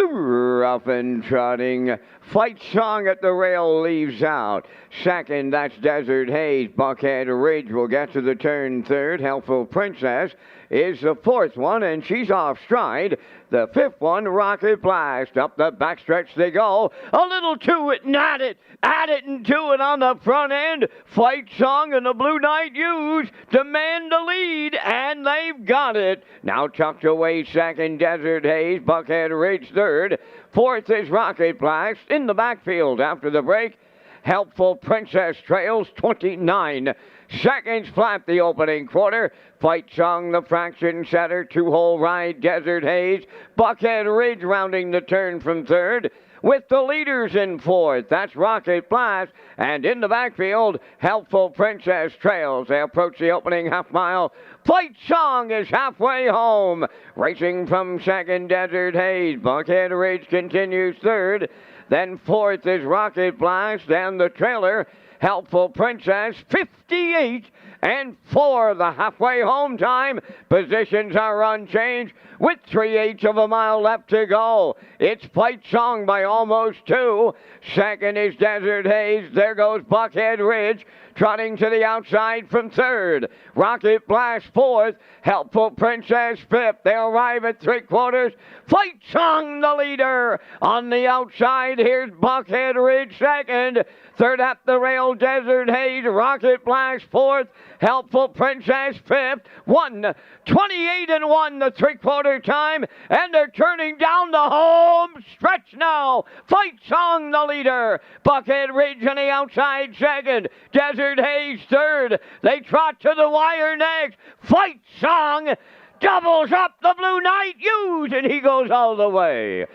Speaker 1: Rough and trotting. Fight Song at the rail leaves out. Second, that's Desert Haze. Buckhead Ridge will get to the turn. Third, Helpful Princess is the 4th one, and she's off stride. The 5th one, Rocket Blast. Up the backstretch they go. A little to it, not it. At it and to it on the front end. Fight Song and the Blue Knight Use demand the lead, and they've got it. Now tucked away second, Desert Haze. Buckhead Ridge third. 4th is Rocket Blast. In the backfield after the break, Helpful Princess trails 29 seconds flat the opening quarter. Fight Song, the fraction setter, 2-hole ride, Desert Haze. Buckhead Ridge rounding the turn from third. With the leaders in 4th, that's Rocket Blast. And in the backfield, Helpful Princess trails. They approach the opening half mile. Fight Song is halfway home. Racing from second, Desert Haze. Buckhead Ridge continues third. Then 4th is Rocket Blast, and the trailer, Helpful Princess, 58 and 4. The halfway home time. Positions are unchanged with 3/8 of a mile left to go. It's Fight Song by almost 2. Second is Desert Haze. There goes Buckhead Ridge. Trotting to the outside from third. Rocket Blast 4th. Helpful Princess 5th. They arrive at 3/4. Fight Song the leader. On the outside, here's Buckhead Ridge second. Third at the rail, Desert Haze. Rocket Blast 4th. Helpful Princess 5th. 1:28 and 1 the 3/4 time. And they're turning down the home stretch now. Fight Song the leader. Buckhead Ridge on the outside second. Desert Haze third. They trot to the wire next. Fight Song doubles up the Blue Knight Use, and he goes all the way.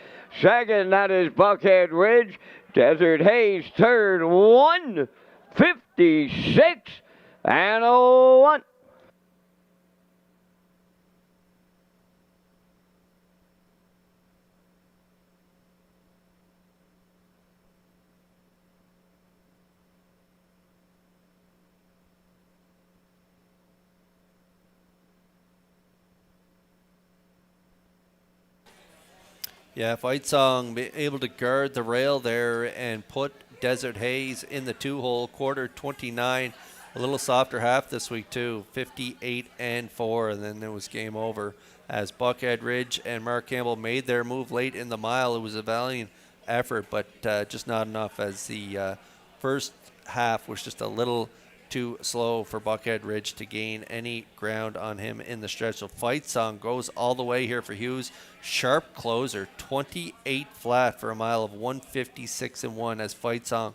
Speaker 1: Second, that is Buckhead Ridge. Desert Haze third, 1:56 and 1.
Speaker 4: Yeah, Fight Song able to guard the rail there and put Desert Haze in the 2-hole, quarter 29. A little softer half this week too, 58-4, and then it was game over as Buckhead Ridge and Mark Campbell made their move late in the mile. It was a valiant effort, but just not enough, as the first half was just a little too slow for Buckhead Ridge to gain any ground on him in the stretch. So Fight Song goes all the way here for Hughes. Sharp closer, 28 flat for a mile of 156-1, as Fight Song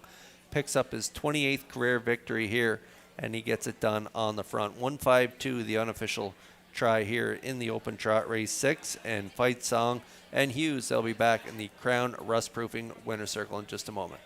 Speaker 4: picks up his 28th career victory here, and he gets it done on the front. 152, the unofficial try here in the open trot race 6, and Fight Song and Hughes, they'll be back in the Crown Rust Proofing winner's circle in just a moment.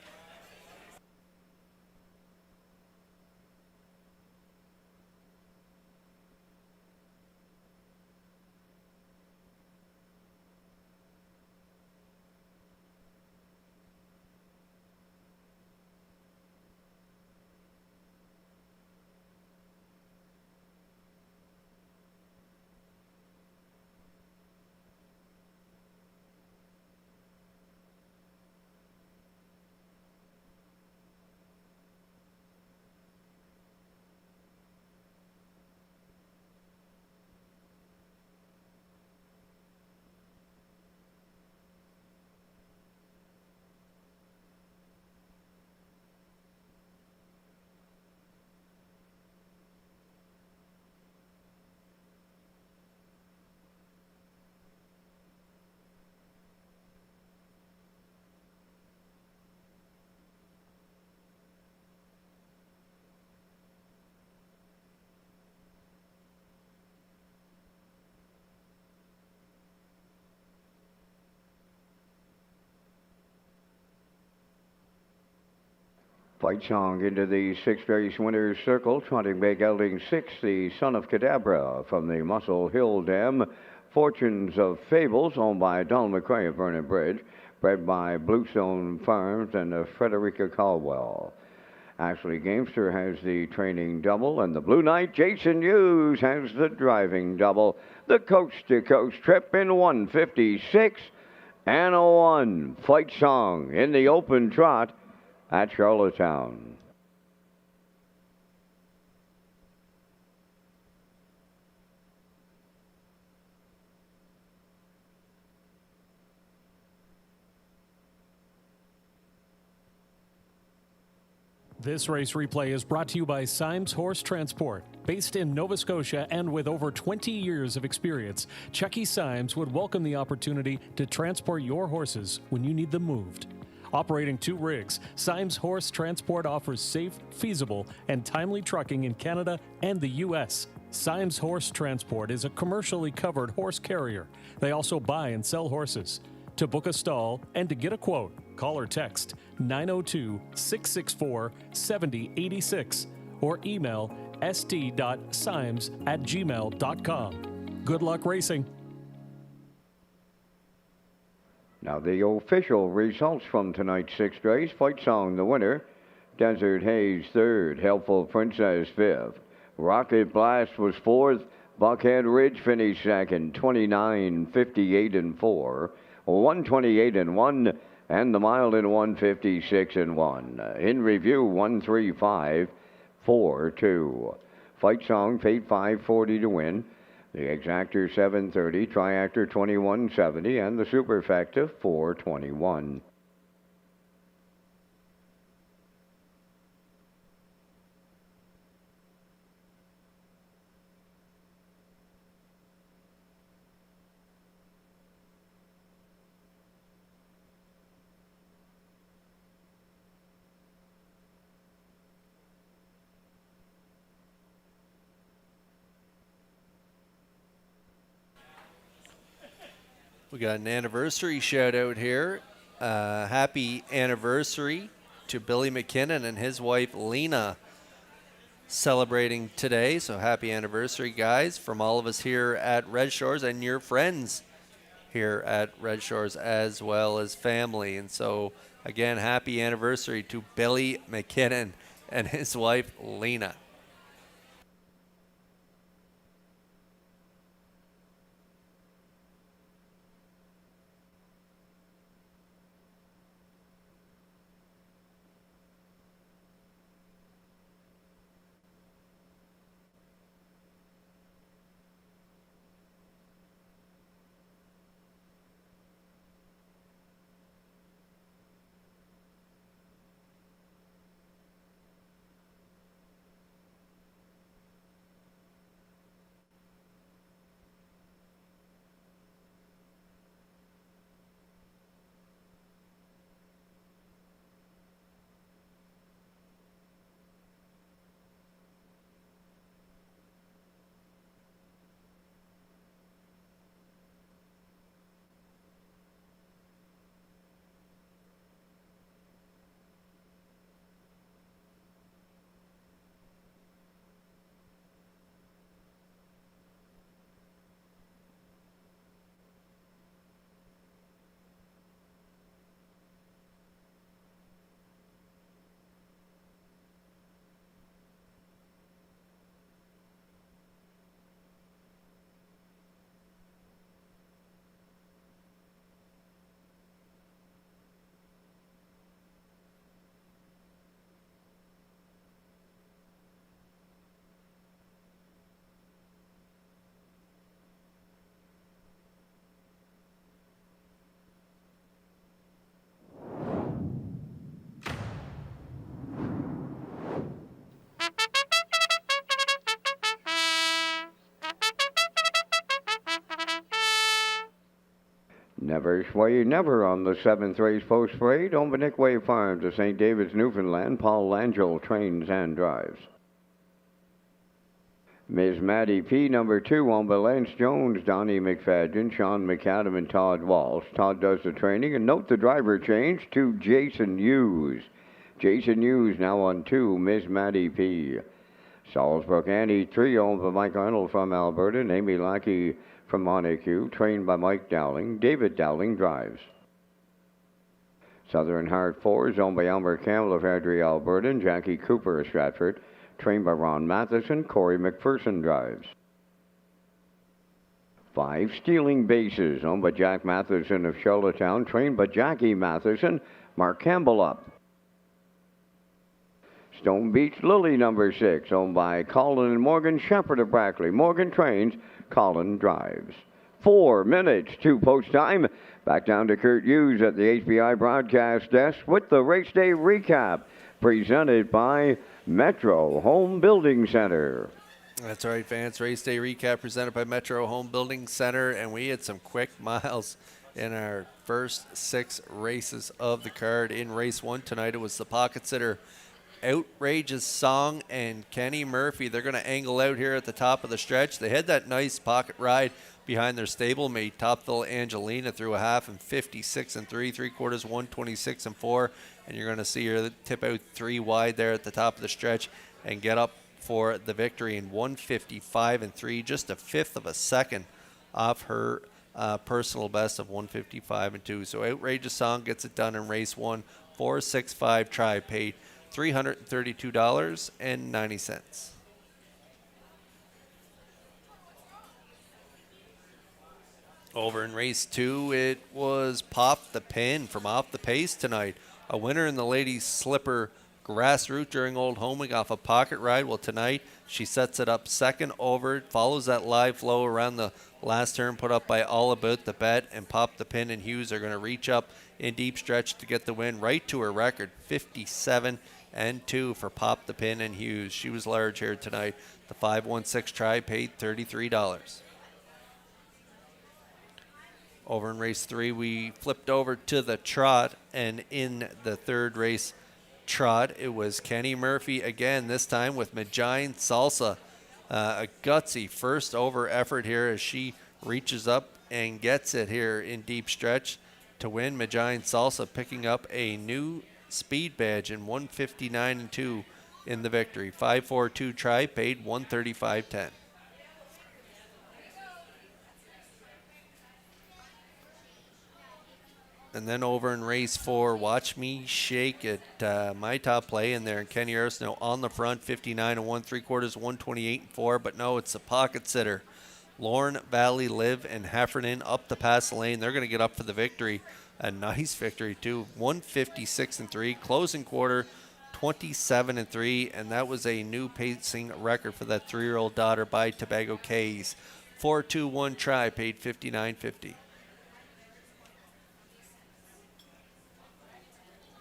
Speaker 1: Fight Song into the 6th race winner's circle, trotting back gelding 6, the Son of Cadabra from the Muscle Hill Dam. Fortunes of Fables, owned by Donald McCray of Vernon Bridge, bred by Bluestone Farms and Frederica Caldwell. Ashley Gamester has the training double, and the Blue Knight Jason Hughes has the driving double. The coast-to-coast trip in 156-1. Fight Song in the open trot at Charlottetown.
Speaker 3: This race replay is brought to you by Symes Horse Transport. Based in Nova Scotia and with over 20 years of experience, Chucky Symes would welcome the opportunity to transport your horses when you need them moved. Operating 2 rigs, Symes Horse Transport offers safe, feasible, and timely trucking in Canada and the U.S. Symes Horse Transport is a commercially covered horse carrier. They also buy and sell horses. To book a stall and to get a quote, call or text 902-664-7086 or email st.symes@gmail.com. Good luck racing.
Speaker 1: Now the official results from tonight's 6th race. Fight Song the winner, Desert Haze 3rd, Helpful Princess 5th, Rocket Blast was 4th, Buckhead Ridge finished 2nd, 29-58-4, 128-1, and the mile in 156-1. In review, 135-4-2. Fight Song paid $540 to win. The Exactor $730, Triactor $2170, and the Superfecta $421.
Speaker 4: We got an anniversary shout out here. Happy anniversary to Billy McKinnon and his wife Lena, celebrating today. So happy anniversary, guys, from all of us here at Red Shores and your friends here at Red Shores as well as family. And so again, happy anniversary to Billy McKinnon and his wife Lena.
Speaker 1: Never sway, never on the 7th race post parade. On the Nickway Farm to St. David's, Newfoundland. Paul Langell trains and drives. Miss Maddie P, number 2 on the Lance Jones, Donnie McFadden, Sean McAdam, and Todd Walsh. Todd does the training, and note the driver change to Jason Hughes. Jason Hughes now on 2, Miss Maddie P. Salisbrook Annie 3 on the Mike Arnold from Alberta, and Amy Lackey from Montague, trained by Mike Dowling. David Dowling drives. Southern Heart 4 is owned by Elmer Campbell of Airdrie, Alberta, and Jackie Cooper of Stratford, trained by Ron Matheson. Corey McPherson drives. 5 Stealing Bases, owned by Jack Matheson of Charlottetown, trained by Jackie Matheson. Mark Campbell up. Stone Beach Lily, number 6, owned by Colin and Morgan Shepherd of Brackley. Morgan trains, Colin drives. 4 minutes to post time. Back down to Kurt Hughes at the HBI broadcast desk with the race day recap presented by Metro Home Building Center.
Speaker 4: That's right, Vance. Race day recap presented by Metro Home Building Center, and we had some quick miles in our first 6 races of the card. In race 1 tonight, it was the Pocket Sitter Outrageous Song and Kenny Murphy. They're going to angle out here at the top of the stretch. They had that nice pocket ride behind their stablemate, Topville Angelina, through a half and 56 and 3/4, 126 and 4. And you're going to see her tip out 3 wide there at the top of the stretch and get up for the victory in 155 and 3, just a fifth of a second off her personal best of 155 and 2. So Outrageous Song gets it done in race 1. 465 try, paid $332.90. Over in race 2, it was Pop the Pin from Off the Pace tonight. A winner in the ladies slipper grassroots during Old Homing off a pocket ride. Well, tonight she sets it up second over, follows that live flow around the last turn put up by All About the Bet, and Pop the Pin and Hughes are going to reach up in deep stretch to get the win right to her record, 57 and 2 for Pop the Pin and Hughes. She was large here tonight. The 516 try paid $33. Over in race 3, we flipped over to the trot, and in the third race trot, it was Kenny Murphy again, this time with Majine Salsa. A gutsy first over effort here as she reaches up and gets it here in deep stretch to win. Majine Salsa picking up a new speed badge in 159 and 2 in the victory. 542 try paid $135.10. And then over in race 4, Watch Me Shake It. My top play in there. And Kenny Arsenault on the front, 59 and 1/3, 128 and 4. But no, it's a pocket sitter. Lorne Valley Live and Heffernan up the pass lane. They're going to get up for the victory. A nice victory, too. 156 and 3. Closing quarter, 27 and 3. And that was a new pacing record for that 3-year-old daughter by Tobago Cays. 4-2-1 try, paid $59.50.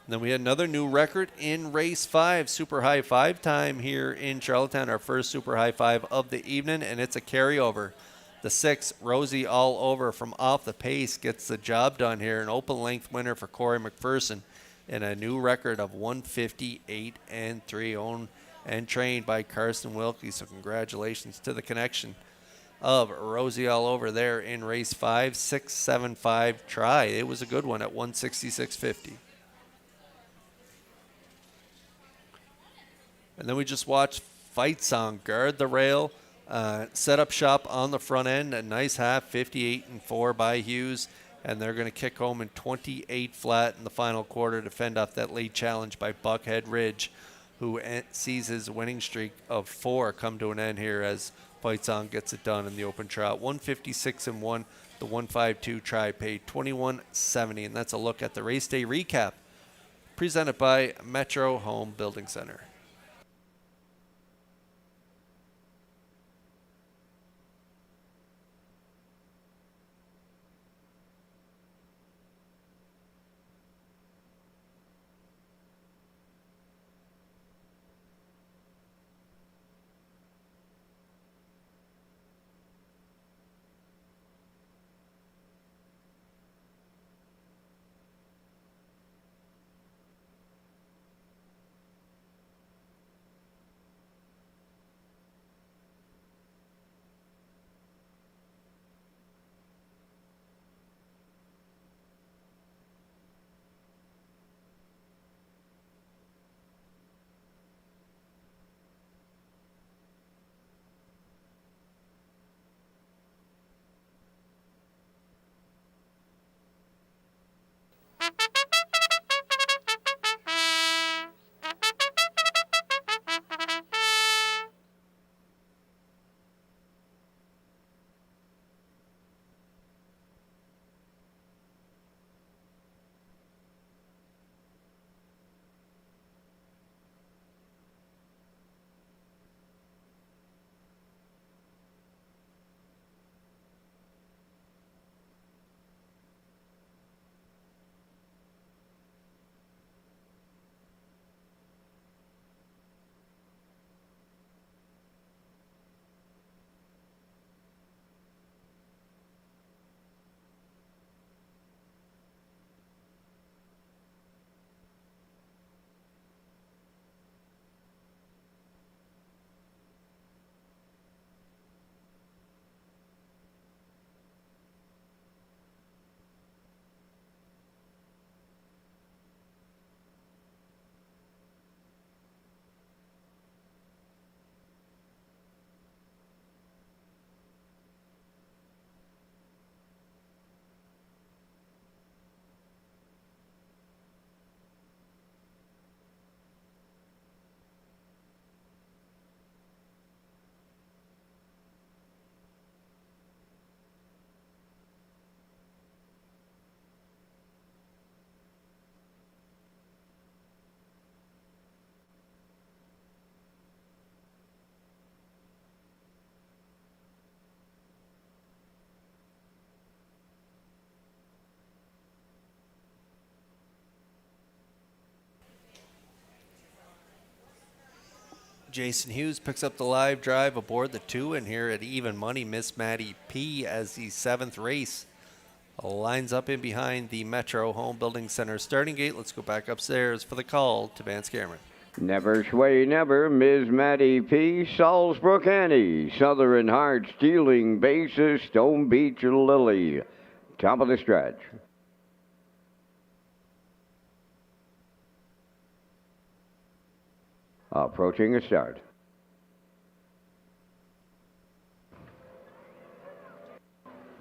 Speaker 4: Then we had another new record in race 5, super high 5 time here in Charlottetown, our first super high 5 of the evening, and it's a carryover. The 6, Rosie All Over from Off the Pace, gets the job done here. An open length winner for Corey McPherson and a new record of 158 and 3, owned and trained by Carson Wilkie. So congratulations to the connection of Rosie All Over there in race 5, 6.75 try. It was a good one at 166.50. And then we just watched Fight Song guard the rail, set up shop on the front end. A nice half, 58 and 4 by Hughes. And they're going to kick home in 28 flat in the final quarter to fend off that late challenge by Buckhead Ridge, who sees his winning streak of 4 come to an end here as Fight Song gets it done in the open trot. 156 and 1, the 152 try paid $21.70. And that's a look at the race day recap presented by Metro Home Building Center. Jason Hughes picks up the live drive aboard the 2, and here at even money, Miss Maddie P as the 7th race lines up in behind the Metro Home Building Center starting gate. Let's go back upstairs for the call to Vance Cameron.
Speaker 1: Never Sway Never, Ms. Maddie P, Salzbrook Annie, Southern Heart, Stealing Bases, Stone Beach Lily. Top of the stretch. Approaching a start.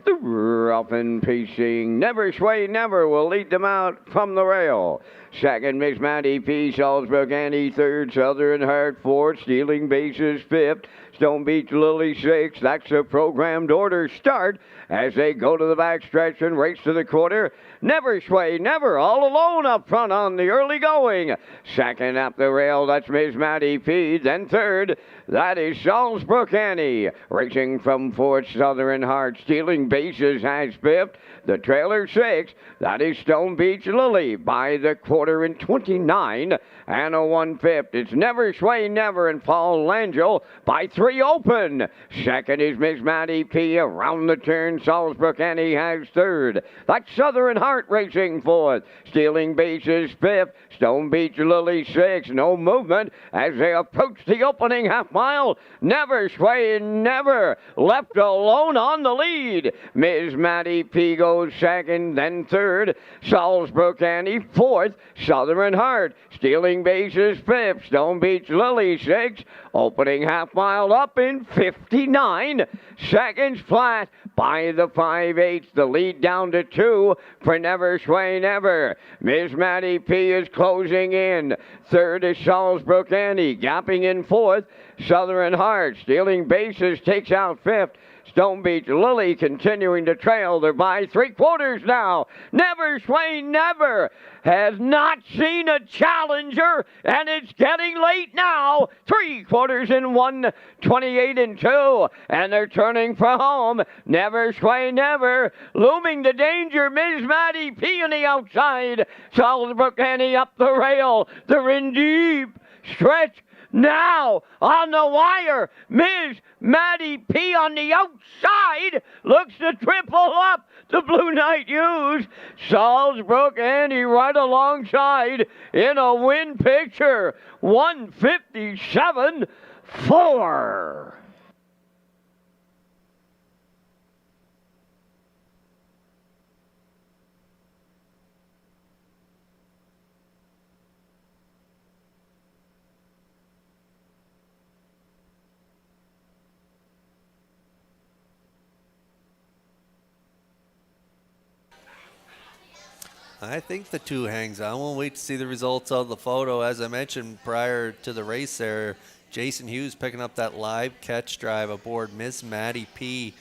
Speaker 1: The rough and pacing Never Sway Never will lead them out from the rail. Second, Miss Maddie P. Salzbrook Annie. Third, Southern Heart. Fourth, Stealing Bases. Fifth, Stone Beach Lily. Sixth. That's the programmed order start as they go to the backstretch and race to the quarter. Never Sway Never all alone up front on the early going. Second up the rail, that's Miss Maddie P. Then third, that is Salzbrook Annie. Racing from fourth, Southern Heart. Stealing Bases has fifth. The trailer sixth, that is Stone Beach Lily by the quarter in 29 and a 1/5. It's Never Sway Never and Paul Langell by 3 open. Second is Miss Maddie P. Around the turn, Salzbrook Annie has third. That's Southern Heart racing fourth. Stealing Bases fifth. Stone Beach Lily sixth. No movement as they approach the opening half mile. Never Sway Never left alone on the lead. Miss Maddie P. goes second, then third. Salzbrook Annie fourth. Southern Heart. Stealing Bases fifth. Stone Beach Lily sixth. Opening half mile up in 59 seconds flat by the 5/8. The lead down to 2 for Never Sway Never. Miss Maddie P. is closing in. Third is Salzbrook Annie. Gapping in fourth, Southern Heart. Stealing Bases takes out fifth. Stone Beach Lily continuing to trail. They're by 3/4 now. Never Sway Never has not seen a challenger, and it's getting late now. 3/4 in 1:28 and 2, and they're turning for home. Never Sway Never looming the danger. Miss Maddie P on the outside. Salzbrook Annie up the rail. They're in deep stretch. Now, on the wire, Ms. Maddie P. on the outside looks to triple up the Blue Knight Hughes. Salzbrook Annie right alongside in a win picture. 157.4.
Speaker 4: I think the 2 hangs on. We'll wait to see the results of the photo. As I mentioned prior to the race there, Jason Hughes picking up that live catch drive aboard Miss Maddie P.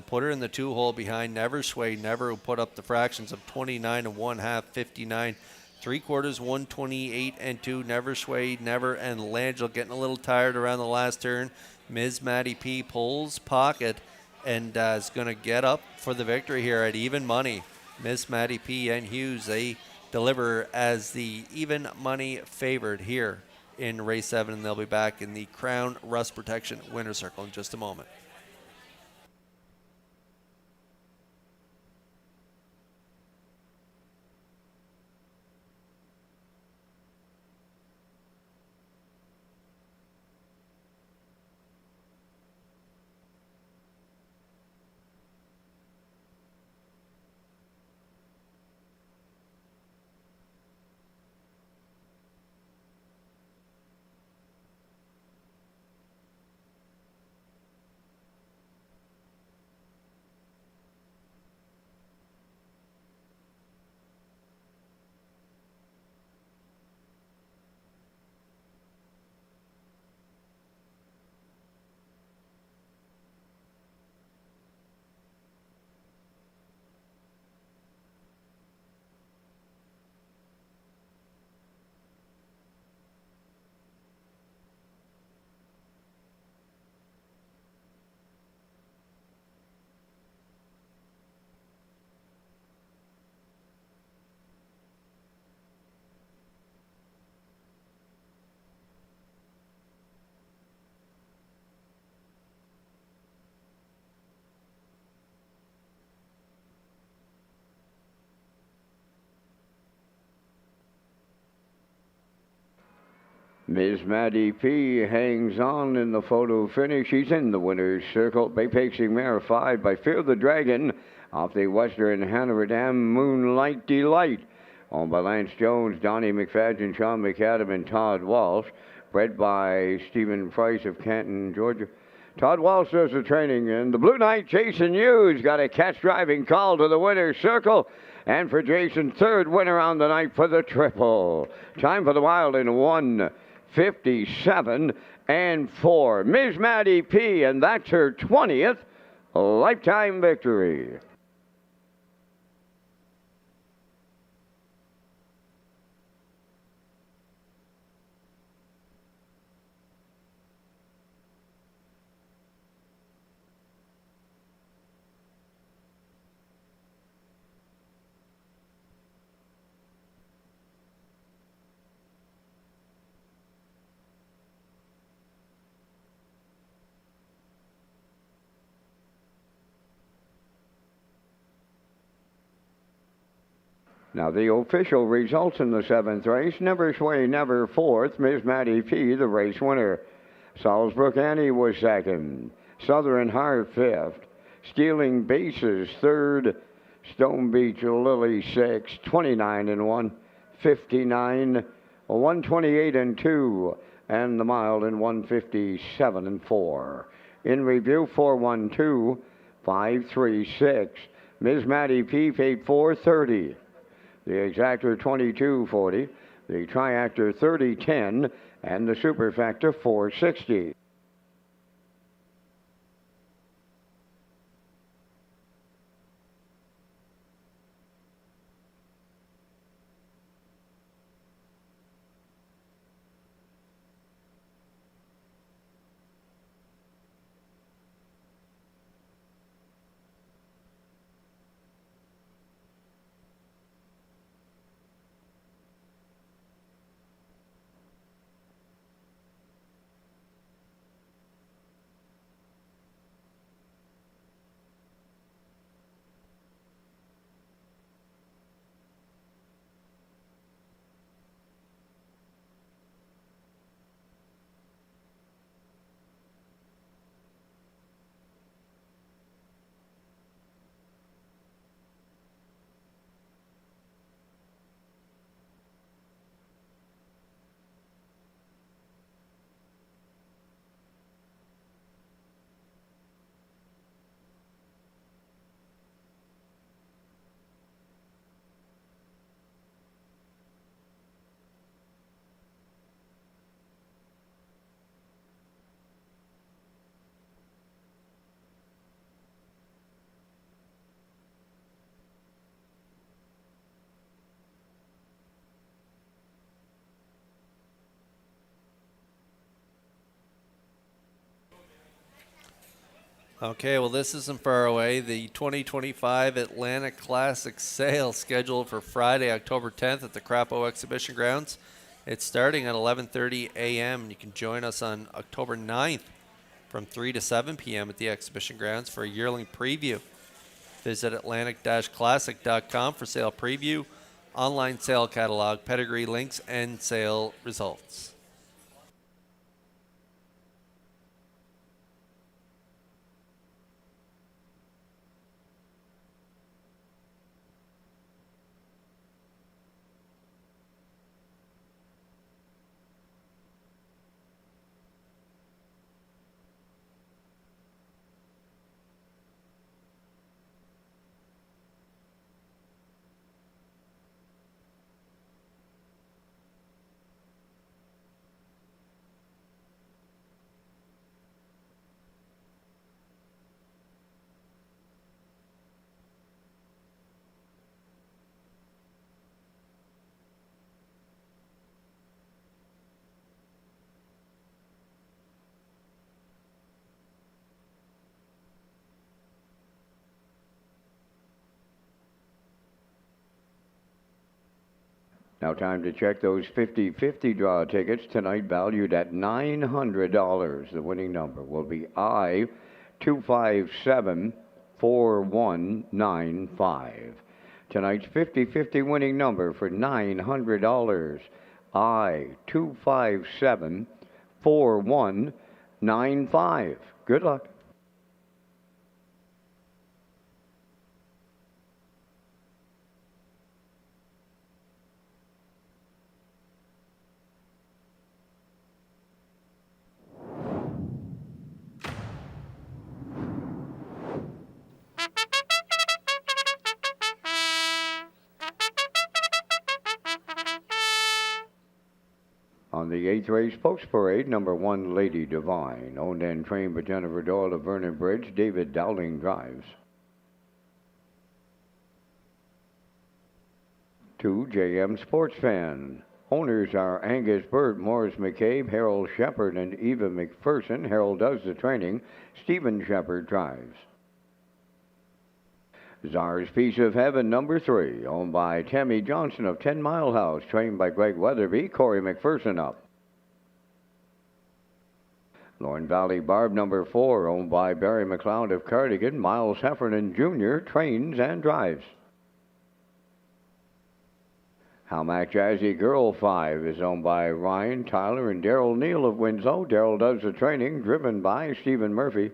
Speaker 4: Put her in the 2-hole behind Never Sway Never, who put up the fractions of 29 and 1/2, 59 3/4, 128 and 2. Never Sway Never and Langell getting a little tired around the last turn. Ms. Maddie P. pulls pocket and is going to get up for the victory here at even money. Miss Maddie P. and Hughes, they deliver as the even money favored here in race 7, and they'll be back in the Crown Rust Protection winner circle in just a moment.
Speaker 1: Ms. Maddie P. hangs on in the photo finish. She's in the winner's circle. Bay Pacing Mare 5 by Fear the Dragon off the Western Hanover Dam Moonlight Delight. Owned by Lance Jones, Donnie McFadden, Sean McAdam, and Todd Walsh. Bred by Stephen Price of Canton, Georgia. Todd Walsh does the training, and the Blue Knight, Jason Hughes, got a catch driving call to the winner's circle. And for Jason, third winner on the night for the triple. Time for the Wild in 1:57 and 4. Ms. Maddie P., and that's her 20th lifetime victory. Now, the official results in the 7th race. Never Sway, Never 4th. Ms. Maddie P., the race winner. Salzbrook Annie was 2nd. Southern Heart 5th. Stealing Bases 3rd. Stone Beach Lily 6th. 29 and 1. 59. 128 and 2. And the Mild in 157 and 4. In review, 412 536. Ms. Maddie P. paid $430. The exactor 22.40, the triactor 30.10, and the superfactor 4.60.
Speaker 4: Okay, well, this isn't far away. The 2025 Atlantic Classic sale scheduled for Friday, October 10th at the Crapo Exhibition Grounds. It's starting at 11:30 a.m. You can join us on October 9th from 3 to 7 p.m. at the Exhibition Grounds for a yearling preview. Visit Atlantic-Classic.com for sale preview, online sale catalog, pedigree links, and sale results.
Speaker 1: Now time to check those 50-50 draw tickets tonight, valued at $900. The winning number will be I-257-4195. Tonight's 50-50 winning number for $900. I-257-4195. Good luck. On the 8th race post parade, number 1, Lady Divine, owned and trained by Jennifer Doyle of Vernon Bridge. David Dowling drives. 2, JM Sports Fan. Owners are Angus Burt, Morris McCabe, Harold Shepard, and Eva McPherson. Harold does the training. Stephen Shepard drives. Czar's Piece of Heaven, number 3, owned by Tammy Johnson of 10 Mile House, trained by Greg Weatherby. Corey McPherson up. Lorne Valley Barb, number 4, owned by Barry McLeod of Cardigan. Miles Heffernan Jr. trains and drives. Howmack Jazzy Girl 5 is owned by Ryan, Tyler, and Daryl Neal of Winslow. Daryl does the training, driven by Stephen Murphy.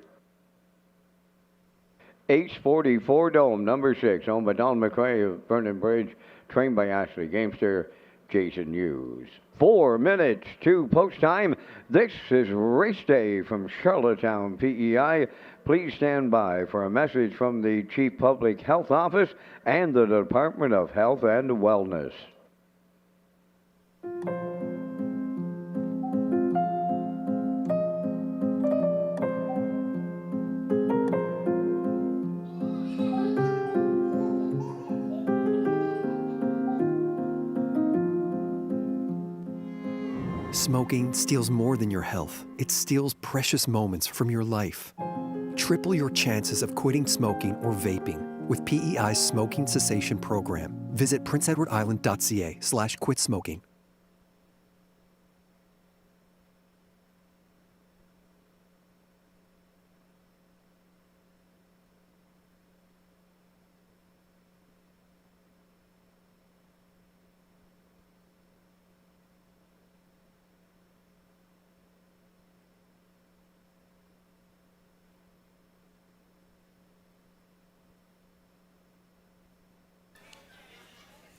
Speaker 1: Ace 44 Dome, number 6, owned by Don McRae of Vernon Bridge, trained by Ashley Gamester, Jason Hughes. 4 minutes to post time. This is Race Day from Charlottetown, PEI. Please stand by for a message from the Chief Public Health Office and the Department of Health and Wellness.
Speaker 6: Smoking steals more than your health. It steals precious moments from your life. Triple your chances of quitting smoking or vaping with PEI's smoking cessation program. Visit princeedwardisland.ca/quitsmoking.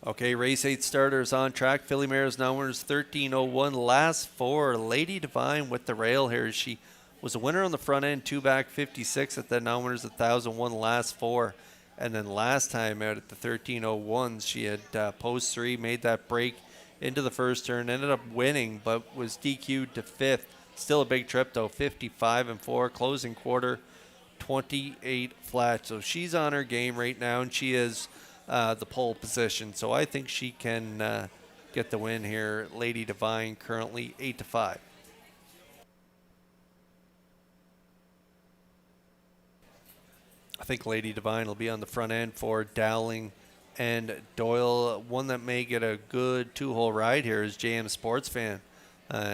Speaker 4: Okay, race 8 starters on track. Filly Mares now winners 13:01. Last 4, Lady Divine with the rail here. She was a winner on the front end, 2 back 56 at the now winners 1,001 last 4. And then last time out at the 13:01s, she had post 3, made that break into the first turn, ended up winning, but was DQ'd to 5th. Still a big trip though, 55-4, closing quarter 28 flat. So she's on her game right now, and she is the pole position. So I think she can get the win here. Lady Divine currently 8-5. I think Lady Divine will be on the front end for Dowling and Doyle. One that may get a good 2-hole ride here is JM Sports Fan.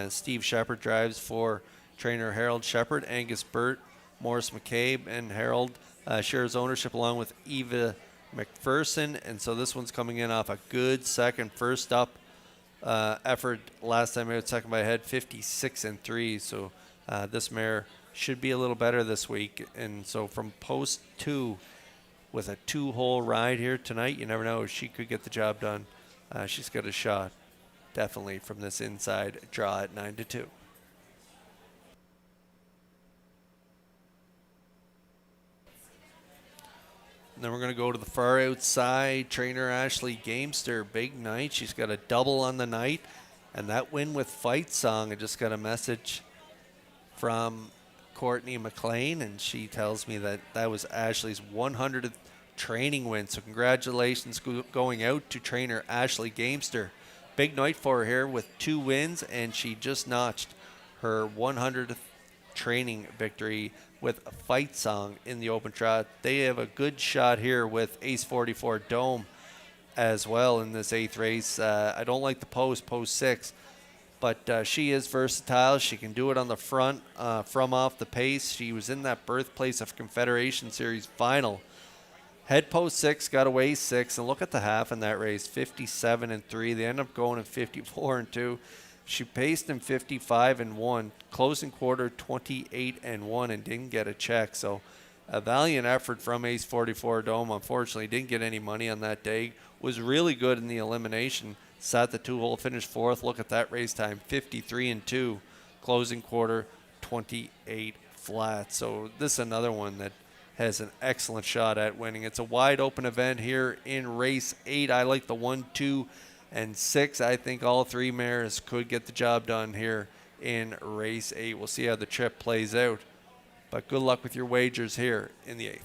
Speaker 4: Steve Shepard drives for trainer Harold Shepard. Angus Burt, Morris McCabe, and Harold shares ownership along with Eva McPherson, and so this one's coming in off a good second first up effort last time out, second by a head, 56-3. So this mare should be a little better this week. And so from post 2 with a 2-hole ride here tonight, you never know, she could get the job done. She's got a shot definitely from this inside draw at 9-2. And then we're going to go to the far outside. Trainer Ashley Gamester, big night. She's got a double on the night. And that win with Fight Song, I just got a message from Courtney McLean, and she tells me that that was Ashley's 100th training win. So congratulations going out to trainer Ashley Gamester. Big night for her here with 2 wins, and she just notched her 100th training victory with a Fight Song in the open trot. They have a good shot here with Ace 44 Dome as well in this 8th race. I don't like the post 6, but she is versatile. She can do it on the front from off the pace. She was in that birthplace of Confederation Series final Head post 6, got away 6, and look at the half in that race, 57-3. They end up going in 54-2. She paced in 55-1, closing quarter 28-1, and didn't get a check. So a valiant effort from Ace 44 Dome. Unfortunately, didn't get any money on that day. Was really good in the elimination. Sat the 2-hole, finished 4th. Look at that race time, 53-2, closing quarter 28 flat. So this is another one that has an excellent shot at winning. It's a wide open event here in race 8. I like the 1, 2, and 6. I think all 3 mares could get the job done here in race 8. We'll see how the trip plays out. But good luck with your wagers here in the 8th.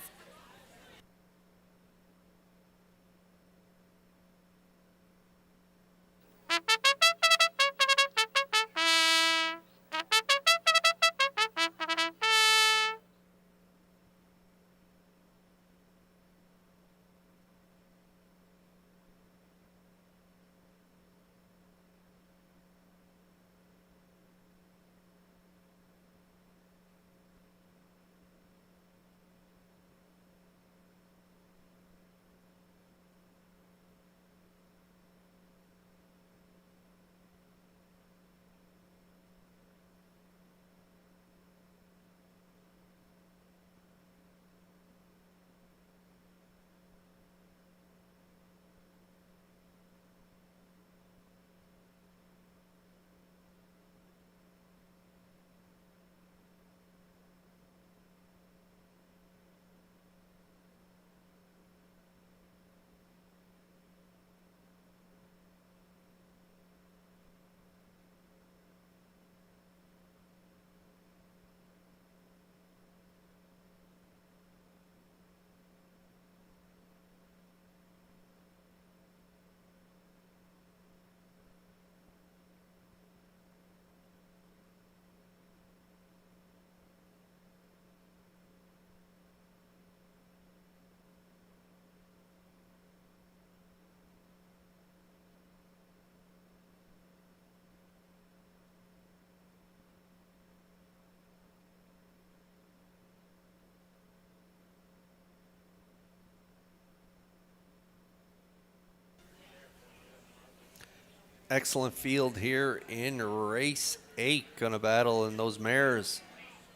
Speaker 4: Excellent field here in race 8. Going to battle in those mares.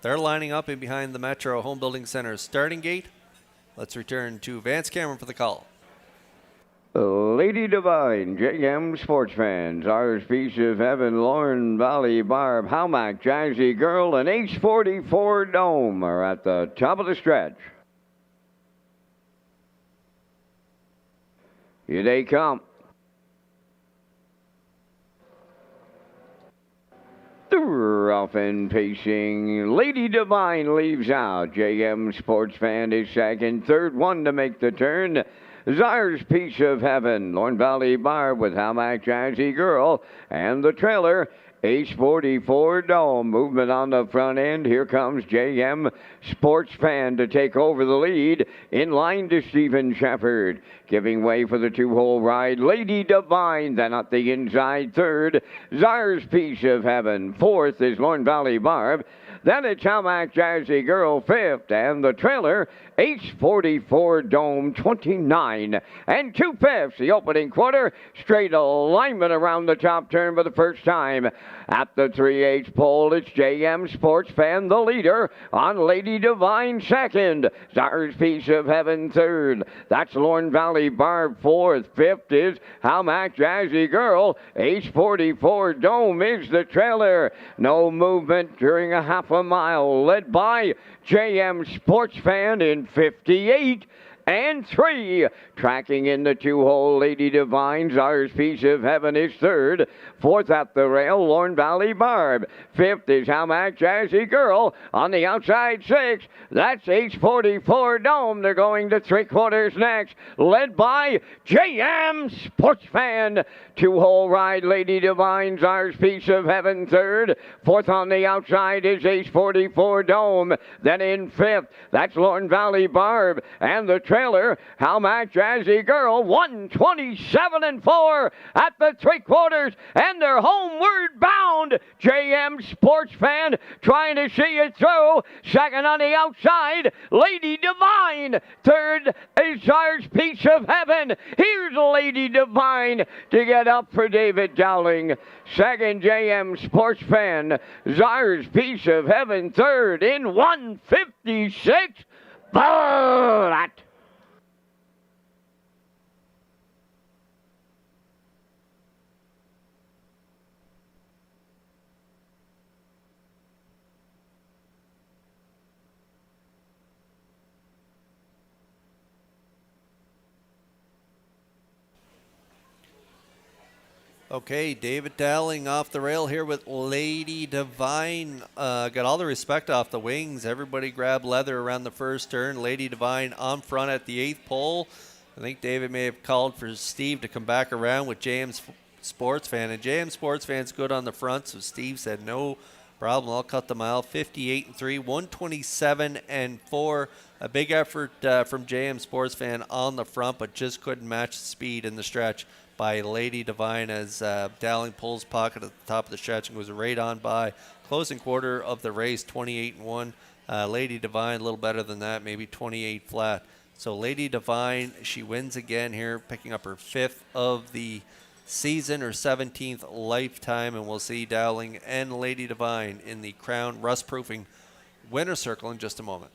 Speaker 4: They're lining up in behind the Metro Home Building Center starting gate. Let's return to Vance Cameron for the call.
Speaker 1: Lady Divine, JM Sports Fans, Ours Piece of Heaven, Lauren Valley Barb, Howmack, Jazzy Girl, and H44 Dome are at the top of the stretch. Here they come. Rough and pacing. Lady Divine leaves out. JM Sports Fan is second. Third one to make the turn. Zars Piece of Heaven. Lorne Valley Barb with Hamac Jazzy Girl. And the trailer, H44 Dome. Movement on the front end. Here comes JM Sports Fan to take over the lead. In line to Stephen Shepard. Giving way for the 2-hole ride, Lady Divine. Then at the inside, third, Zars Piece of Heaven. Fourth is Lorne Valley Barb. Then it's Hamac Jazzy Girl, fifth. And the trailer, H44 Dome, 29 and 2/5. The opening quarter, straight alignment around the top turn for the first time. At the 3/8 pole, it's JM Sports Fan, the leader, on Lady Divine second. Zars Piece of Heaven third. That's Lorne Valley Barb fourth. Fifth is Hamac Jazzy Girl. H44 Dome is the trailer. No movement during a half a mile, led by JM Sports Fan in 58 and 3. Tracking in the 2-hole, Lady Divine. Zars Piece of Heaven is third. Fourth at the rail, Lorne Valley Barb. Fifth is Hamac Jazzy Girl. On the outside, 6. That's H44 Dome. They're going to 3/4 next, led by JM Sports Fan. 2-hole ride, Lady Divine. Zars Piece of Heaven third. Fourth on the outside is H44 Dome. Then in fifth, that's Lorne Valley Barb. And the trailer. How Mac Jazzy Girl, 127-4 at the 3/4, and they're homeward bound. JM Sports Fan trying to see it through. Second on the outside, Lady Divine. Third is Czar's Piece of Heaven. Here's Lady Divine to get up for David Dowling. Second, JM Sports Fan. Czar's Piece of Heaven. Third in 156. Bullet.
Speaker 4: Okay, David Dowling off the rail here with Lady Divine. Got all the respect off the wings. Everybody grabbed leather around the first turn. Lady Divine on front at the 8th pole. I think David may have called for Steve to come back around with JM Sports Fan. And JM Sports Fan's good on the front, so Steve said no problem. I'll cut the mile. 58-3, 127-4. A big effort from JM Sports Fan on the front, but just couldn't match the speed in the stretch by Lady Divine as Dowling pulls pocket at the top of the stretch and goes right on by. Closing quarter of the race, 28-1. Lady Divine a little better than that, maybe 28 flat. So Lady Divine, she wins again here, picking up her 5th of the season, her 17th lifetime, and we'll see Dowling and Lady Divine in the Crown Rust-Proofing winner circle in just a moment.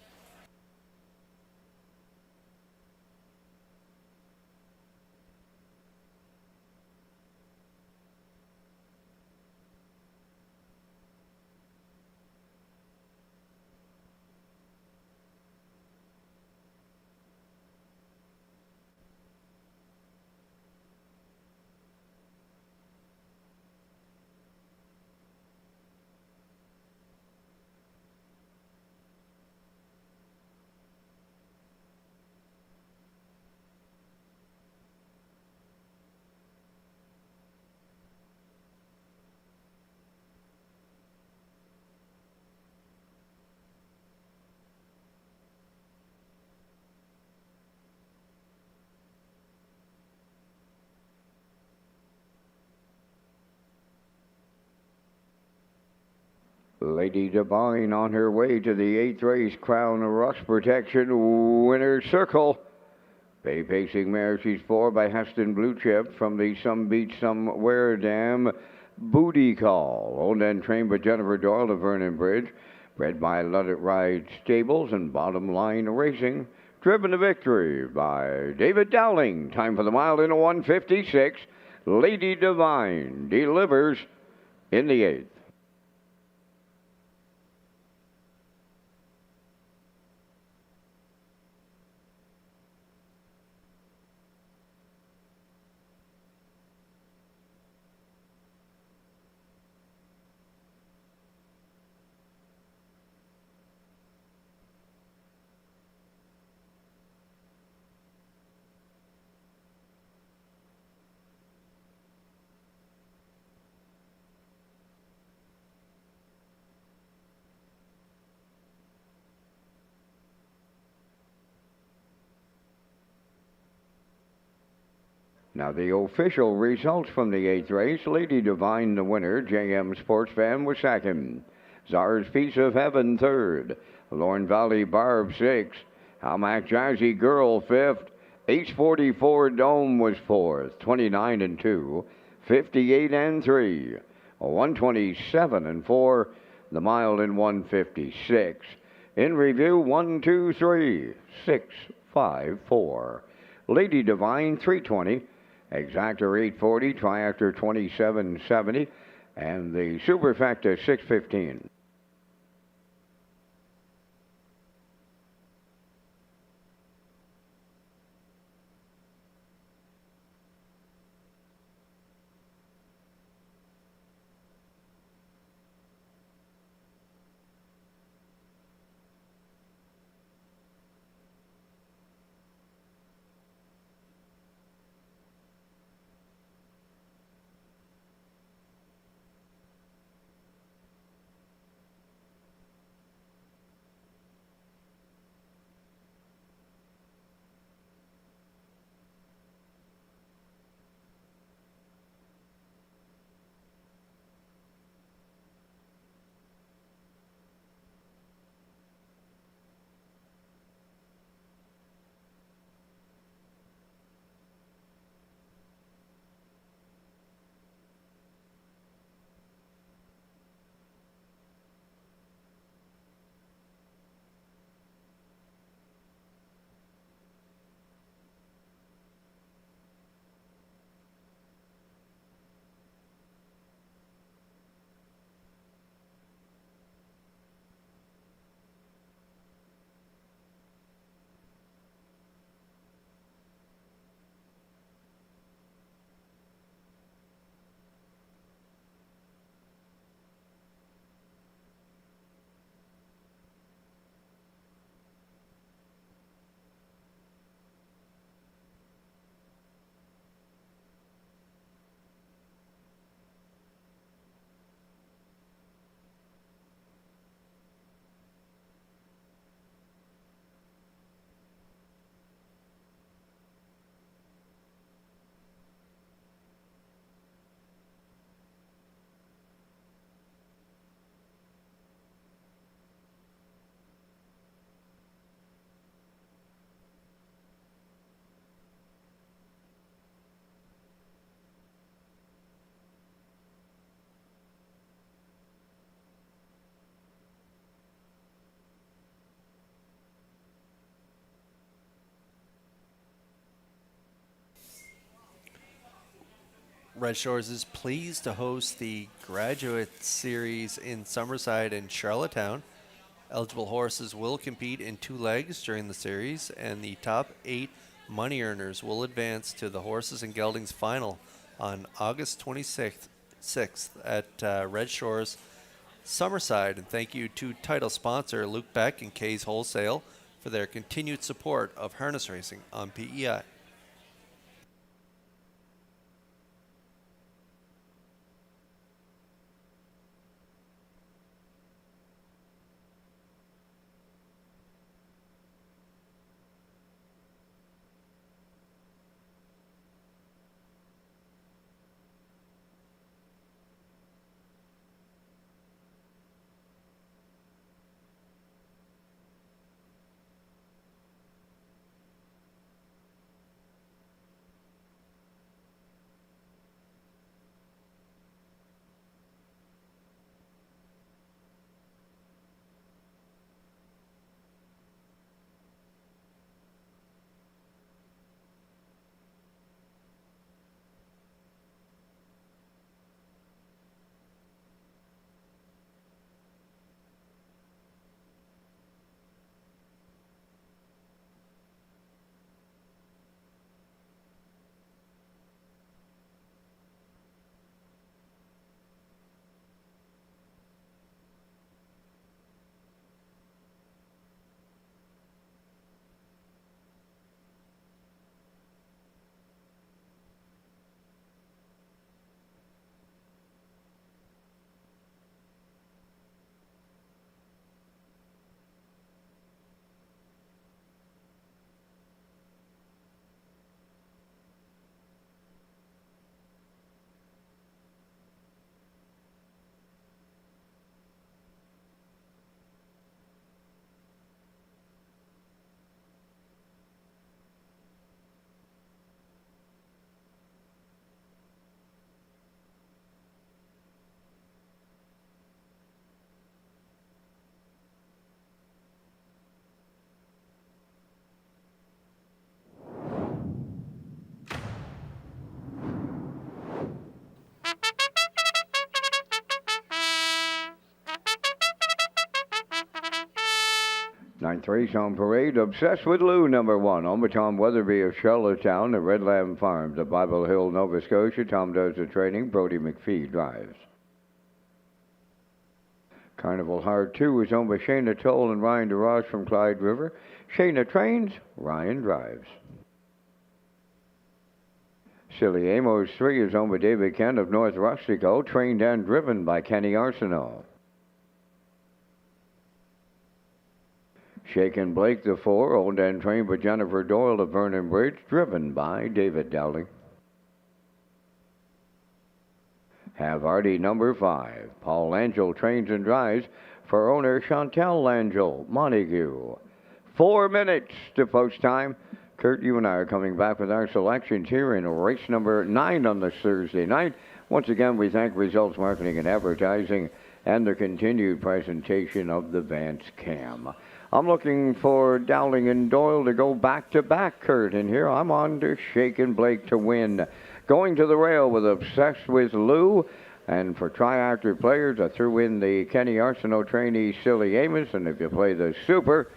Speaker 1: Lady Divine on her way to the 8th race, Crown Rust Protection winner's circle. Bay pacing mare, she's 4 by Heston Blue Chip from the Some Beach Somewhere Dam Booty Call. Owned and trained by Jennifer Doyle of Vernon Bridge. Bred by Let It Ride Stables and Bottom Line Racing. Driven to victory by David Dowling. Time for the mile in a 156. Lady Divine delivers in the 8th. Now the official results from the 8th race. Lady Divine the winner. JM Sports Fan was second. Czar's Piece of Heaven third. Lorne Valley Barb sixth. How Mac Jazzy Girl fifth. Ace 44 Dome was fourth. 29-2. 58-3. 127-4. The mile in 156. In review, 1, 2, 3, 6, 5, 4. Lady Divine 320. Exactor 840, Triactor 2770, and the Superfecta 615.
Speaker 4: Red Shores is pleased to host the Graduate Series in Summerside and Charlottetown. Eligible horses will compete in 2 legs during the series, and the top 8 money earners will advance to the Horses and Geldings final on August 26th at Red Shores, Summerside. And thank you to title sponsor Luke Beck and Kay's Wholesale for their continued support of harness racing on PEI.
Speaker 1: Ninth race on parade, Obsessed with Lou, number 1. Owned by Tom Weatherby of Charlottetown at Red Lamb Farms at Bible Hill, Nova Scotia. Tom does the training. Brody McPhee drives. Carnival Heart 2 is owned by Shayna Toll and Ryan DeRoche from Clyde River. Shayna trains, Ryan drives. Silly Amos 3 is owned by David Kent of North Rustico, trained and driven by Kenny Arsenault. Shaken Blake the 4, owned and trained by Jennifer Doyle of Vernon Bridge, driven by David Dowling. Have Artie number 5. Paul Langell trains and drives for owner Chantel Langell, Montague. 4 minutes to post time. Kurt, you and I are coming back with our selections here in race number 9 on this Thursday night. Once again, we thank Results Marketing and Advertising and the continued presentation of the Vance Cam. I'm looking for Dowling and Doyle to go back-to-back, Kurt, and here I'm on to Shaken Blake to win. Going to the rail with Obsessed with Lou, and for triactor players, I threw in the Kenny Arsenault trainee Silly Amos, and if you play the Super,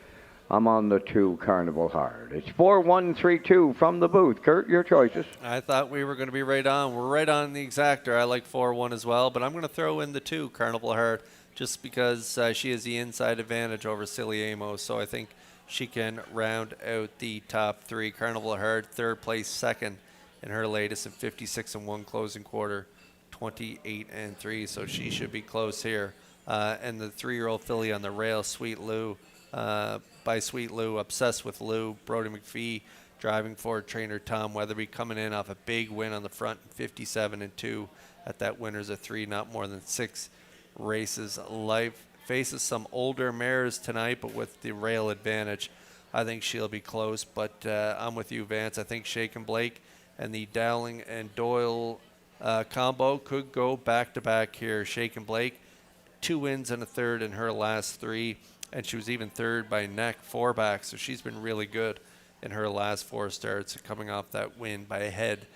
Speaker 1: I'm on the 2 Carnival Heart. It's 4-1-3-2 from the booth. Kurt, your choices.
Speaker 4: I thought we were going to be right on. We're right on the exactor. I like 4-1 as well, but I'm going to throw in the 2 Carnival Heart, just because she has the inside advantage over Silly Amos, so I think she can round out the top 3. Carnival Heart, 3rd place, 2nd in her latest, and 56-1 closing quarter, 28-3, so she should be close here. And the 3-year-old filly on the rail, Sweet Lou, by Sweet Lou, Obsessed with Lou, Brody McPhee driving for trainer Tom Weatherby, coming in off a big win on the front, 57-2 at that Winners of 3, not more than 6 races. Life faces some older mares tonight, but with the rail advantage, I think she'll be close. But I'm with you, Vance. I think Shaken Blake and the Dowling and Doyle combo could go back-to-back here. Shaken Blake, 2 wins and a 3rd in her last 3, and she was even 3rd by neck 4 back, so she's been really good in her last 4 starts, coming off that win by a head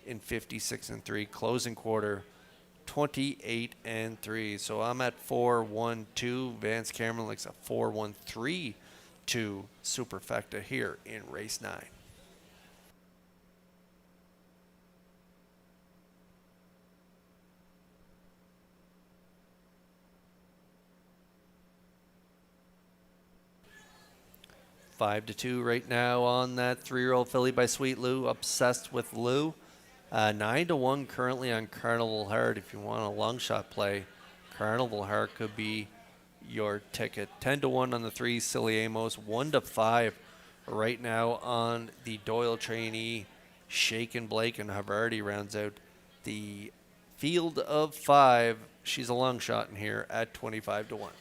Speaker 4: in 56-3. Closing quarter 28-3. So I'm at 4-1-2. Vance Cameron likes a 4-1-3 to Superfecta here in race 9. Five to 2 right now on that 3-year-old filly by Sweet Lou. Obsessed with Lou. 9 to 1 currently on Carnival Heart. If you want a long shot play, Carnival Heart could be your ticket. 10 to 1 on the 3 Silly Amos. 1 to 5 right now on the Doyle trainee. Shaken Blake and Havarti rounds out the field of 5. She's a long shot in here at 25 to 1.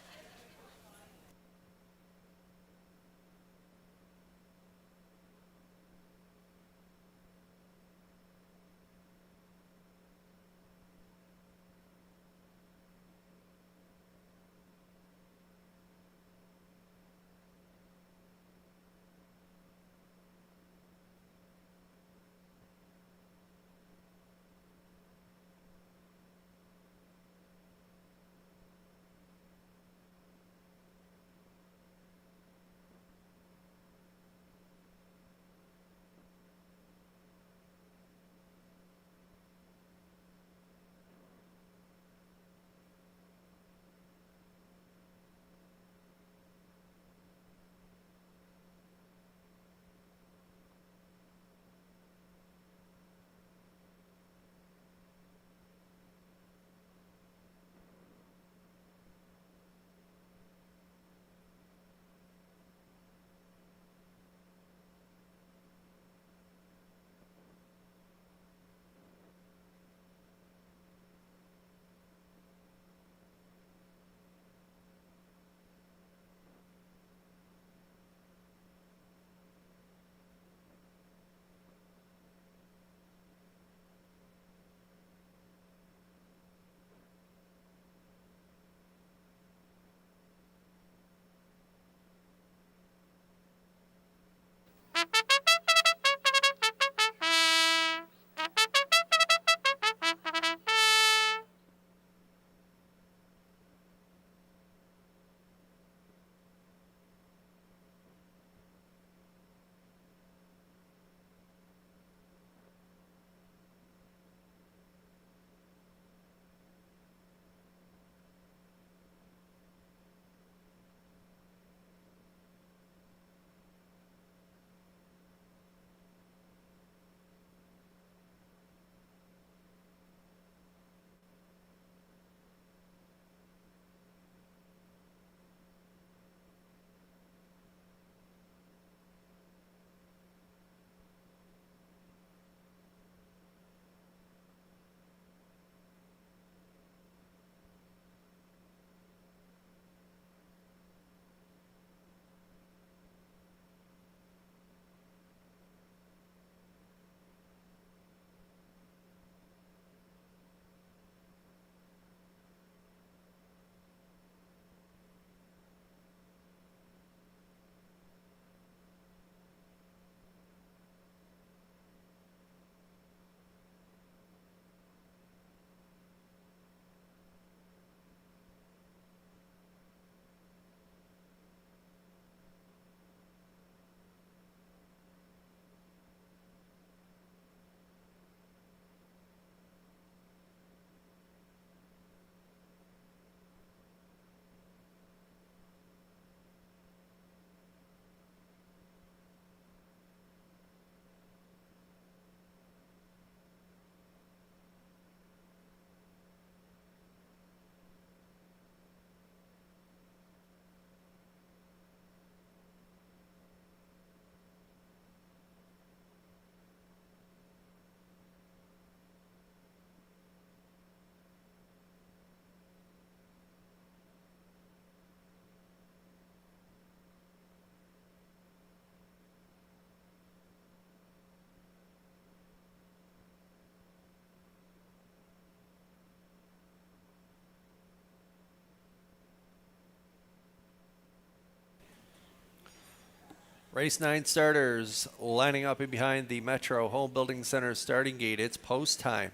Speaker 4: Race 9 starters lining up in behind the Metro Home Building Center starting gate. It's post time.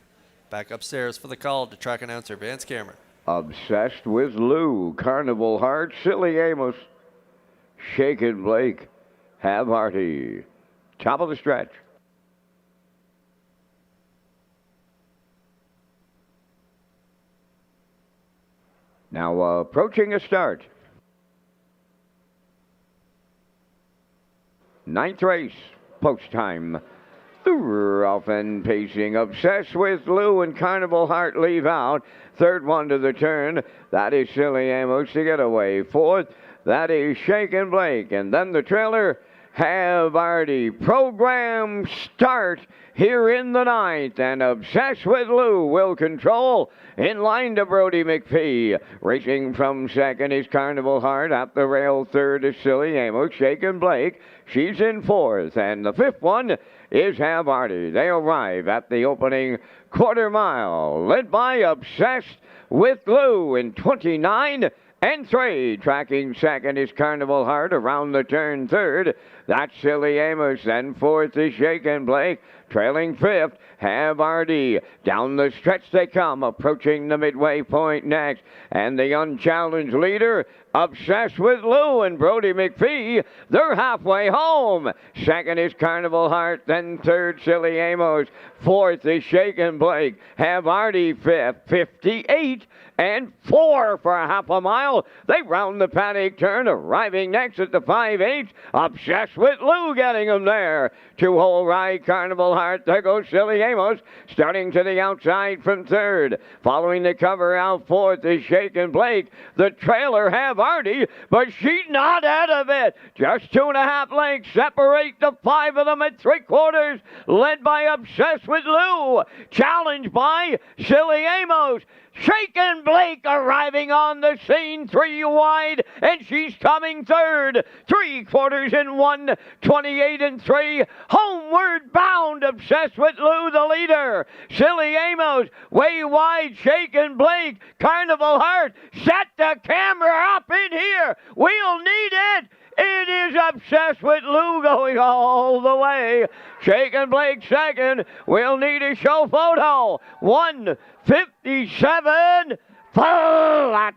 Speaker 4: Back upstairs for the call to track announcer Vance Cameron.
Speaker 1: Obsessed with Lou, Carnival Heart, Silly Amos, Shaken Blake, Have Hearty. Top of the stretch. Now approaching a start. Ninth race, post time. Ralph and pacing, Obsessed with Lou and Carnival Heart leave out. Third one to the turn, that is Silly Amos to get away. Fourth, that is Shaken Blake. And then the trailer, Have Artie. Program start here in the ninth, and Obsessed with Lou will control in line to Brody McPhee. Racing from second is Carnival Heart. At the rail, third is Silly Amos. Shaken Blake, she's in fourth. And the fifth one is Have Artie. They arrive at the opening quarter mile, led by Obsessed with Lou in 29 and 3. Tracking second is Carnival Heart. Around the turn, third, that's Silly Amos. Then fourth is Shaken Blake. Trailing fifth, Have Artie. Down the stretch they come, approaching the midway point next. And the unchallenged leader, Obsessed with Lou and Brody McPhee, they're halfway home. Second is Carnival Heart, then third, Silly Amos. Fourth is Shaken Blake. Have Artie fifth, 58 and 4 for a half a mile. They round the paddock turn, arriving next at the 5/8. Obsessed with Lou getting them there. Two-hole ride, Carnival Heart. There goes Silly Amos, starting to the outside from third. Following the cover out fourth is Shaken Blake. The trailer, Have Artie, but she's not out of it. Just 2.5 lengths separate the 5 of them at 3/4, led by Obsessed with Lou. Challenged by Silly Amos. Shaken Blake arriving on the scene, 3 wide, and she's coming third. 3/4 in 1, 28 and 3. Homeward bound, Obsessed with Lou, the leader. Silly Amos, way wide, Shaken Blake. Carnival Heart, set the camera up in here. We'll need it. It is Obsessed with Lou going all the way. Shaken Blake second. We'll need a show photo. 1:57 flat.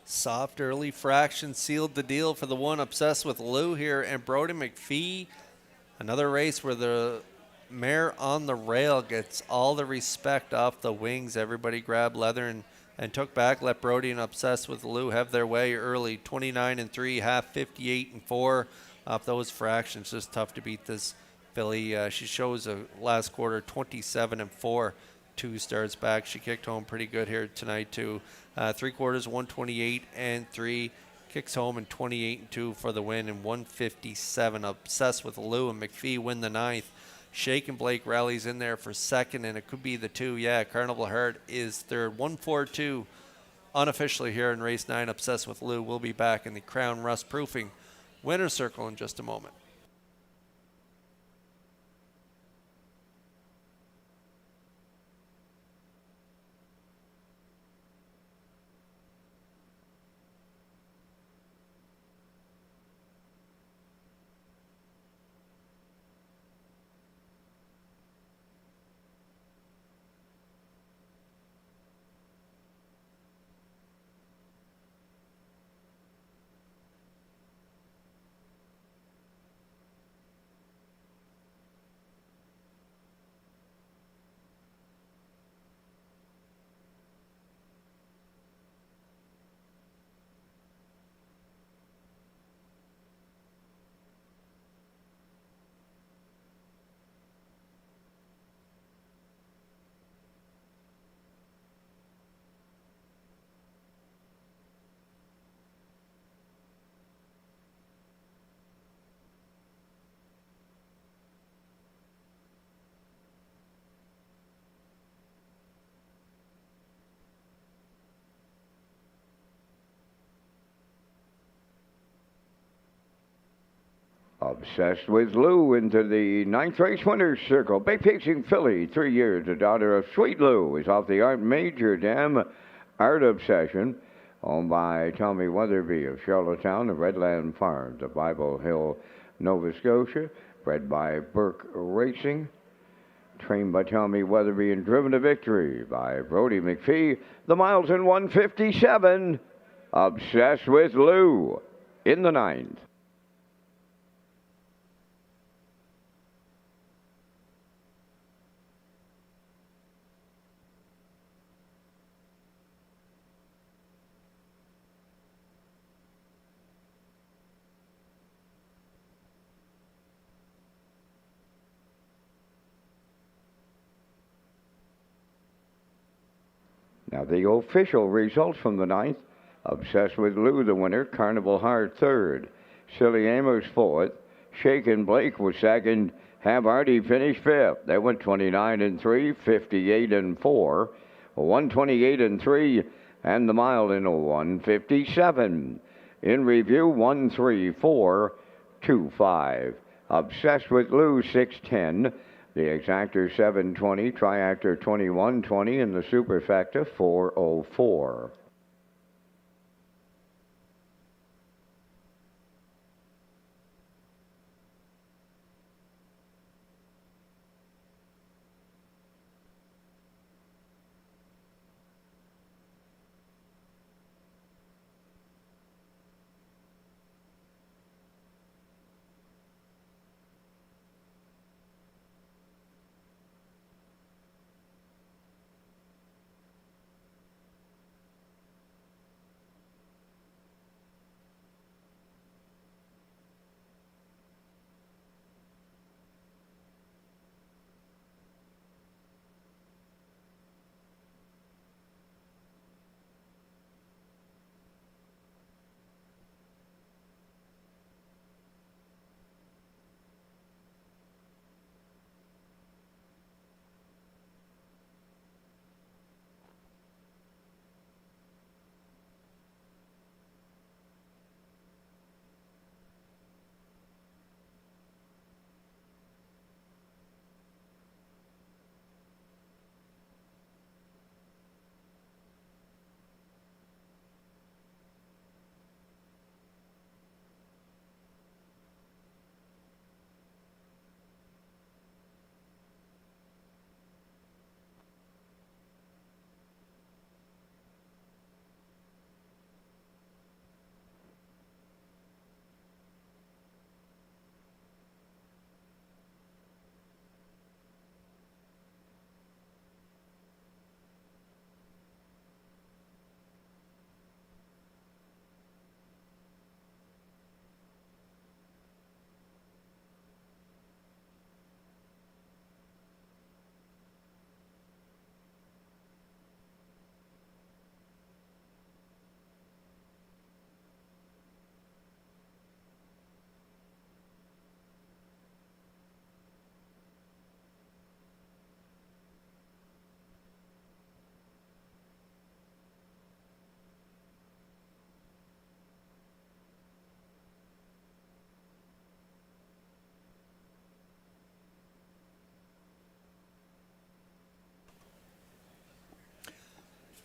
Speaker 4: Soft early fraction sealed the deal for the one Obsessed with Lou here, and Brody McPhee. Another race where the mare on the rail gets all the respect off the wings. Everybody grabbed leather and took back, let Brody and Obsessed with Lou have their way early. 29 and 3, half 58 and 4 off those fractions. Just tough to beat this filly. She shows a last quarter 27 and 4. 2 starts back. She kicked home pretty good here tonight too. 3/4, 128 and 3. Kicks home in 28 and 2 for the win, and 157. Obsessed with Lou and McPhee win the ninth. Shaken Blake rallies in there for second, and it could be the 2. Yeah, Carnival Heart is third. 1-4-2 unofficially here in race 9. Obsessed with Lou will be back in the Crown Rust Proofing winner's circle in just a moment.
Speaker 1: Obsessed with Lou into the ninth race winner's circle. Big Pacing Filly, 3 years, a daughter of Sweet Lou, is off the Art Major Dam. Art Obsession, owned by Tommy Weatherby of Charlottetown of Redland Farms of Bible Hill, Nova Scotia. Bred by Burke Racing. Trained by Tommy Weatherby and driven to victory by Brody McPhee. The miles in 157. Obsessed with Lou in the ninth. Now the official results from the ninth. Obsessed with Lou, the winner. Carnival Heart, third. Silly Amos, fourth. Shaken Blake was second. Have Artie finished fifth. They went 29 and 3, 58 and 4, 128 and 3, and the mile in 157. In review, 13425. Obsessed with Lou, 610. The Exactor 720, Triactor 2120, and the Superfecta 404.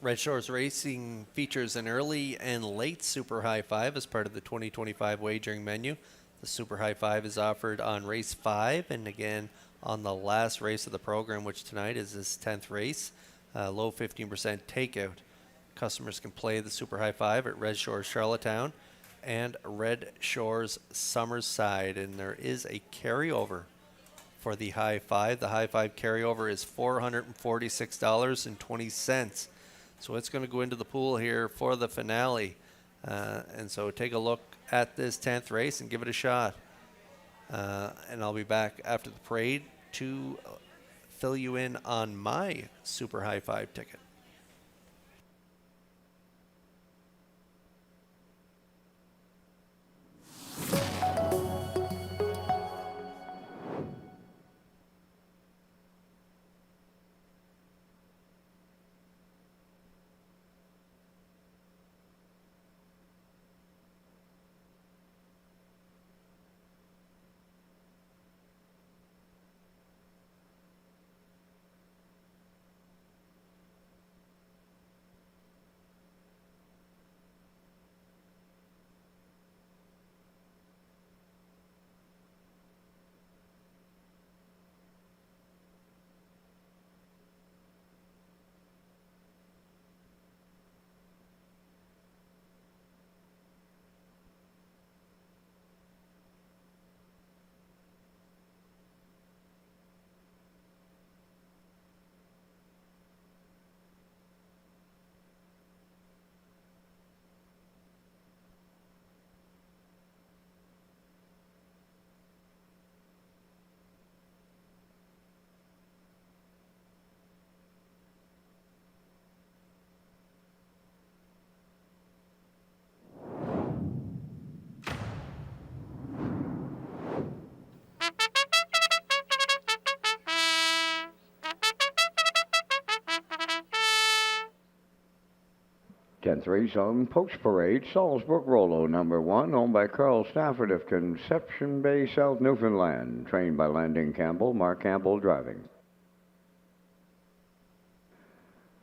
Speaker 4: Red Shores Racing features an early and late Super High Five as part of the 2025 wagering menu. The Super High Five is offered on race 5 and again on the last race of the program, which tonight is this 10th race. Low 15% takeout. Customers can play the Super High Five at Red Shores Charlottetown and Red Shores Summerside, and there is a carryover for the High Five. The High Five carryover is $446.20. So it's going to go into the pool here for the finale. And so take a look at this 10th race and give it a shot. And I'll be back after the parade to fill you in on my Super High Five ticket.
Speaker 1: 10th race on Post Parade, Salisbrook Rollo, number 1, owned by Carl Stafford of Conception Bay, South Newfoundland. Trained by Landon Campbell, Mark Campbell driving.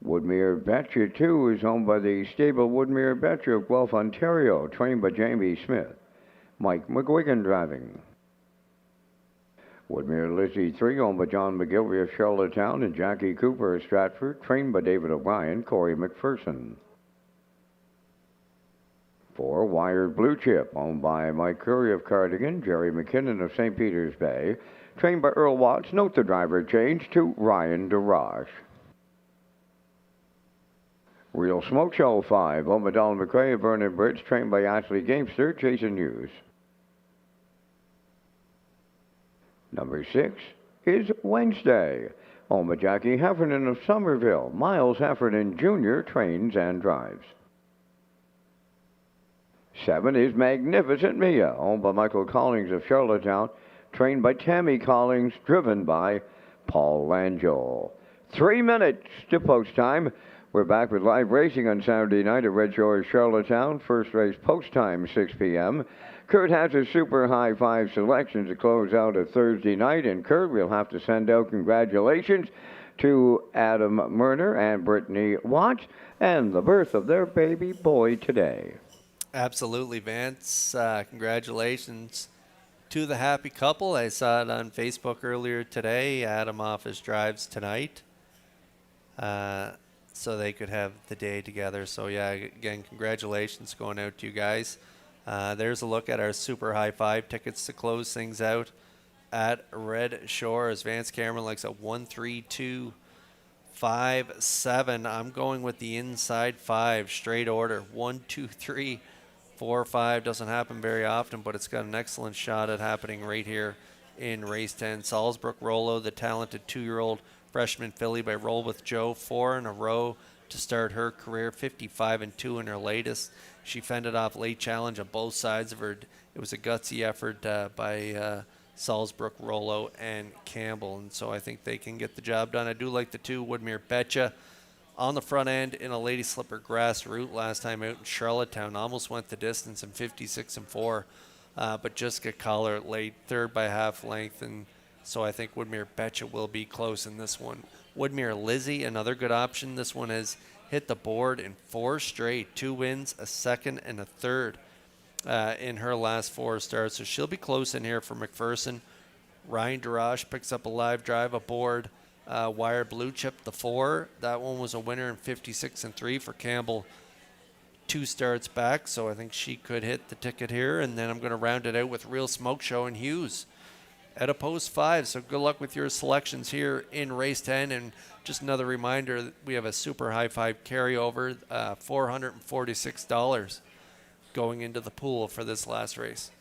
Speaker 1: Woodmere Betcha 2 is owned by the stable Woodmere Betcha of Guelph, Ontario. Trained by Jamie Smith, Mike McGuigan driving. Woodmere Lizzie 3, owned by John McGilvey of Charlottetown and Jackie Cooper of Stratford. Trained by David O'Brien, Corey McPherson. 4, Wired Blue Chip, owned by Mike Curry of Cardigan, Jerry McKinnon of St. Peters Bay. Trained by Earl Watts. Note the driver change to Ryan DeRoche. Real Smoke Show 5, owned by Donald McRae of Vernon Bridge. Trained by Ashley Gamester, Jason Hughes. Number 6 is Wednesday, owned by Jackie Heffernan of Somerville. Miles Heffernan Jr. trains and drives. 7 is Magnificent Mia, owned by Michael Collings of Charlottetown. Trained by Tammy Collings, driven by Paul Langell. 3 minutes to post time. We're back with live racing on Saturday night at Redshores, Charlottetown. First race post time, 6 p.m. Kurt has his super high 5 selections to close out a Thursday night. And Kurt, we'll have to send out congratulations to Adam Murner and Brittany Watts and the birth of their baby boy today.
Speaker 4: Absolutely, Vance. Congratulations to the happy couple. I saw it on Facebook earlier today. Adam off his drives tonight. So they could have the day together. So, yeah, again, congratulations going out to you guys. There's a look at our Super High 5 tickets to close things out at Red Shores. Vance Cameron likes a 1-3-2-5-7. I'm going with the inside 5, straight order. 1, 2, 3, 4, 5. Doesn't happen very often, but it's got an excellent shot at happening right here in race 10. Salisbrook Rollo, the talented 2-year-old freshman filly by Roll with Joe, 4 in a row to start her career, 55-2 in her latest. She fended off late challenge on both sides of her. It was a gutsy effort by Salisbrook Rollo and Campbell, and so I think they can get the job done. I do like the 2 Woodmere Betcha on the front end in a Lady Slipper grass route last time out in Charlottetown. Almost went the distance in 56-4, but just got collar late, 3rd by half length, and so I think Woodmere Betcha will be close in this one. Woodmere Lizzie, another good option. This one has hit the board in 4 straight, 2 wins, a 2nd, and a 3rd in her last 4 starts. So she'll be close in here for McPherson. Ryan DeRoche picks up a live drive aboard Wire Blue Chip, the 4. That one was a winner in 56-3 for Campbell 2 starts back. So I think she could hit the ticket here. And then I'm going to round it out with Real Smoke Show and Hughes at a post 5. So good luck with your selections here in race 10. And just another reminder, we have a super high 5 carryover, $446 going into the pool for this last race.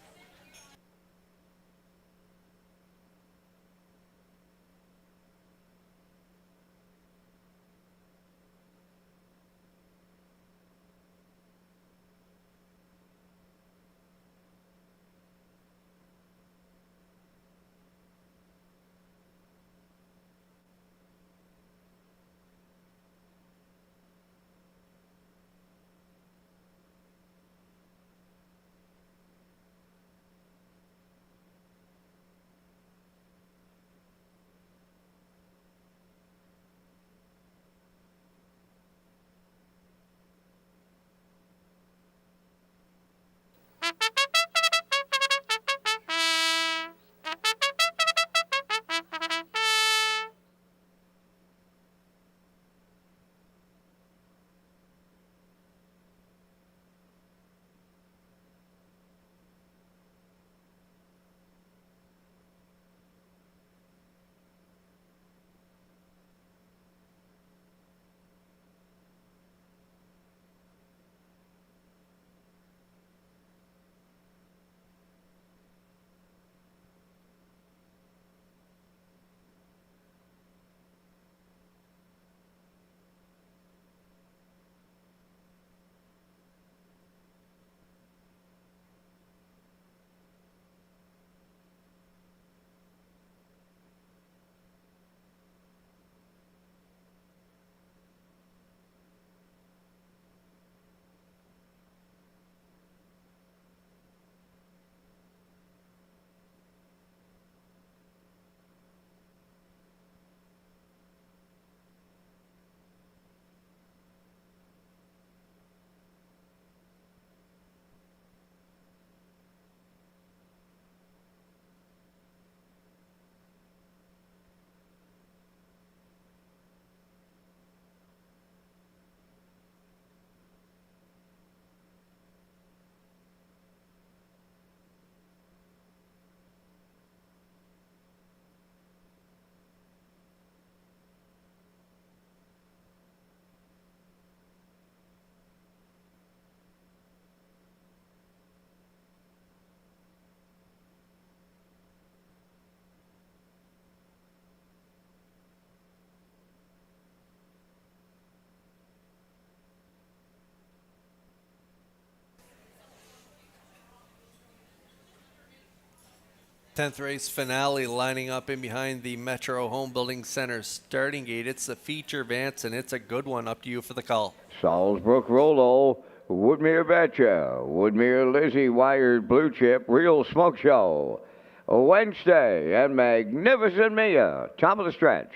Speaker 4: 10th race finale lining up in behind the Metro Home Building Center starting gate. It's the feature, Vance, and it's a good one. Up to you for the call.
Speaker 1: Salzbrook Rollo, Woodmere Betcha, Woodmere Lizzie, Wired Blue Chip, Real Smoke Show, Wednesday, and Magnificent Mia, top of the stretch.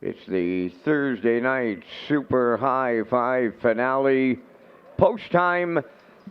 Speaker 1: It's the Thursday night Super High Five finale. Post time,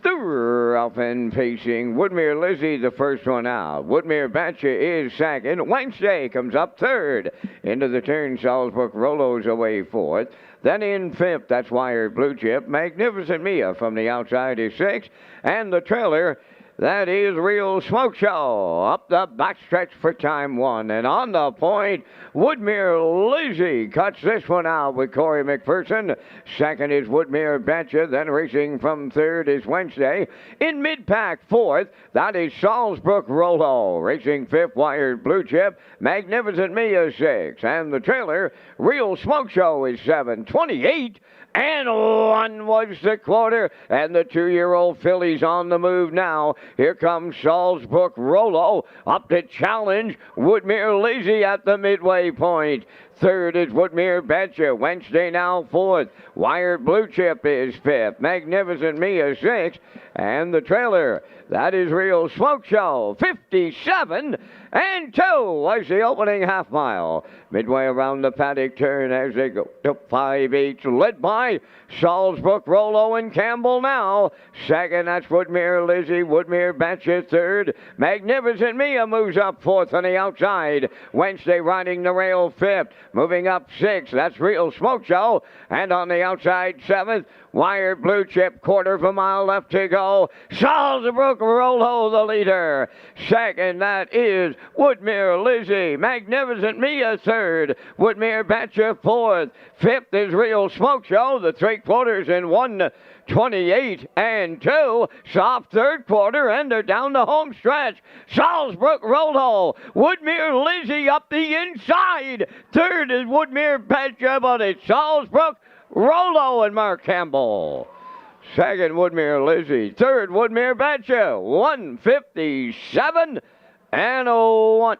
Speaker 1: the Ralphin pacing. Woodmere Lizzie, the first one out. Woodmere Betcha is second. Wednesday comes up third. Into the turn, Salzbrook Rollo's away fourth. Then in fifth, that's Wired Blue Chip. Magnificent Mia from the outside is sixth. And the trailer, that is Real Smoke Show. Up the backstretch for time one. And on the point, Woodmere Lizzie cuts this one out with Corey McPherson. Second is Woodmere Betcha. Then racing from third is Wednesday. In mid-pack fourth, that is Salzbrook Rollo. Racing fifth, Wired Blue Chip. Magnificent Mia six. And the trailer, Real Smoke Show is 7:28. And one was the quarter, and the 2-year-old filly's on the move now. Here comes Salzbrook Rollo up to challenge Woodmere Lizzie at the midway point. Third is Woodmere Betcha. Wednesday now fourth. Wired Blue Chip is fifth. Magnificent Mia sixth. And the trailer, that is Real Smoke Show. 57 and 2 was the opening half mile. Midway around the paddock turn as they go to 5/8, led by Salzbrook Rollo and Campbell now. Second, that's Woodmere Lizzie. Woodmere Betcha third. Magnificent Mia moves up fourth on the outside. Wednesday riding the rail fifth. Moving up sixth, that's Real Smoke Show. And on the outside seventh, Wired Blue Chip, quarter of a mile left to go. Salzbrook Rollo the leader. Second, that is Woodmere Lizzie. Magnificent Mia third. Woodmere Betcha fourth. Fifth is Real Smoke Show. The 3/4 in 1:28 and 2. Soft third quarter, and they're down the home stretch. Salzbrook Rollo. Woodmere Lizzie up the inside. Third is Woodmere Betcha, but it's Salzbrook Rollo and Mark Campbell. Second, Woodmere Lizzie. Third, Woodmere Betcha. 1:57 and 1.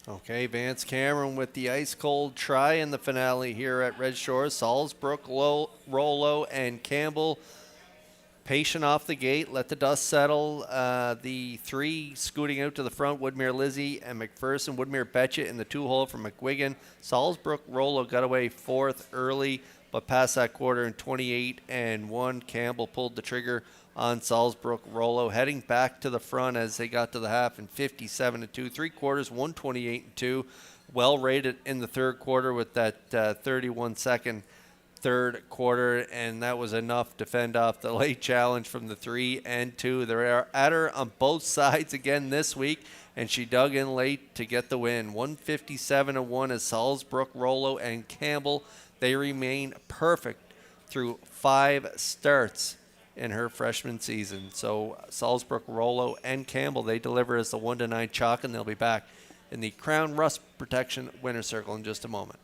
Speaker 4: Okay, Vance Cameron with the ice-cold try in the finale here at Red Shores. Salzbrook, Rollo, and Campbell patient off the gate, let the dust settle. The three scooting out to the front, Woodmere Lizzie and McPherson. Woodmere Betcha in the 2-hole from McGuigan. Salzbrook Rollo got away fourth early, but past that quarter in 28 and 1. Campbell pulled the trigger on Salzbrook Rollo, heading back to the front as they got to the half in 57 and 2. 3/4, 128 and 2. Well rated in the third quarter with that 31-second third quarter, and that was enough to fend off the late challenge from the 3 and 2. They're at her on both sides again this week, and she dug in late to get the win. 157 and 1 as Salzbrook Rollo and Campbell. They remain perfect through 5 starts in her freshman season. So Salzbrook Rollo and Campbell, they deliver as the 1-9 chalk, and they'll be back in the Crown Rust Protection Winner's Circle in just a moment.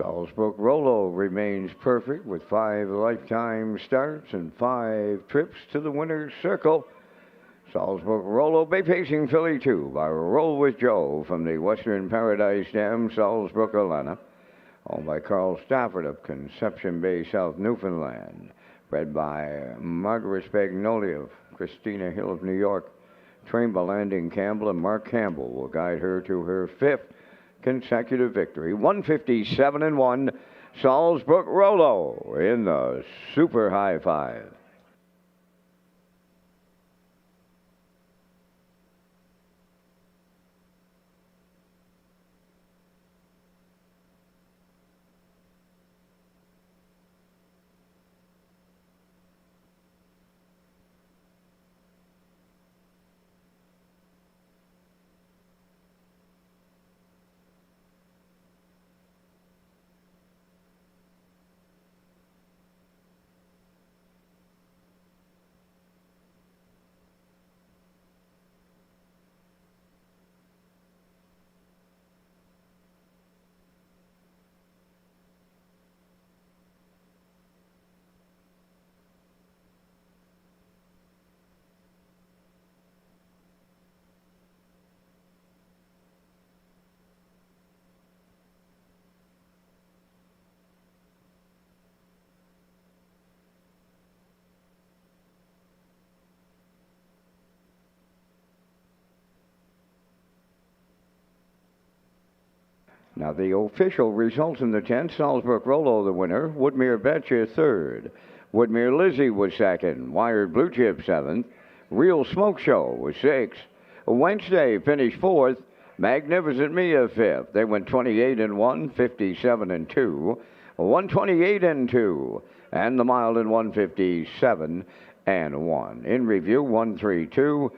Speaker 1: Salzburg Rollo remains perfect with 5 lifetime starts and 5 trips to the winner's circle. Salzburg Rollo Bay Pacing filly 2 by Roll with Joe from the Western Paradise Dam, Salzburg, Atlanta. Owned by Carl Stafford of Conception Bay, South Newfoundland. Bred by Margaret Spagnolia of Christina Hill of New York. Trained by Landon Campbell, and Mark Campbell will guide her to her 5th consecutive victory. 157-1, Salzburg Rollo in the Super High 5. Now the official results in the 10th, Salzburg Rollo the winner, Woodmere Betcha 3rd, Woodmere Lizzie was 2nd, Wired Blue Chip 7th, Real Smoke Show was 6th, Wednesday finished 4th, Magnificent Mia 5th. They went 28-1, 57-2, 128-2, and the Mild in 157-1. In review, 132,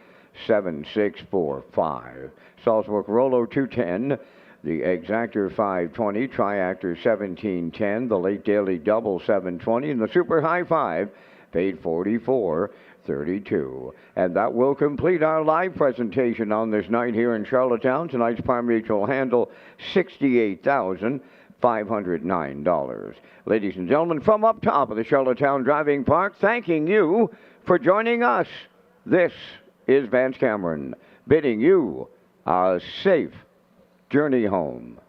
Speaker 1: 7645. Salzburg Rollo 210. The Exactor 520, Triactor 1710, the Late Daily Double 720, and the Super High 5 paid 44.32. And that will complete our live presentation on this night here in Charlottetown. Tonight's Par Mutual handle, $68,509. Ladies and gentlemen, from up top of the Charlottetown Driving Park, thanking you for joining us. This is Vance Cameron, bidding you a safe journey home.